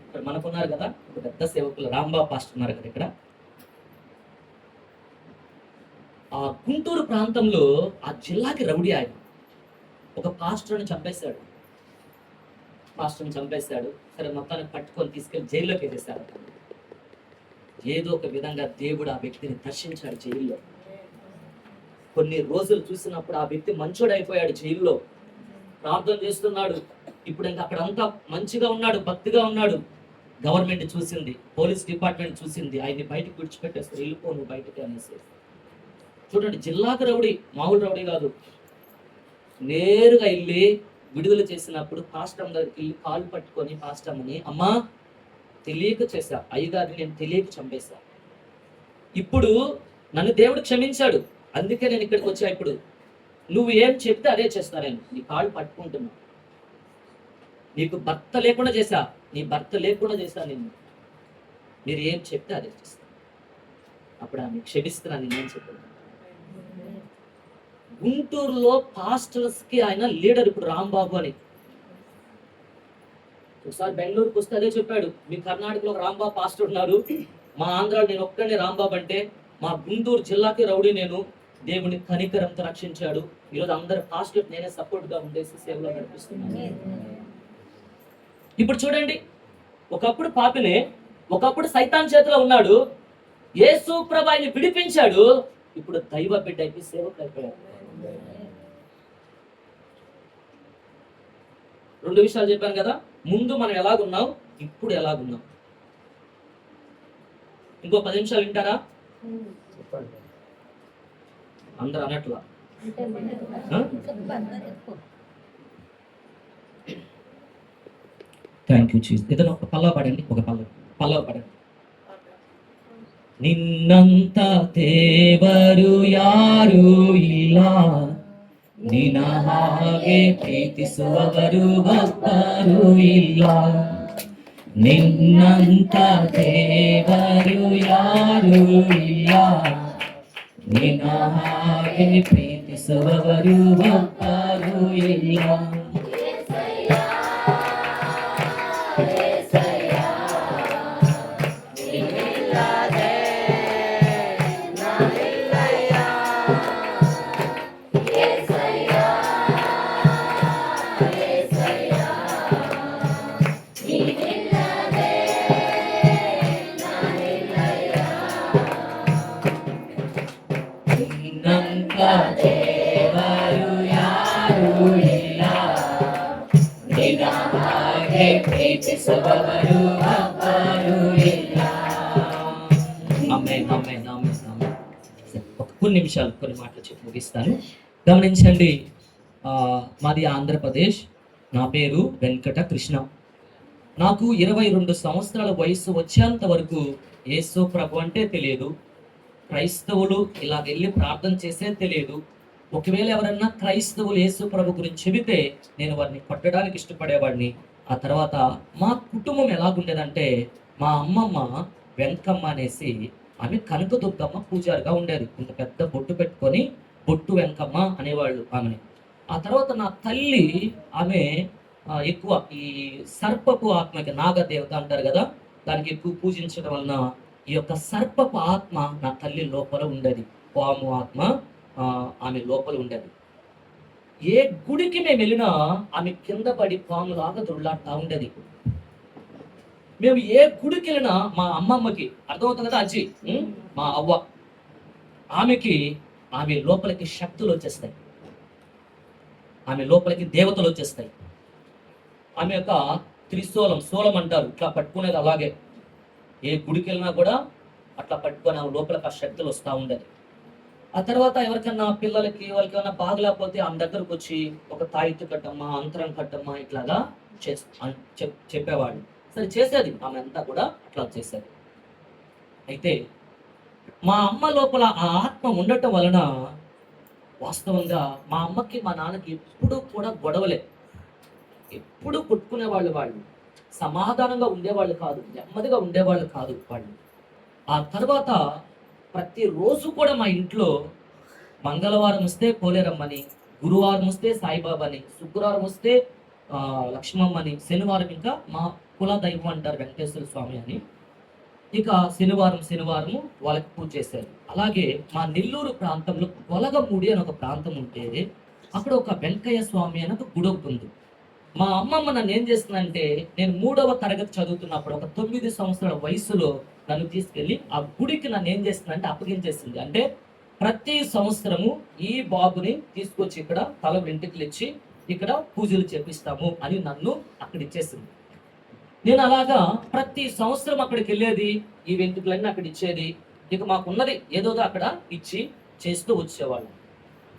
ఇక్కడ మనకున్నారు కదా ఒక పెద్ద సేవకులు, రాంబాబు పాస్టర్ ఉన్నారు కదా ఇక్కడ. ఆ గుంటూరు ప్రాంతంలో ఆ జిల్లాకి రౌడీ ఆయన ఒక పాస్టర్ని చంపేశాడు. సరే, మొత్తానికి పట్టుకొని తీసుకెళ్లి జైల్లోకి వేసేశాడు. ఏదో ఒక విధంగా దేవుడు ఆ వ్యక్తిని దర్శించాడు జైల్లో. కొన్ని రోజులు చూసినప్పుడు ఆ వ్యక్తి మంచోడు అయిపోయాడు. జైల్లో ప్రార్థన చేస్తున్నాడు. ఇప్పుడు ఇంకా అక్కడ అంతా మంచిగా ఉన్నాడు, భక్తిగా ఉన్నాడు. గవర్నమెంట్ చూసింది, పోలీస్ డిపార్ట్మెంట్ చూసింది, ఆయన్ని బయటకు విడిచిపెట్టేస్తారు. వెళ్ళిపో నువ్వు బయటకి అనేసి. చూడండి, జిల్లాకు రౌడీ, మామూలు రౌడీ కాదు. నేరుగా వెళ్ళి విడుదల చేసినప్పుడు పాస్టమ్ దగ్గరికి వెళ్ళి కాలు పట్టుకొని, పాస్టమ్ని, అమ్మా తెలియక చేశా, అయ్యగారిని నేను తెలియక చంపేశా. ఇప్పుడు నన్ను దేవుడు క్షమించాడు, అందుకే నేను ఇక్కడికి వచ్చా. ఇప్పుడు నువ్వు ఏం చెప్తే అదే చేస్తా. నేను నీ కాళ్ళు పట్టుకుంటున్నా. నీకు భర్త లేకుండా చేశా, నీ భర్త లేకుండా చేశా. నేను మీరు ఏం చెప్తే అదే చేస్తా. అప్పుడు ఆమె క్షమిస్తున్నాను నేను చెప్పాను. గుంటూరులో పాస్టర్స్ కి ఆయన లీడర్ ఇప్పుడు రాంబాబు అని. ఒకసారి బెంగళూరుకి వస్తే అదే చెప్పాడు, మీ కర్ణాటకలో ఒక రాంబాబు పాస్టర్ ఉన్నారు, మా ఆంధ్రాలో నేను ఒక్కడే రాంబాబు అంటే, మా గుంటూరు జిల్లాకి రౌడీ నేను, దేవుని కనికరంతో రక్షించాడు. ఈరోజు అందరు పాస్టర్ నేనే సపోర్ట్ గా ఉండేసి సేవలో నడిపిస్తున్నాను. ఇప్పుడు చూడండి, ఒకప్పుడు పాపినే, ఒకప్పుడు సైతాన్ చేతిలో ఉన్నాడు, యేసు ప్రభు ఆయన్ని విడిపించాడు, ఇప్పుడు దైవ బిడ్డ అయిపోయి సేవకు అయిపోయాడు. రెండు విషయాలు చెప్పాను కదా, ముందు మనం ఎలాగున్నాం, ఇప్పుడు ఎలాగున్నాం. ఇంకో 10 నిమిషాలు వింటారా? అందరు అన్నట్లా. Thank you cheese. ఏదైనా ఒక పల్లవ పడండి, ఒక పల్లవ పడండి. ನಿನ್ನಂತ ದೇವರು ಯಾರೂ ಇಲ್ಲ, ನಿನ್ನ ಹಾಗೆ ಪ್ರೀತಿಸುವವರು ಭಕ್ತರು ಇಲ್ಲ. ನಿನ್ನಂತ ದೇವರು ಯಾರೂ ಇಲ್ಲ, ನಿನ್ನ ಹಾಗೆ ಪ್ರೀತಿಸುವವರು ಭಕ್ತರು ಇಲ್ಲ. కొన్ని నిమిషాలు కొన్ని మాటలు చెప్పి ముగిస్తాను, గమనించండి. మాది ఆంధ్రప్రదేశ్. నా పేరు వెంకట కృష్ణ. నాకు 22 సంవత్సరాల వయసు వచ్చేంత వరకు యేసు ప్రభు అంటే తెలియదు, క్రైస్తవులు ఇలా వెళ్ళి ప్రార్థన చేసే తెలియదు. ఒకవేళ ఎవరన్నా క్రైస్తవులు యేసు ప్రభు గురించి చెబితే నేను వారిని కొట్టడానికి ఇష్టపడేవాడిని. ఆ తర్వాత మా కుటుంబం ఎలాగుండేదంటే, మా అమ్మమ్మ వెంకమ్మ అనేసి, ఆమె కనకదుర్గమ్మ పూజారిగా ఉండేది. ఇంత పెద్ద బొట్టు పెట్టుకొని బొట్టు వెంకమ్మ అనేవాళ్ళు ఆమెని. ఆ తర్వాత నా తల్లి, ఆమె ఎక్కువ ఈ సర్పపు ఆత్మకి, నాగదేవత అంటారు కదా, దానికి ఎక్కువ పూజించడం వలన ఈ యొక్క సర్పపు ఆత్మ నా తల్లి లోపల ఉండేది. పాము ఆత్మ ఆమె లోపల ఉండేది. ఏ గుడికి మేము వెళ్ళినా ఆమె కింద పడి పాములాగా దొరులాడుతూ ఉండేది. మేము ఏ గుడికి వెళ్ళినా మా అమ్మమ్మకి, అర్థమవుతుంది కదా అజ్జి, మా అవ్వ, ఆమె లోపలికి శక్తులు వచ్చేస్తాయి, ఆమె లోపలికి దేవతలు వచ్చేస్తాయి. ఆమె యొక్క శూలం అంటారు, ఇట్లా పట్టుకునేది. అలాగే ఏ గుడికి వెళ్ళినా కూడా అట్లా పట్టుకొని ఆమె లోపలికి ఆ శక్తులు వస్తూ ఉండేది. ఆ తర్వాత ఎవరికన్నా పిల్లలకి వాళ్ళకి ఏమైనా బాగలేకపోతే ఆమె దగ్గరకు వచ్చి ఒక తాయిత్తు కట్టమ్మా, అంతరం కట్టమ్మా, ఇట్లాగా చెప్పేవాళ్ళు. సరే చేసేది, ఆమె అంతా కూడా అట్లా చేసేది. అయితే మా అమ్మ లోపల ఆ ఆత్మ ఉండటం వలన వాస్తవంగా మా అమ్మకి మా నాన్నకి ఎప్పుడూ కూడా గొడవలే, ఎప్పుడు కొట్టుకునేవాళ్ళు. వాళ్ళు సమాధానంగా ఉండేవాళ్ళు కాదు, నెమ్మదిగా ఉండేవాళ్ళు కాదు వాళ్ళు. ఆ తర్వాత ప్రతిరోజు కూడా మా ఇంట్లో మంగళవారం వస్తే పోలేరమ్మని, గురువారం వస్తే సాయిబాబాని, శుక్రవారం వస్తే లక్ష్మమ్మని, శనివారం ఇంకా మా కుల దైవం అంటారు వెంకటేశ్వర స్వామి అని, ఇక శనివారం వాళ్ళకి పూజ చేశారు. అలాగే మా నెల్లూరు ప్రాంతంలో గొలగమూడి అని ఒక ప్రాంతం ఉంటే అక్కడ ఒక వెంకయ్య స్వామి అని ఒక గుడి ఒకటి ఉంది. మా అమ్మమ్మ నన్ను ఏం చేస్తుందంటే, నేను 3వ తరగతి చదువుతున్నప్పుడు ఒక 9 సంవత్సరాల వయసులో నన్ను తీసుకెళ్ళి ఆ గుడికి నన్ను ఏం చేస్తుందంటే అప్పగించేసింది. అంటే ప్రతి సంవత్సరము ఈ బాబుని తీసుకొచ్చి ఇక్కడ తల వెంట్రుకలు ఇచ్చి ఇక్కడ పూజలు చేపిస్తాము అని నన్ను అక్కడ ఇచ్చేసింది. నేను అలాగా ప్రతి సంవత్సరం అక్కడికి వెళ్ళేది, ఈ వెంట్రుకలన్నీ అక్కడ ఇచ్చేది. ఇక మాకున్నది ఏదో అక్కడ ఇచ్చి చేస్తూ వచ్చేవాళ్ళు.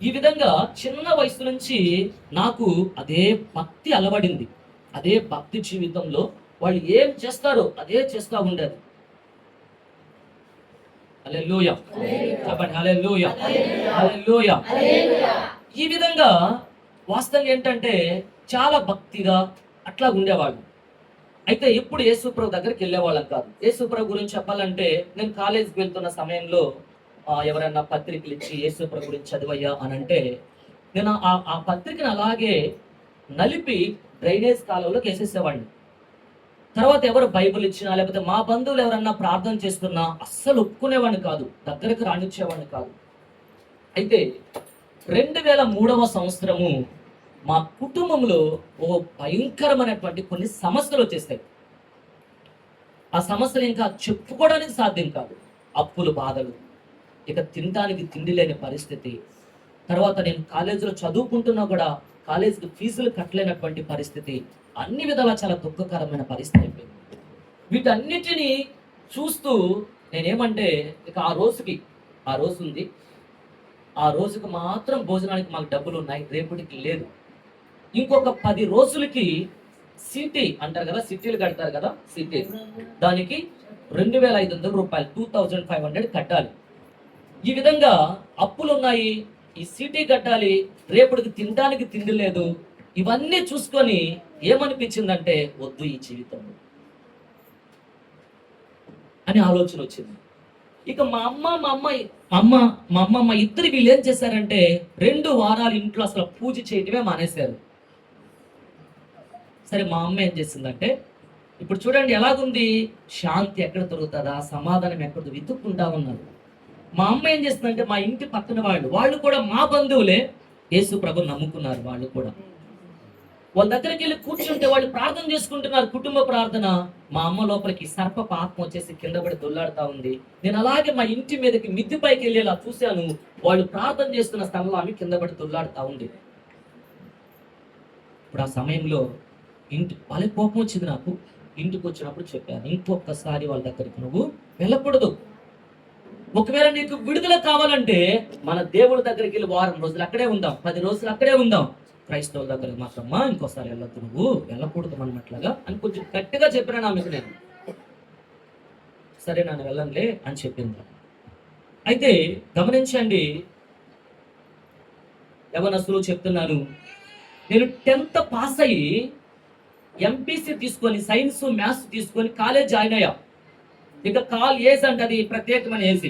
ఈ విధంగా చిన్న వయసు నుంచి నాకు అదే భక్తి అలవడింది. అదే భక్తి జీవితంలో వాళ్ళు ఏం చేస్తారో అదే చేస్తూ ఉండేది. హల్లెలూయా చెప్పండి, హల్లెలూయా హల్లెలూయా. ఈ విధంగా వాస్తవం ఏంటంటే చాలా భక్తిగా అట్లా ఉండేవాళ్ళు. అయితే ఎప్పుడు యేసుప్రభు దగ్గరికి వెళ్ళేవాళ్ళం కాదు. యేసుప్రభు గురించి చెప్పాలంటే నేను కాలేజీకి వెళ్తున్న సమయంలో ఎవరైనా పత్రికలు ఇచ్చి యేసుప్రభు గురించి చదివయ్యా అని అంటే నేను ఆ పత్రికను అలాగే నలిపి డ్రైనేజ్ కాలువలోకి వేసేసేవాడిని. తర్వాత ఎవరు బైబిల్ ఇచ్చినా లేకపోతే మా బంధువులు ఎవరన్నా ప్రార్థన చేస్తున్నా అస్సలు ఒప్పుకునేవాడిని కాదు, దగ్గరకు రానిచ్చేవాడిని కాదు. అయితే 2003వ సంవత్సరము మా కుటుంబంలో ఓ భయంకరమైనటువంటి కొన్ని సమస్యలు వచ్చేస్తాయి. ఆ సమస్యలు ఇంకా చెప్పుకోవడానికి సాధ్యం కాదు. అప్పులు, బాధలు, ఇక తినడానికి తిండి లేని పరిస్థితి. తర్వాత నేను కాలేజీలో చదువుకుంటున్నా కూడా కాలేజీకి ఫీజులు కట్టలేనటువంటి పరిస్థితి. అన్ని విధాలా చాలా దుఃఖకరమైన పరిస్థితి అయిపోయింది. వీటన్నిటిని చూస్తూ నేనేమంటే ఇక ఆ రోజు ఉంది, ఆ రోజుకి మాత్రం భోజనానికి మాకు డబ్బులు ఉన్నాయి, రేపటికి లేదు. ఇంకొక 10 రోజులకి సిటీ అంటారు కదా, సిటీలు కడతారు కదా, సిటీ దానికి 2,500 రూపాయలు 2,500 కట్టాలి. ఈ విధంగా అప్పులు ఉన్నాయి, ఈ సిటీ కట్టాలి, రేపటికి తినడానికి తిండి లేదు. ఇవన్నీ చూసుకొని ఏమనిపించిందంటే వద్దు ఈ జీవితం అని ఆలోచన వచ్చింది. ఇక మా అమ్మమ్మ ఇద్దరు వీళ్ళు ఏం చేశారంటే 2 వారాలు ఇంట్లో అసలు పూజ చేయటమే మానేశారు. సరే మా అమ్మ ఏం చేసిందంటే ఇప్పుడు చూడండి ఎలాగుంది, శాంతి ఎక్కడ దొరుకుతుందా, సమాధానం ఎక్కడ వెతుక్కుంటా ఉన్నారు. మా అమ్మ ఏం చేస్తుందంటే మా ఇంటి పక్కన వాళ్ళు కూడా మా బంధువులే, యేసు ప్రభు నమ్ముకున్నారు. వాళ్ళు కూడా వాళ్ళ దగ్గరికి వెళ్ళి కూర్చుంటే వాళ్ళు ప్రార్థన చేసుకుంటున్నారు, కుటుంబ ప్రార్థన. మా అమ్మ లోపలికి సర్ప ఆత్మ వచ్చేసి కింద పడి దొల్లాడుతా ఉంది. నేను అలాగే మా ఇంటి మీదకి మిద్ది పైకి వెళ్ళేలా చూశాను. వాళ్ళు ప్రార్థన చేస్తున్న స్థలంలో ఆమె కింద పడి దొల్లాడుతా ఉంది. ఇప్పుడు ఆ సమయంలో వాళ్ళ కోపం వచ్చింది నాకు. ఇంటికి వచ్చినప్పుడు చెప్పాను, ఇంకొకసారి వాళ్ళ దగ్గరికి నువ్వు వెళ్ళకూడదు. ఒకవేళ నీకు విడుదల కావాలంటే మన దేవుడి దగ్గరికి వెళ్ళి వారం రోజులు అక్కడే ఉందాం, 10 రోజులు అక్కడే ఉందాం. క్రైస్తవుల దగ్గరికి మాత్రమ్మా ఇంకోసారి వెళ్ళొద్దు, నువ్వు వెళ్ళకూడదు అన్నట్లుగా అని కొంచెం గట్టిగా చెప్పినా ఆమెకు నేను. సరే నన్ను వెళ్ళనులే అని చెప్పింది. అయితే గమనించండి, యవనస్తులు చెప్తున్నాను, నేను 10th పాస్ అయ్యి ఎంపీసీ తీసుకొని సైన్స్ మ్యాథ్స్ తీసుకొని కాలేజ్ జాయిన్ అయ్యా. ఇక ఏజ్ అంటే అది ప్రత్యేకమైన ఏజ్.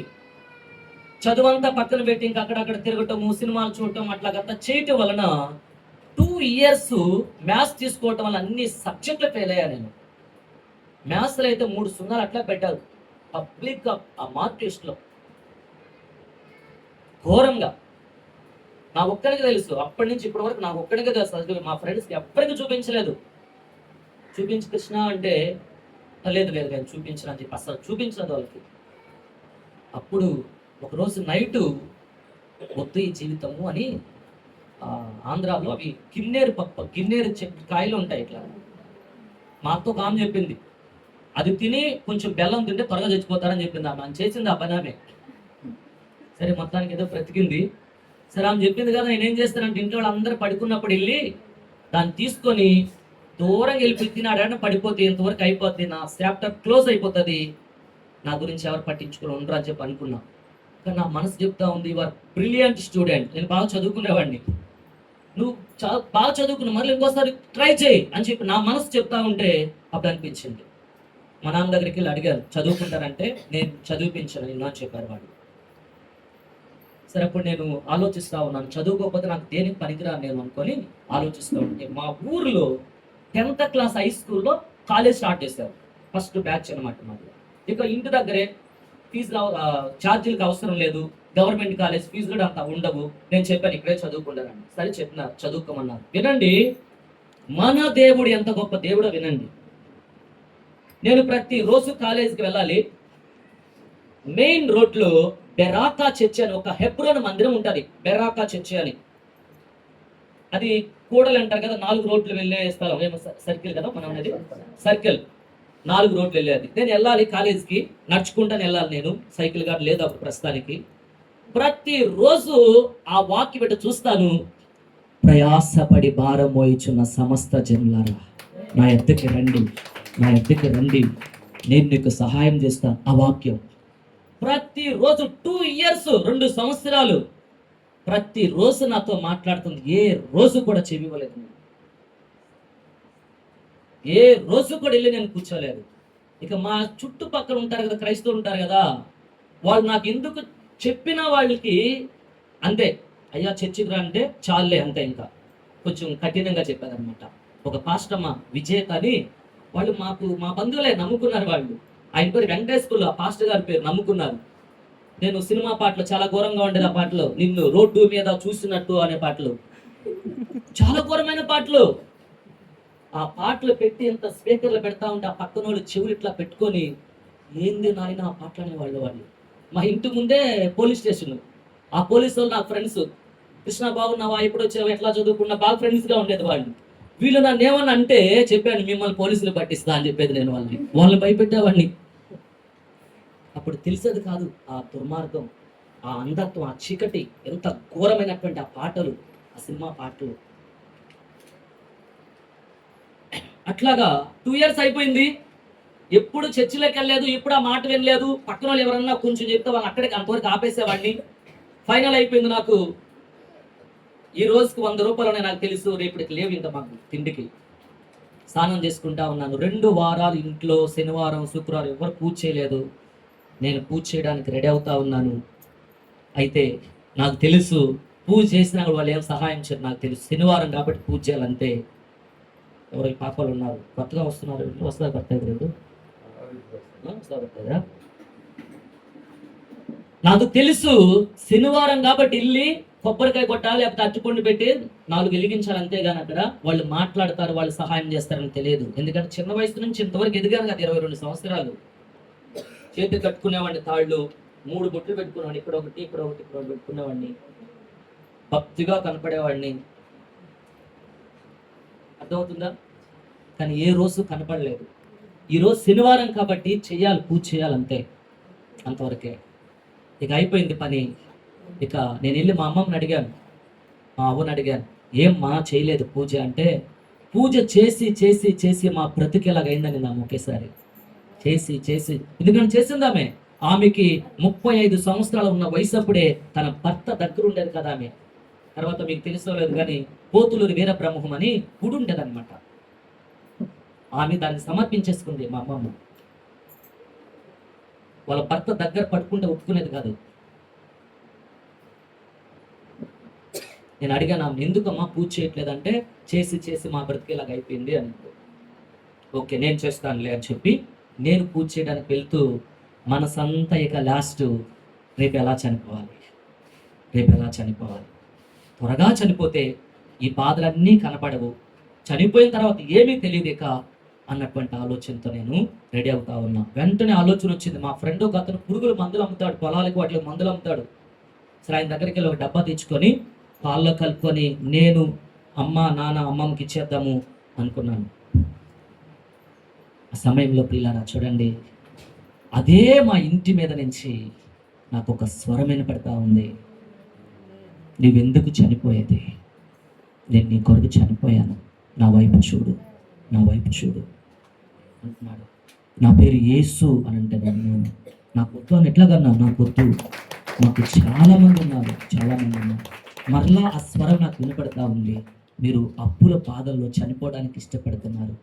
చదువంతా పక్కన పెట్టి ఇంకా అక్కడక్కడ తిరగటము, సినిమాలు చూడటం అట్లాగంతా చేయటం వలన 2 years మ్యాథ్స్ తీసుకోవటం వల్ల అన్ని సబ్జెక్టులు ఫెయిల్ అయ్యా నేను. మ్యాథ్స్లో అయితే 3 సున్నాలు అట్లా పెట్టారు పబ్లిక్ ఆ మార్క్ లిస్ట్లో. ఘోరంగా నా ఒక్కరికి తెలుసు, అప్పటి నుంచి ఇప్పటి వరకు నాకు ఒక్కడికే తెలుసు. మా ఫ్రెండ్స్కి ఎప్పటికీ చూపించలేదు. చూపించి కృష్ణ అంటే లేదు నేను చూపించిన అని చెప్పి అసలు చూపించలేదు వాళ్ళకి. అప్పుడు ఒకరోజు నైటు వద్దు ఈ జీవితము అని ఆంధ్రాలో అవి గిన్నేరు చెట్టు కాయలు ఉంటాయి ఇట్లా. మా అత్త ఒక ఆమె చెప్పింది, అది తిని కొంచెం బెల్లం తింటే త్వరగా చచ్చిపోతారని చెప్పింది. ఆమె చేసింది ఆ పని ఆమె. సరే మొత్తానికి ఏదో బ్రతికింది. సరే ఆమె చెప్పింది కదా, నేనేం చేస్తానంటే ఇంట్లో వాళ్ళందరూ పడుకున్నప్పుడు వెళ్ళి దాన్ని తీసుకొని దూరంగా వెళ్ళి తినాడని పడిపోతే ఇంతవరకు అయిపోద్ది, నా చాప్టర్ క్లోజ్ అయిపోతుంది, నా గురించి ఎవరు పట్టించుకుని ఉండరు అని చెప్పి అనుకున్నా. కానీ నా మనసు చెప్తా ఉంది, యువర్ బ్రిలియంట్ స్టూడెంట్, నేను బాగా చదువుకునేవాడిని, నువ్వు బాగా చదువుకున్నావు, మళ్ళీ ఇంకోసారి ట్రై చేయి అని చెప్పి నా మనసు చెప్తా ఉంటే అప్పుడు అనిపించింది. మా నాన్న దగ్గరికి వెళ్ళి అడిగారు, చదువుకుంటారంటే నేను చదివించాను నిన్ను అని చెప్పారు వాళ్ళు. సరే అప్పుడు నేను ఆలోచిస్తూ ఉన్నాను, చదువుకోకపోతే నాకు దేనికి పనికిరా నేను అనుకొని ఆలోచిస్తూ ఉంటే మా ఊర్లో 10th క్లాస్ హై స్కూల్లో కాలేజ్ స్టార్ట్ చేశారు, ఫస్ట్ బ్యాచ్ అనమాట మాది. ఇక ఇంటి దగ్గరే ఫీజులు ఛార్జీలకు అవసరం లేదు, గవర్నమెంట్ కాలేజ్ ఫీజులు కూడా అంత ఉండవు. నేను చెప్పాను ఇక్కడే చదువుకుంటారని. సరే చెప్పినారు, చదువుకోమన్నారు. వినండి, మన దేవుడు ఎంత గొప్ప దేవుడో వినండి. నేను ప్రతిరోజు కాలేజీకి వెళ్ళాలి. మెయిన్ రోడ్లో బెరాకా చర్చ్ అని ఒక హెబ్రోన్ మందిరం ఉంటుంది, బెరాకా చర్చ్ అని. అది కూడలు అంటారు కదా, 4 రోడ్లు వెళ్ళే స్థలం, ఏమో సర్కిల్ కదా మనం అనేది, సర్కిల్ 4 రోడ్లు వెళ్ళేది. నేను వెళ్ళాలి కాలేజీకి, నడుచుకుంటాను వెళ్ళాలి నేను, సైకిల్ గారు లేదు అప్పుడు ప్రస్తుతానికి. ప్రతిరోజు ఆ వాక్య బిడ్డ చూస్తాను, ప్రయాసపడి భారం మోయిచున్న సమస్త జనులారా నా ఎద్దకి రండి, నేను నీకు సహాయం చేస్తాను. ఆ వాక్యం ప్రతిరోజు 2 years 2 సంవత్సరాలు ప్రతిరోజు నాతో మాట్లాడుతుంది. ఏ రోజు కూడా చెవివ్వలేదు. ఏ రోజు కూడా వెళ్ళి నేను కూర్చోలేదు. ఇక మా చుట్టుపక్కల ఉంటారు కదా, క్రైస్తవులు ఉంటారు కదా, వాళ్ళు నాకు ఎందుకు చెప్పిన వాళ్ళకి అంతే, అయ్యా చర్చికి రా అంటే చాలే అంతే, ఇంకా కొంచెం కఠినంగా చెప్పారనమాట. ఒక పాస్టమ్మ విజేత అని, వాళ్ళు మా బంధువులే నమ్ముకున్నారు. వాళ్ళు ఆయన పేరు వెంకటేశ్వర్లు, ఆ పాస్టర్ గారి పేరు నమ్ముకున్నారు. నేను సినిమా పాటలు చాలా ఘోరంగా ఉండేది. ఆ పాటలు నిన్ను రోడ్డు మీద చూసినట్టు అనే పాటలు, చాలా ఘోరమైన పాటలు. ఆ పాటలు పెట్టి ఇంత స్పీకర్లు పెడతా ఉంటే ఆ పక్కన వాళ్ళు చెవులు ఇట్లా పెట్టుకొని, ఏంది నాయన ఆ పాటలు అనేవాళ్ళు. వాళ్ళు మా ఇంటి ముందే పోలీస్ స్టేషన్. ఆ పోలీసు వాళ్ళు నాకు ఫ్రెండ్స్. కృష్ణ బాగున్నావా, ఎప్పుడు వచ్చావా, ఎట్లా చదువుకున్నా, బాగా ఫ్రెండ్స్గా ఉండేది వాళ్ళు. వీళ్ళు నన్ను ఏమన్నా అంటే చెప్పాను, మిమ్మల్ని పోలీసులు పట్టిస్తా అని చెప్పేది నేను వాళ్ళని భయపెట్టేవాడిని. అప్పుడు తెలిసేది కాదు ఆ దుర్మార్గం, ఆ అంధత్వం, ఆ చీకటి, ఎంత ఘోరమైనటువంటి ఆ పాటలు, ఆ సినిమా పాటలు. అట్లాగా 2 years అయిపోయింది. ఎప్పుడు చర్చిలోకి వెళ్ళలేదు, ఎప్పుడు ఆ మాట వినలేదు. పక్కన వాళ్ళు ఎవరన్నా కొంచెం చెప్తే వాళ్ళు అక్కడికి అంతవరకు ఆపేసేవాడిని. ఫైనల్ అయిపోయింది నాకు. ఈ రోజుకి 100 రూపాయలు ఉన్నాయి నాకు తెలుసు, రేపటికి లేవు ఇంకా మాకు తిండికి. స్నానం చేసుకుంటా ఉన్నాను. 2 వారాలు ఇంట్లో శనివారం శుక్రవారం ఎవరు పూజ చేయలేదు. నేను పూజ చేయడానికి రెడీ అవుతా ఉన్నాను. అయితే నాకు తెలుసు పూజ చేసినా కూడా వాళ్ళు ఏం సహాయం చేయరు. నాకు తెలుసు శనివారం కాబట్టి పూజ చేయాలంతే. ఎవరు ఈ పాపలు ఉన్నారు, కొత్తగా వస్తున్నారు, వస్తారు పట్టలేదు రేపు పట్టలేదా? నాకు తెలుసు శనివారం కాబట్టి వెళ్ళి కొబ్బరికాయ కొట్టాలి, లేకపోతే అట్టుపండు పెట్టి 4 వెలిగించాలి, అంతేగాని అక్కడ వాళ్ళు మాట్లాడతారు, వాళ్ళు సహాయం చేస్తారని తెలియదు. ఎందుకంటే చిన్న వయసు నుంచి ఇంతవరకు ఎదిగాను కదా, 22 సంవత్సరాలు. చేతి కట్టుకునేవాడిని, తాళ్ళు 3 బొట్లు పెట్టుకునేవాడిని, ఇక్కడ ఒకటి ఇక్కడ ఒకటి ఇక్కడ ఒకటి పెట్టుకునేవాడిని, భక్తిగా కనపడేవాడిని. అర్థమవుతుందా? కానీ ఏ రోజు కనపడలేదు. ఈరోజు శనివారం కాబట్టి చెయ్యాలి, పూజ చేయాలంతే, అంతవరకే. ఇక అయిపోయింది పని. ఇక నేను వెళ్ళి మా అమ్మమ్మని అడిగాను, మా అవ్వని అడిగాను, ఏమ్మా చేయలేదు పూజ అంటే, పూజ చేసి చేసి చేసి మా బ్రతికేలాగైందని నా ఒకేసారి చేసి చేసి. ఎందుకంటే చేసిందామే, ఆమెకి 35 సంవత్సరాలు ఉన్న వయసు అప్పుడే తన భర్త దగ్గర ఉండేది కదా ఆమె. తర్వాత మీకు తెలుసుకోలేదు కానీ పోతులూరి వీరబ్రహ్మం అని గుడి ఉండేదన్నమాట. ఆమె దాన్ని సమర్పించేసుకుంది మా అమ్మమ్మ. వాళ్ళ భర్త దగ్గర పడుకుంటే ఒప్పుకునేది కాదు. నేను అడిగాను ఆమె, ఎందుకమ్మా పూజ చేయట్లేదంటే, చేసి చేసి మా బ్రతికేలాగా అయిపోయింది అని. ఓకే నేను చేస్తానులే అని చెప్పి నేను పూజ చేయడానికి వెళ్తూ మనసంతా ఇక లాస్ట్, రేపు ఎలా చనిపోవాలి, రేపు ఎలా చనిపోవాలి, త్వరగా చనిపోతే ఈ బాధలన్నీ కనపడవు, చనిపోయిన తర్వాత ఏమీ తెలియదు ఇక అన్నటువంటి ఆలోచనతో నేను రెడీ అవుతా ఉన్నా. వెంటనే ఆలోచన వచ్చింది, మా ఫ్రెండ్ ఒక అతను పురుగుల మందులు అమ్ముతాడు, పొలాలకు వాటికి మందులు అమ్ముతాడు. సరే ఆయన దగ్గరికి వెళ్ళి ఒక డబ్బా తెచ్చుకొని పాల్లో కలుపుకొని నేను అమ్మ నాన్న అమ్మమ్మకి ఇచ్చేద్దాము అనుకున్నాను. ఆ సమయంలో ప్రియులారా చూడండి, అదే మా ఇంటి మీద నుంచి నాకు ఒక స్వరం వినపడతా ఉంది, నువ్వెందుకు చనిపోయేది, నేను నీ కొరకు చనిపోయాను, నా వైపు చూడు, నా వైపు చూడు అంటున్నాడు. నా పేరు యేసు అని అంటే నేను నాకు వద్దు అని ఎట్లాగన్నా, నాకు వద్దు, మాకు చాలామంది ఉన్నారు, చాలామంది ఉన్నారు. మరలా ఆ స్వరం నాకు వినపడతా ఉంది, మీరు అప్పుల బాధల్లో చనిపోవడానికి ఇష్టపడుతున్నారు,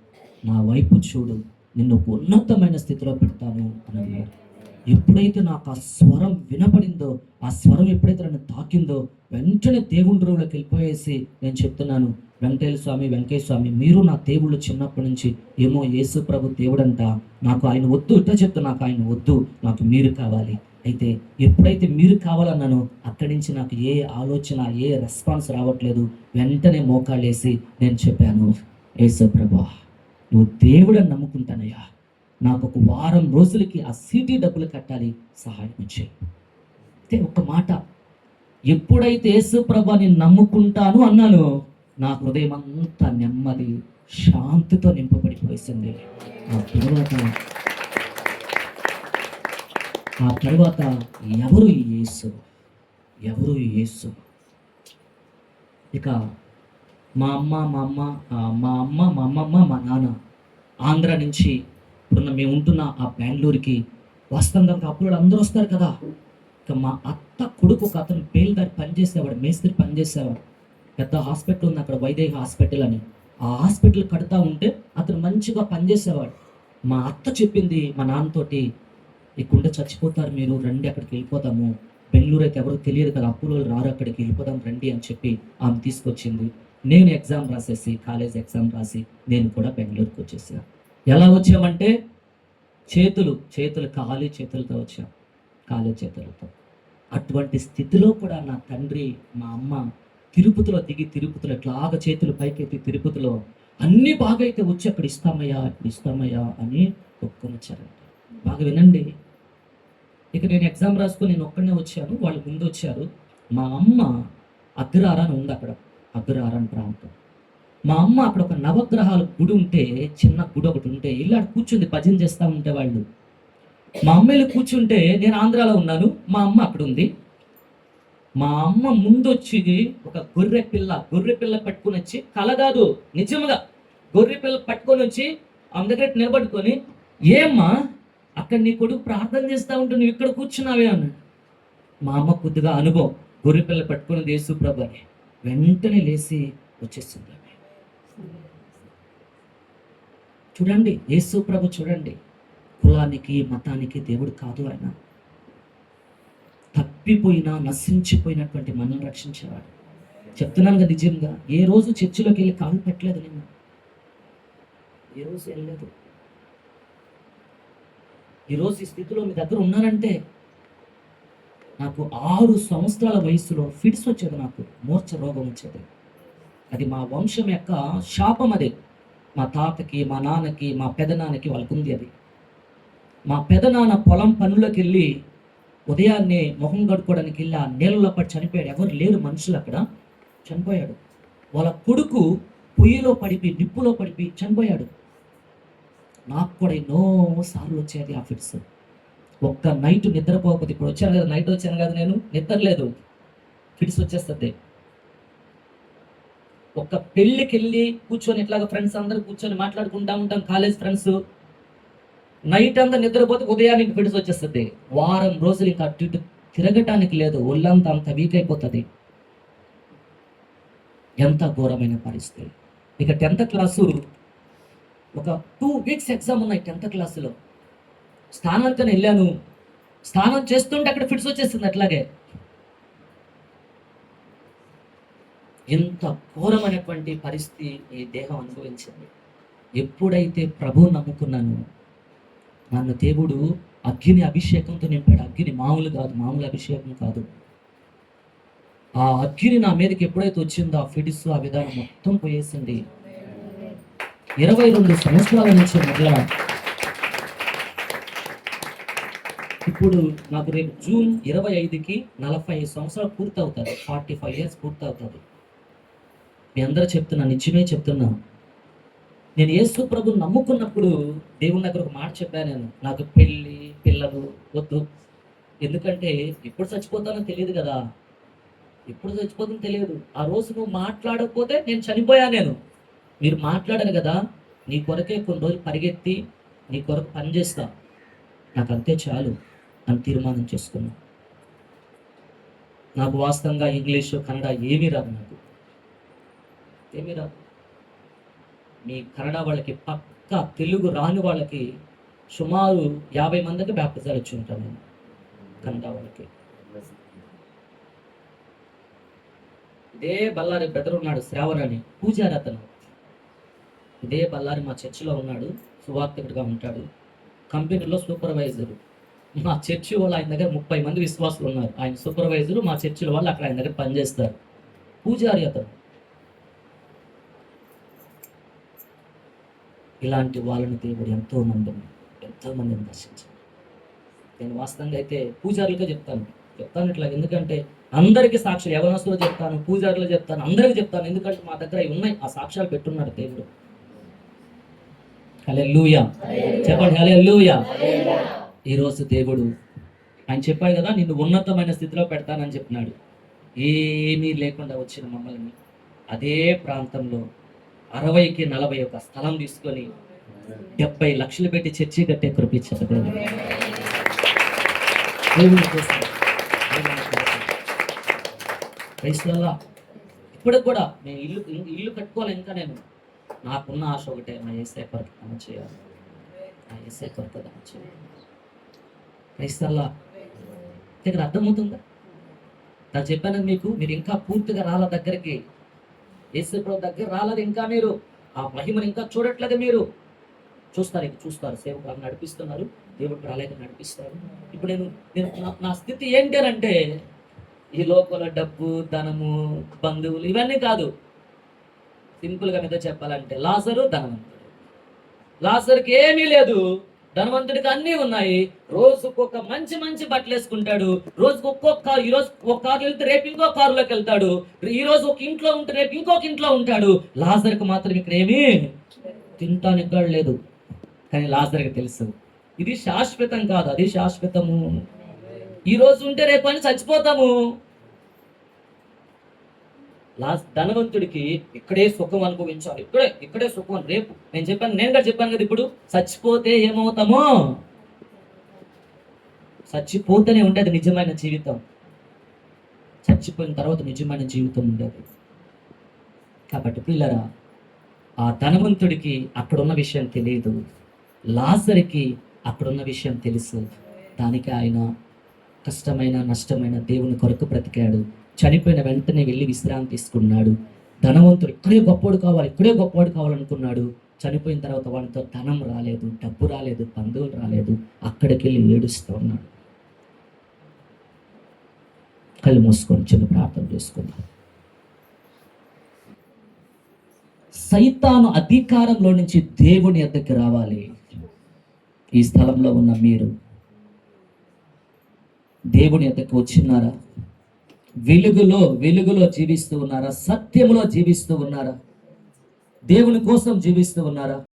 నా వైపు చూడు, నిన్ను ఉన్నతమైన స్థితిలో పెడతాను అని అన్నారు. ఎప్పుడైతే నాకు ఆ స్వరం వినపడిందో, ఆ స్వరం ఎప్పుడైతే నన్ను తాకిందో, వెంటనే దేవుడి రూలోకి వెళ్ళిపోయేసి నేను చెప్తున్నాను, వెంకయ్య స్వామి మీరు నా దేవుళ్ళు చిన్నప్పటి నుంచి, ఏమో యేసు ప్రభు దేవుడంట, నాకు ఆయన వద్దు, ఇట్లా చెప్తా, నాకు ఆయన వద్దు, నాకు మీరు కావాలి. అయితే ఎప్పుడైతే మీరు కావాలన్నానో అక్కడి నుంచి నాకు ఏ ఆలోచన, ఏ రెస్పాన్స్ రావట్లేదు. వెంటనే మోకాళ్ళేసి నేను చెప్పాను, యేసు ప్రభు నువ్వు దేవుడని నమ్ముకుంటానయ్యా, నాకు ఒక వారం రోజులకి ఆ సీటీ డబ్బులు కట్టాలి, సహాయం చేయి. అయితే ఒక మాట, ఎప్పుడైతే యేసు ప్రభు నేను నమ్ముకుంటాను అన్నాను, నా హృదయం అంతా నెమ్మది శాంతితో నింపబడిపోయింది. ఆ తర్వాత ఎవరు యేసు, ఎవరు యేసు. ఇక మా అమ్మమ్మ మా నాన్న ఆంధ్ర నుంచి ఇప్పుడు మేము ఉంటున్న ఆ బెంగళూరుకి వస్తాం కనుక అప్పుడు అందరూ వస్తారు కదా. ఇక మా అత్త కొడుకు ఒక అతను బేల్దారి పనిచేసేవాడు, మేస్త్రి పనిచేసేవాడు. పెద్ద హాస్పిటల్ ఉంది అక్కడ, వైదేహి హాస్పిటల్ అని. ఆ హాస్పిటల్ కడతా ఉంటే అతను మంచిగా పనిచేసేవాడు. మా అత్త చెప్పింది మా నాన్నతోటి, ఇక్కడ చచ్చిపోతారు మీరు, రండి అక్కడికి వెళ్ళిపోదాము, బెంగళూరు అయితే ఎవరికి తెలియదు కదా, అప్పులు రారు, అక్కడికి వెళ్ళిపోదాం రండి అని చెప్పి ఆమె తీసుకొచ్చింది. నేను ఎగ్జామ్ రాసేసి, కాలేజ్ ఎగ్జామ్ రాసి నేను కూడా బెంగళూరుకి వచ్చేసాను. ఎలా వచ్చామంటే చేతులు ఖాళీ చేతులతో వచ్చాం, ఖాళీ చేతులతో. అటువంటి స్థితిలో కూడా నా తండ్రి, మా అమ్మ తిరుపతిలో దిగి, తిరుపతిలో ఇట్లాగ చేతులు పైకెత్తి, తిరుపతిలో అన్ని బాగా అయితే వచ్చి అక్కడ ఇస్తామయ్యా అని ఒప్పుకొని వచ్చారంట. బాగా వినండి. ఇక నేను ఎగ్జామ్ రాసుకొని నేను ఒక్కడనే వచ్చాను, వాళ్ళు ముందు వచ్చారు. మా అమ్మ అగ్రహార అని ఉంది అక్కడ, అగ్రహార అని ప్రాంతం. మా అమ్మ అక్కడ ఒక నవగ్రహాల గుడి ఉంటే, చిన్న గుడి ఒకటి ఉంటే వెళ్ళి అక్కడ కూర్చుంది, భజన చేస్తూ ఉంటే వాళ్ళు. మా అమ్మ వెళ్ళి కూర్చుంటే నేను ఆంధ్రాలో ఉన్నాను, మా అమ్మ అక్కడ ఉంది. మా అమ్మ ముందు వచ్చి ఒక గొర్రె పిల్ల పట్టుకొని వచ్చి, కల కాదు నిజంగా గొర్రె పిల్ల పట్టుకొని వచ్చి ఆమె దగ్గర నిలబడుకొని, ఏమ్మా అక్కడ నీ కొడుకు ప్రార్థన చేస్తూ ఉంటే నువ్వు ఇక్కడ కూర్చున్నావే అన్నాడు. మా అమ్మ కొద్దిగా అనుభవం, గొర్రె పిల్ల పట్టుకుని యేసు ప్రభు అని వెంటనే లేచి వచ్చేసింది. చూడండి యేసు ప్రభు, చూడండి, కులానికి మతానికి దేవుడు కాదు ఆయన. తప్పిపోయినా నశించిపోయినటువంటి మనల్ని రక్షించేవాడు. చెప్తున్నాను కదా, నిజంగా ఏ రోజు చర్చిలోకి వెళ్ళి కాలు పెట్టలేదు నేను, ఏ రోజు వెళ్ళలేదు. ఈరోజు ఈ స్థితిలో మీ దగ్గర ఉన్నానంటే, నాకు 6 సంవత్సరాల వయసులో ఫిట్స్ వచ్చేది, నాకు మూర్ఛ రోగం వచ్చేది. అది మా వంశం యొక్క శాపం. అది మా తాతకి, మా నాన్నకి, మా పెదనాన్నకి వాళ్ళకు ఉంది. అది మా పెదనాన్న పొలం పనులకు వెళ్ళి ఉదయాన్నే మొహం కడుక్కోవడానికి వెళ్ళి ఆ నీళ్ళలో పడి చనిపోయాడు. ఎవరు లేరు మనుషులు అక్కడ, చనిపోయాడు. వాళ్ళ కొడుకు పొయ్యిలో పడిపోయి, నిప్పులో పడిపోయి చనిపోయాడు. నాకు కూడా ఎన్నో సార్లు వచ్చేది ఆ ఫిట్స్. ఒక్క నైట్ నిద్రపోకపోతే, ఇప్పుడు వచ్చాను కదా, నైట్ వచ్చాను కదా, నేను నిద్రలేదు, ఫిట్స్ వచ్చేస్తుంది. ఒక పెళ్ళికి వెళ్ళి కూర్చొని ఇట్లాగా ఫ్రెండ్స్ అందరూ కూర్చొని మాట్లాడుకుంటా ఉంటాం, కాలేజ్ ఫ్రెండ్స్. నైట్ అంతా నిద్రపోతే ఉదయానికి ఫిట్స్ వచ్చేస్తుంది. వారం రోజులు ఇంకా అటు ఇటు తిరగటానికి లేదు, ఒళ్ళంతా అంత వీక్ అయిపోతుంది. ఎంత ఘోరమైన పరిస్థితి. ఇక 10th క్లాసు ఒక 2 weeks ఎగ్జామ్ ఉన్నాయి 10th క్లాసులో. స్నానానికి వెళ్ళాను, స్నానం చేస్తుంటే అక్కడ ఫిట్స్ వచ్చేస్తుంది. అట్లాగే ఎంత ఘోరమైనటువంటి పరిస్థితి ఈ దేహం అనుభవించింది. ఎప్పుడైతే ప్రభువు నమ్ముకున్నాను, నన్ను దేవుడు అగ్ని అభిషేకంతో నింపాడు. అగ్ని మామూలు కాదు, మామూలు అభిషేకం కాదు. ఆ అగ్ని నా మీదకి ఎప్పుడైతే వచ్చిందో, ఆ ఫిట్స్, ఆ విధానం మొత్తం పోయేసింది. 22 సంవత్సరాల నుంచి మొదల ఇప్పుడు నాకు రేపు జూన్ 25కి 45 సంవత్సరాలు పూర్తి అవుతుంది, 45 years పూర్తి అవుతుంది. మీ అందరూ చెప్తున్నా, నిజమే చెప్తున్నా. నేను యేసు ప్రభుని నమ్ముకున్నప్పుడు దేవుని దగ్గర ఒక మాట చెప్పాను నేను, నాకు పెళ్ళి పిల్లలు వద్దు. ఎందుకంటే ఎప్పుడు చచ్చిపోతానో తెలియదు కదా, ఎప్పుడు చచ్చిపోతానో తెలియదు. ఆ రోజు నువ్వు మాట్లాడకపోతే నేను చనిపోయా. నేను, మీరు మాట్లాడారు కదా, నీ కొరకే కొన్ని రోజులు పరిగెత్తి నీ కొరకు పనిచేస్తా, నాకు అంతే చాలు అని తీర్మానం చేసుకున్నాను. నాకు వాస్తవంగా ఇంగ్లీషు కన్నడ ఏమీ రాదు, నాకు ఏమీ రాదు. మీ కన్నడ వాళ్ళకి పక్కా, తెలుగు రాని వాళ్ళకి సుమారు 50 మందికి బ్యాప్టిజాలు ఇచ్చి ఉంటాను నేను, కన్నడ వాళ్ళకి. ఇదే బళ్ళారి బ్రదర్ ఉన్నాడు, శ్రావణ్ అని, పూజారి అతను. ఇదే బళ్ళారి మా చర్చిలో ఉన్నాడు, సువార్థకుడిగా ఉంటాడు, కంపెనీలో సూపర్వైజరు. మా చర్చి వాళ్ళు ఆయన దగ్గర 30 మంది విశ్వాసులు ఉన్నారు. ఆయన సూపర్వైజరు, మా చర్చిల వాళ్ళు అక్కడ ఆయన దగ్గర పనిచేస్తారు. పూజారి అతను. ఇలాంటి వాళ్ళని దేవుడు ఎంతో మందిని దర్శించాడు. నేను వాస్తవంగా అయితే పూజారులుగా చెప్తాను ఇట్లా, ఎందుకంటే అందరికీ సాక్ష్యాలు, యవనస్తులు చెప్తాను, పూజారులు చెప్తాను, అందరికీ చెప్తాను. ఎందుకంటే మా దగ్గర అవి ఉన్నాయి, ఆ సాక్ష్యాలు పెట్టున్నాడు దేవుడు. హల్లెలూయా చెప్పండి, హల్లెలూయా. ఈరోజు దేవుడు ఆయన చెప్పాడు కదా, నిన్ను ఉన్నతమైన స్థితిలో పెడతానని చెప్పినాడు. ఏమీ లేకుండా వచ్చిన మమ్మల్ని అదే ప్రాంతంలో 60కి 40 ఒక స్థలం తీసుకొని 70 లక్షలు పెట్టి చర్చి కట్టే కృపించారు దేవుడు. ఇప్పుడు కూడా నేను ఇల్లు కట్టుకోవాలి. ఇంకా నేను నాకున్న ఆశ ఒకటే, నా ఏసై కొరకు పని చేయాలి, నా ఏసై కొరకు పని చేయాలి. క్రైస్తల్లా ఇక్కడ అర్థమవుతుందా? నాకు చెప్పాను మీకు, మీరు ఇంకా పూర్తిగా రాళ్ళ దగ్గరికి, ఏసై ప్రభు దగ్గర రాలేదు ఇంకా, మీరు ఆ మహిమను ఇంకా చూడట్లేదు. మీరు చూస్తారు సేవకులు నడిపిస్తున్నారు, దేవుడు రాలేక నడిపిస్తారు. ఇప్పుడు నా స్థితి ఏంటి అని అంటే, ఈ లోకంలో డబ్బు, ధనము, బంధువులు ఇవన్నీ కాదు. సింపుల్గా మీద చెప్పాలంటే లాజరు ధనవంతుడు. లాజర్కి ఏమీ లేదు, ధనవంతుడికి అన్నీ ఉన్నాయి. రోజుకొక మంచి మంచి బట్టలు వేసుకుంటాడు, రోజుకు ఒక్కొక్క కారు. ఈ రోజు ఒక కారు వెళ్తే రేపు ఇంకో కారులోకి వెళ్తాడు. ఈ రోజు ఒక ఇంట్లో ఉంటే రేపు ఇంకొక ఇంట్లో ఉంటాడు. లాజర్కి మాత్రం ఇక్కడ ఏమీ తింటానికి కూడా లేదు. కానీ లాజర్కి తెలుసు ఇది శాశ్వతం కాదు, అది శాశ్వతము. ఈ రోజు ఉంటే రేపు అని చచ్చిపోతాము. ధనవంతుడికి ఇక్కడే సుఖం అనుభవించాలి, ఇక్కడే సుఖం. రేపు నేను కూడా చెప్పాను కదా, ఇప్పుడు చచ్చిపోతే ఏమవుతామో, చచ్చిపోతేనే ఉండేది నిజమైన జీవితం. చచ్చిపోయిన తర్వాత నిజమైన జీవితం ఉండేది. కాబట్టి పిల్లరా, ఆ ధనవంతుడికి అక్కడున్న విషయం తెలియదు, లాజరుకి అక్కడున్న విషయం తెలుసు. దానికి ఆయన కష్టమైన నష్టమైన దేవుని కొరకు బ్రతికాడు. చనిపోయిన వెంటనే వెళ్ళి విశ్రాంతి తీసుకున్నాడు. ధనవంతుడు ఇక్కడే గొప్పోడు కావాలనుకున్నాడు. చనిపోయిన తర్వాత వాడితో ధనం రాలేదు, డబ్బు రాలేదు, బంధువులు రాలేదు. అక్కడికి వెళ్ళి ఏడుస్తూ ఉన్నాడు. కళ్ళు మూసుకొని చిన్న ప్రార్థన చేసుకుందాం. సైతాను అధికారంలో నుంచి దేవుని వద్దకు రావాలి. ఈ స్థలంలో ఉన్న మీరు దేవుని వద్దకు వచ్చినారా? వెలుగులో జీవిస్తూ ఉన్నారా? సత్యములో జీవిస్తూ ఉన్నారా? దేవుని కోసం జీవిస్తూ ఉన్నారా?